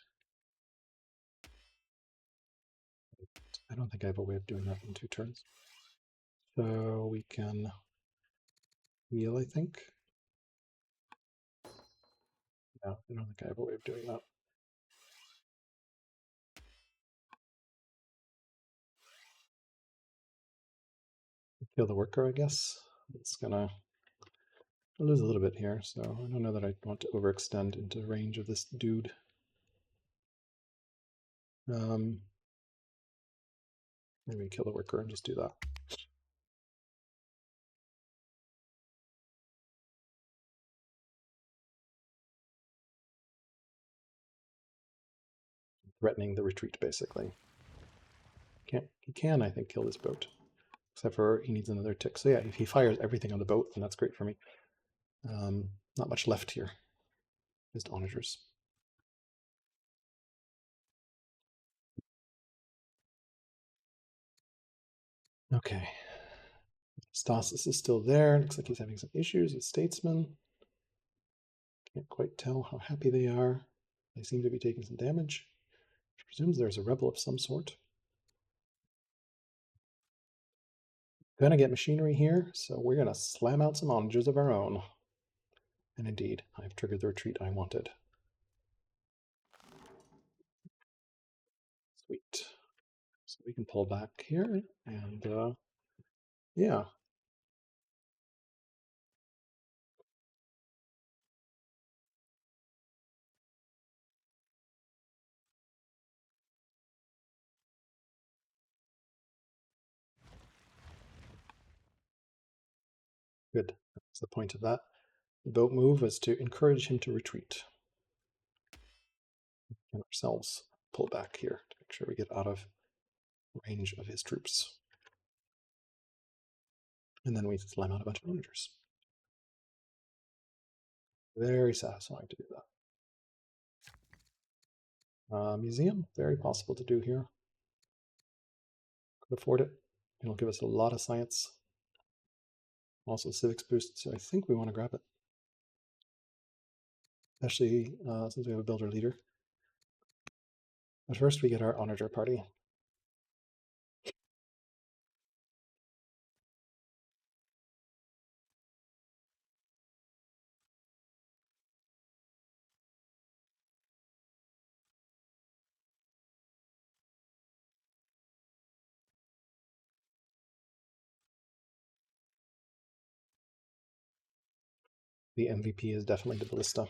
I don't think I have a way of doing that in 2 turns. So we can heal, I think. No, I don't think I have a way of doing that. Kill the worker, I guess. It's gonna lose a little bit here, so I don't know that I want to overextend into range of this dude. Maybe kill the worker and just do that. Threatening the retreat, basically. He can, I think, kill this boat. Except for he needs another tick. So yeah, if he fires everything on the boat, then that's great for me. Not much left here. Just onagers. Okay. Stasis is still there. Looks like he's having some issues with statesmen. Can't quite tell how happy they are. They seem to be taking some damage, which presumes there's a rebel of some sort. Gonna get machinery here, so we're gonna slam out some onagers of our own. And indeed, I've triggered the retreat I wanted. Sweet. So we can pull back here, and yeah. Good. That's the point of that. The boat move was to encourage him to retreat. And ourselves pull back here to make sure we get out of range of his troops. And then we slam out a bunch of onagers. Very satisfying to do that. Museum, very possible to do here. Could afford it. It'll give us a lot of science. Also civics boost, so I think we want to grab it. Especially since we have a builder leader. But first we get our onager party. The MVP is definitely the ballista.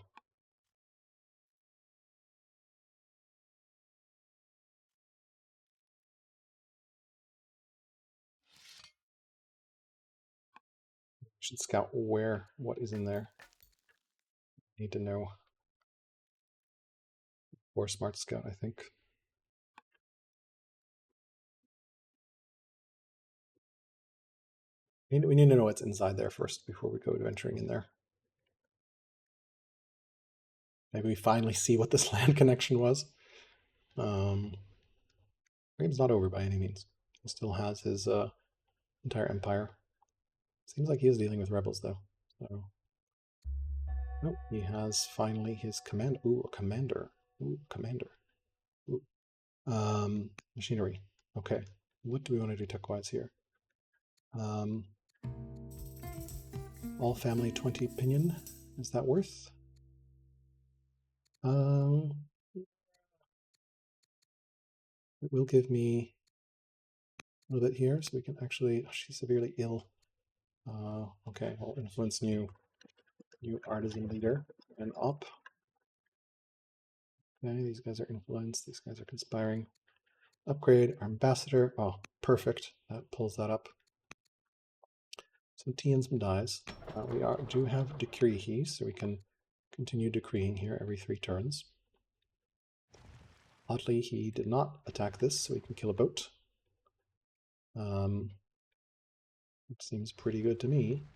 Should scout what is in there. Need to know. Or smart scout, I think. We need to know what's inside there first before we go to venturing in there. Maybe we finally see what this land connection was. Game's not over by any means. He still has his entire empire. Seems like he is dealing with rebels though. So, nope, he has finally his command. Ooh, a commander. Ooh, commander. Ooh. Machinery. Okay. What do we want to do tech-wise here? All family 20 pinion. Is that worth? It will give me a little bit here, so we can actually. Oh, she's severely ill. Okay, we'll influence new artisan leader and up. Okay, these guys are influenced. These guys are conspiring. Upgrade our ambassador. Oh, perfect. That pulls that up. So Tiansman dies. We do have decree he, so we can continue decreeing here every 3 turns. Oddly, he did not attack this, so we can kill a boat. It seems pretty good to me.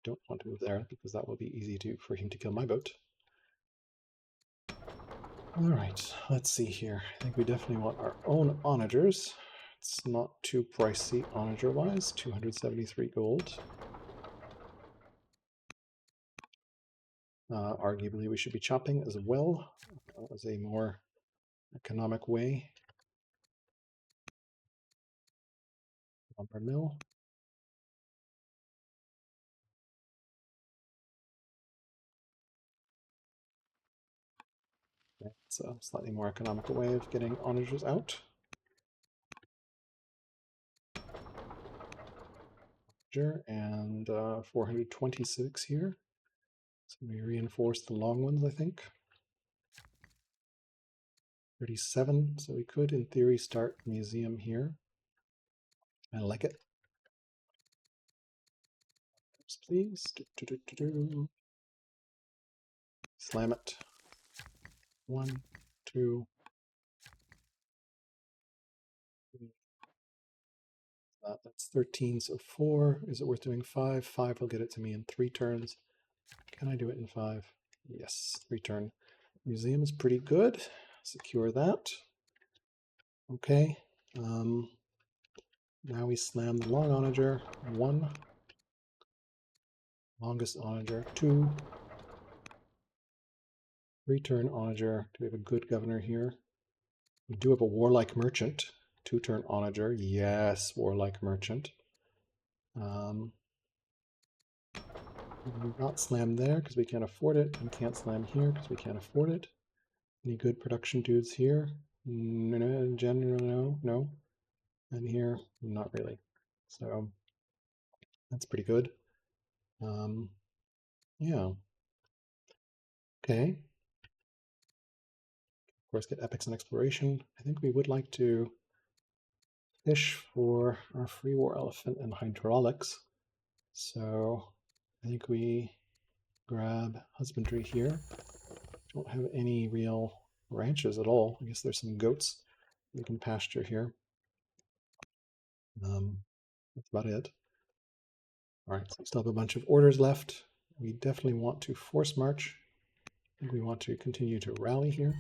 Don't want to move there because that will be easy for him to kill my boat. All right, let's see here. I think we definitely want our own onagers. It's not too pricey onager-wise, 273 gold. Arguably, we should be chopping as well as a more economic way lumber mill. It's a slightly more economical way of getting onagers out. And 426 here. So we reinforce the long ones, I think. 37, so we could, in theory, start a museum here. I like it. Please. Slam it. 1, 2. That's 13, so 4. Is it worth doing 5? 5 will get it to me in 3 turns. Can I do it in 5? Yes, 3 turn. Museum is pretty good. Secure that. Okay. Now we slam the long onager. 1. Longest onager. 2. Return onager. Do we have a good governor here? We do have a warlike merchant. 2-turn onager. Yes, warlike merchant. Not slam there because we can't afford it, and can't slam here because we can't afford it. Any good production dudes here? No, general, no. And here, not really. So that's pretty good. Yeah. Okay. Of course, get epics and exploration. I think we would like to fish for our free war elephant and hydraulics. So I think we grab husbandry here. Don't have any real ranches at all. I guess there's some goats we can pasture here. That's about it. All right, so we still have a bunch of orders left. We definitely want to force march. I think we want to continue to rally here.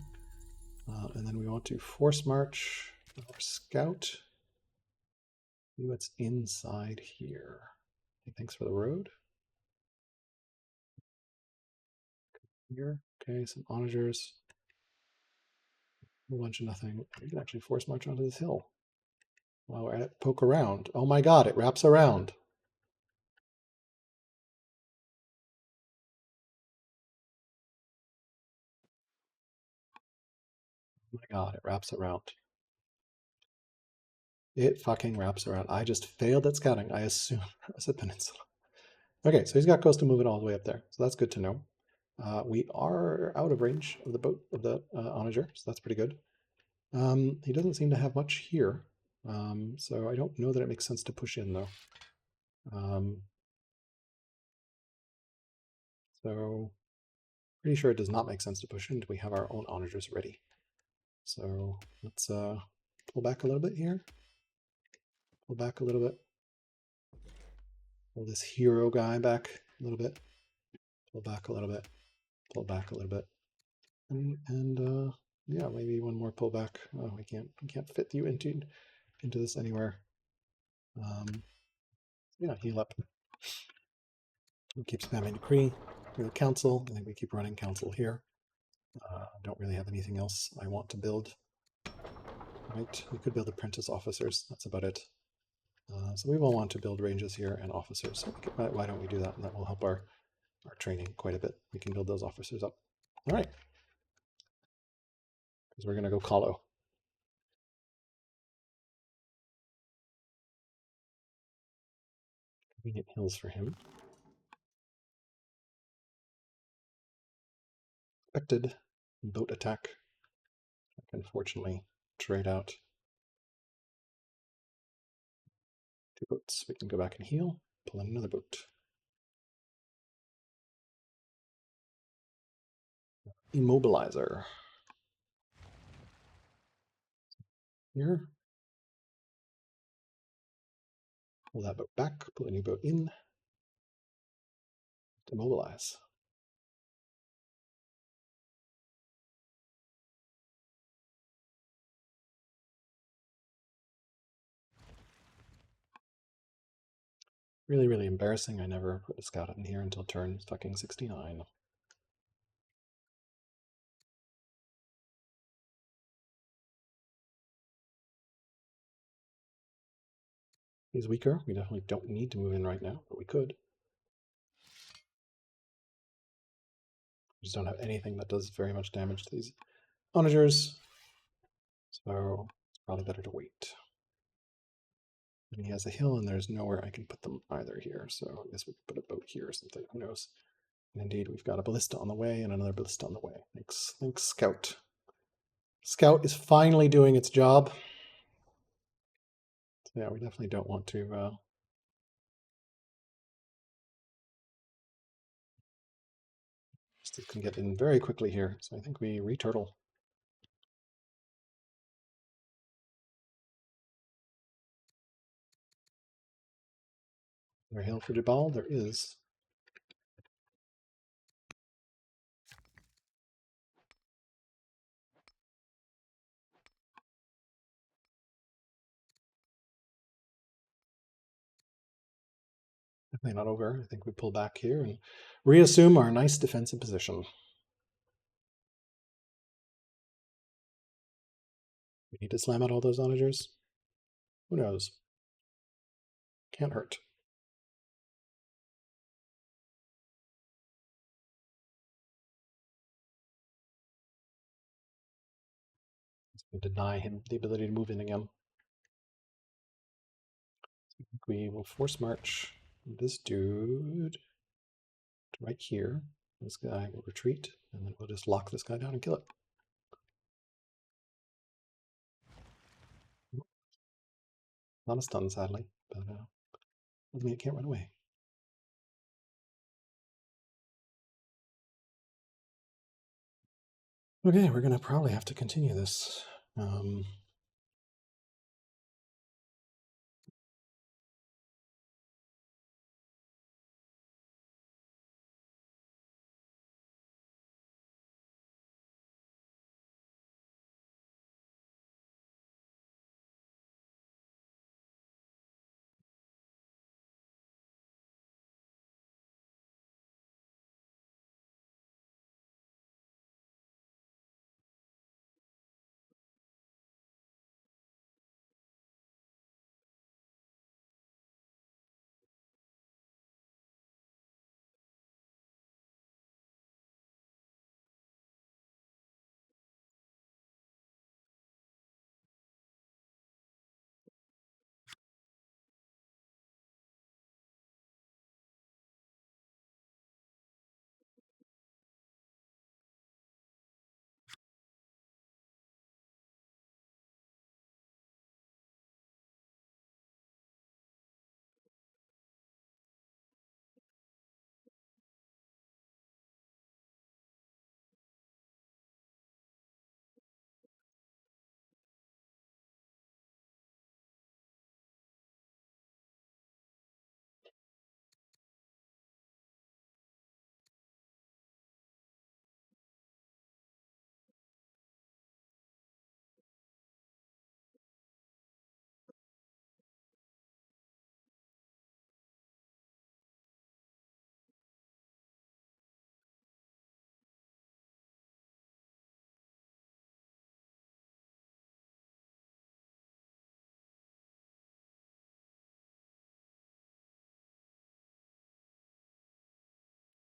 And then we want to force march or scout. See what's inside here. Okay, thanks for the road. Here, okay, some onagers. A bunch of nothing. We can actually force march onto this hill. While we're at it, poke around. Oh my god, it wraps around. Oh my god, it wraps around. It fucking wraps around. I just failed at scouting. I assume it's a peninsula. Okay, so he's got coast to move it all the way up there. So that's good to know. We are out of range of the boat, of the onager, so that's pretty good. He doesn't seem to have much here. So I don't know that it makes sense to push in, though. So pretty sure it does not make sense to push in until we have our own onagers ready. So let's pull back a little bit here. Pull back a little bit. Pull this hero guy back a little bit. Pull back a little bit. Pull back a little bit. And yeah, maybe one more pullback. Oh, we can't fit you into this anywhere. Yeah, heal up. We keep spamming decree. We have council. I think we keep running council here. Don't really have anything else I want to build. Right, we could build apprentice officers. That's about it. So we will want to build ranges here and officers. So why don't we do that? And that will help our training quite a bit. We can build those officers up. All right. Because we're going to go Kahlo. Convenient hills for him. Expected boat attack. Unfortunately, trade out 2 boats. We can go back and heal. Pull in another boat. Immobilizer. Here. Pull that boat back. Pull a new boat in. Demobilize. Really, really embarrassing. I never put a scout in here until turn fucking 69. He's weaker. We definitely don't need to move in right now, but we could. We just don't have anything that does very much damage to these onagers. So it's probably better to wait. And he has a hill, and there's nowhere I can put them either here. So I guess we could put a boat here or something. Who knows? And indeed, we've got a ballista on the way and another ballista on the way. Thanks, Scout. Scout is finally doing its job. So yeah, we definitely don't want to. Still can get in very quickly here. So I think we returtle. There a hill for Jabal? There is. Definitely not over. I think we pull back here and reassume our nice defensive position. We need to slam out all those onagers. Who knows? Can't hurt. We deny him the ability to move in again. I think we will force march this dude right here. This guy will retreat, and then we'll just lock this guy down and kill it. Not a stun, sadly, but doesn't mean it can't run away. Okay, we're going to probably have to continue this.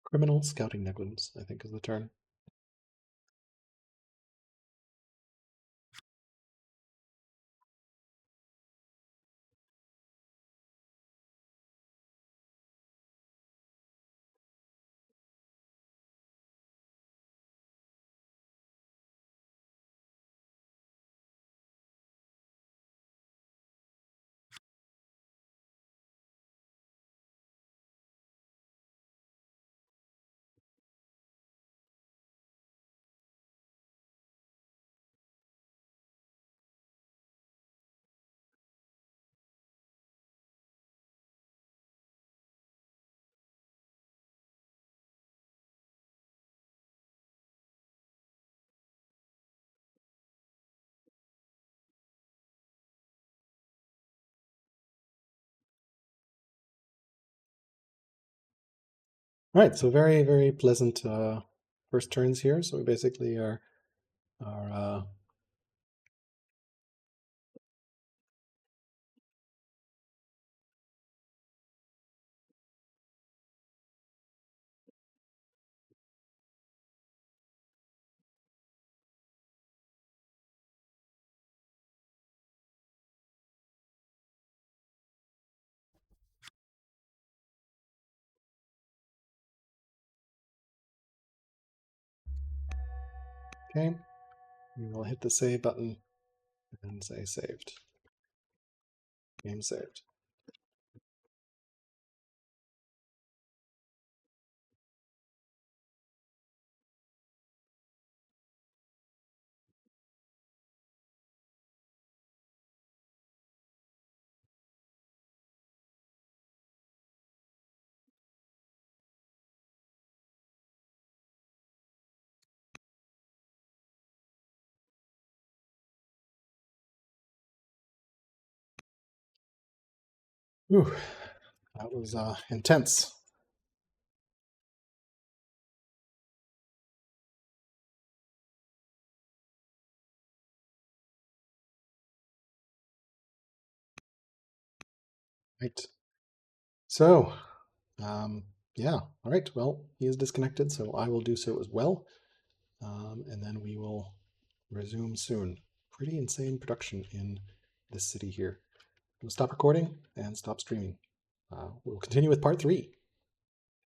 Criminal scouting negligence, I think, is the turn. All right, so very, very pleasant first turns here. So we basically are Okay, we will hit the save button and say saved. Game saved. Whew, that was intense. Right. So, yeah, all right. Well, he is disconnected, so I will do so as well. And then we will resume soon. Pretty insane production in this city here. We'll stop recording and stop streaming. We'll continue with part 3.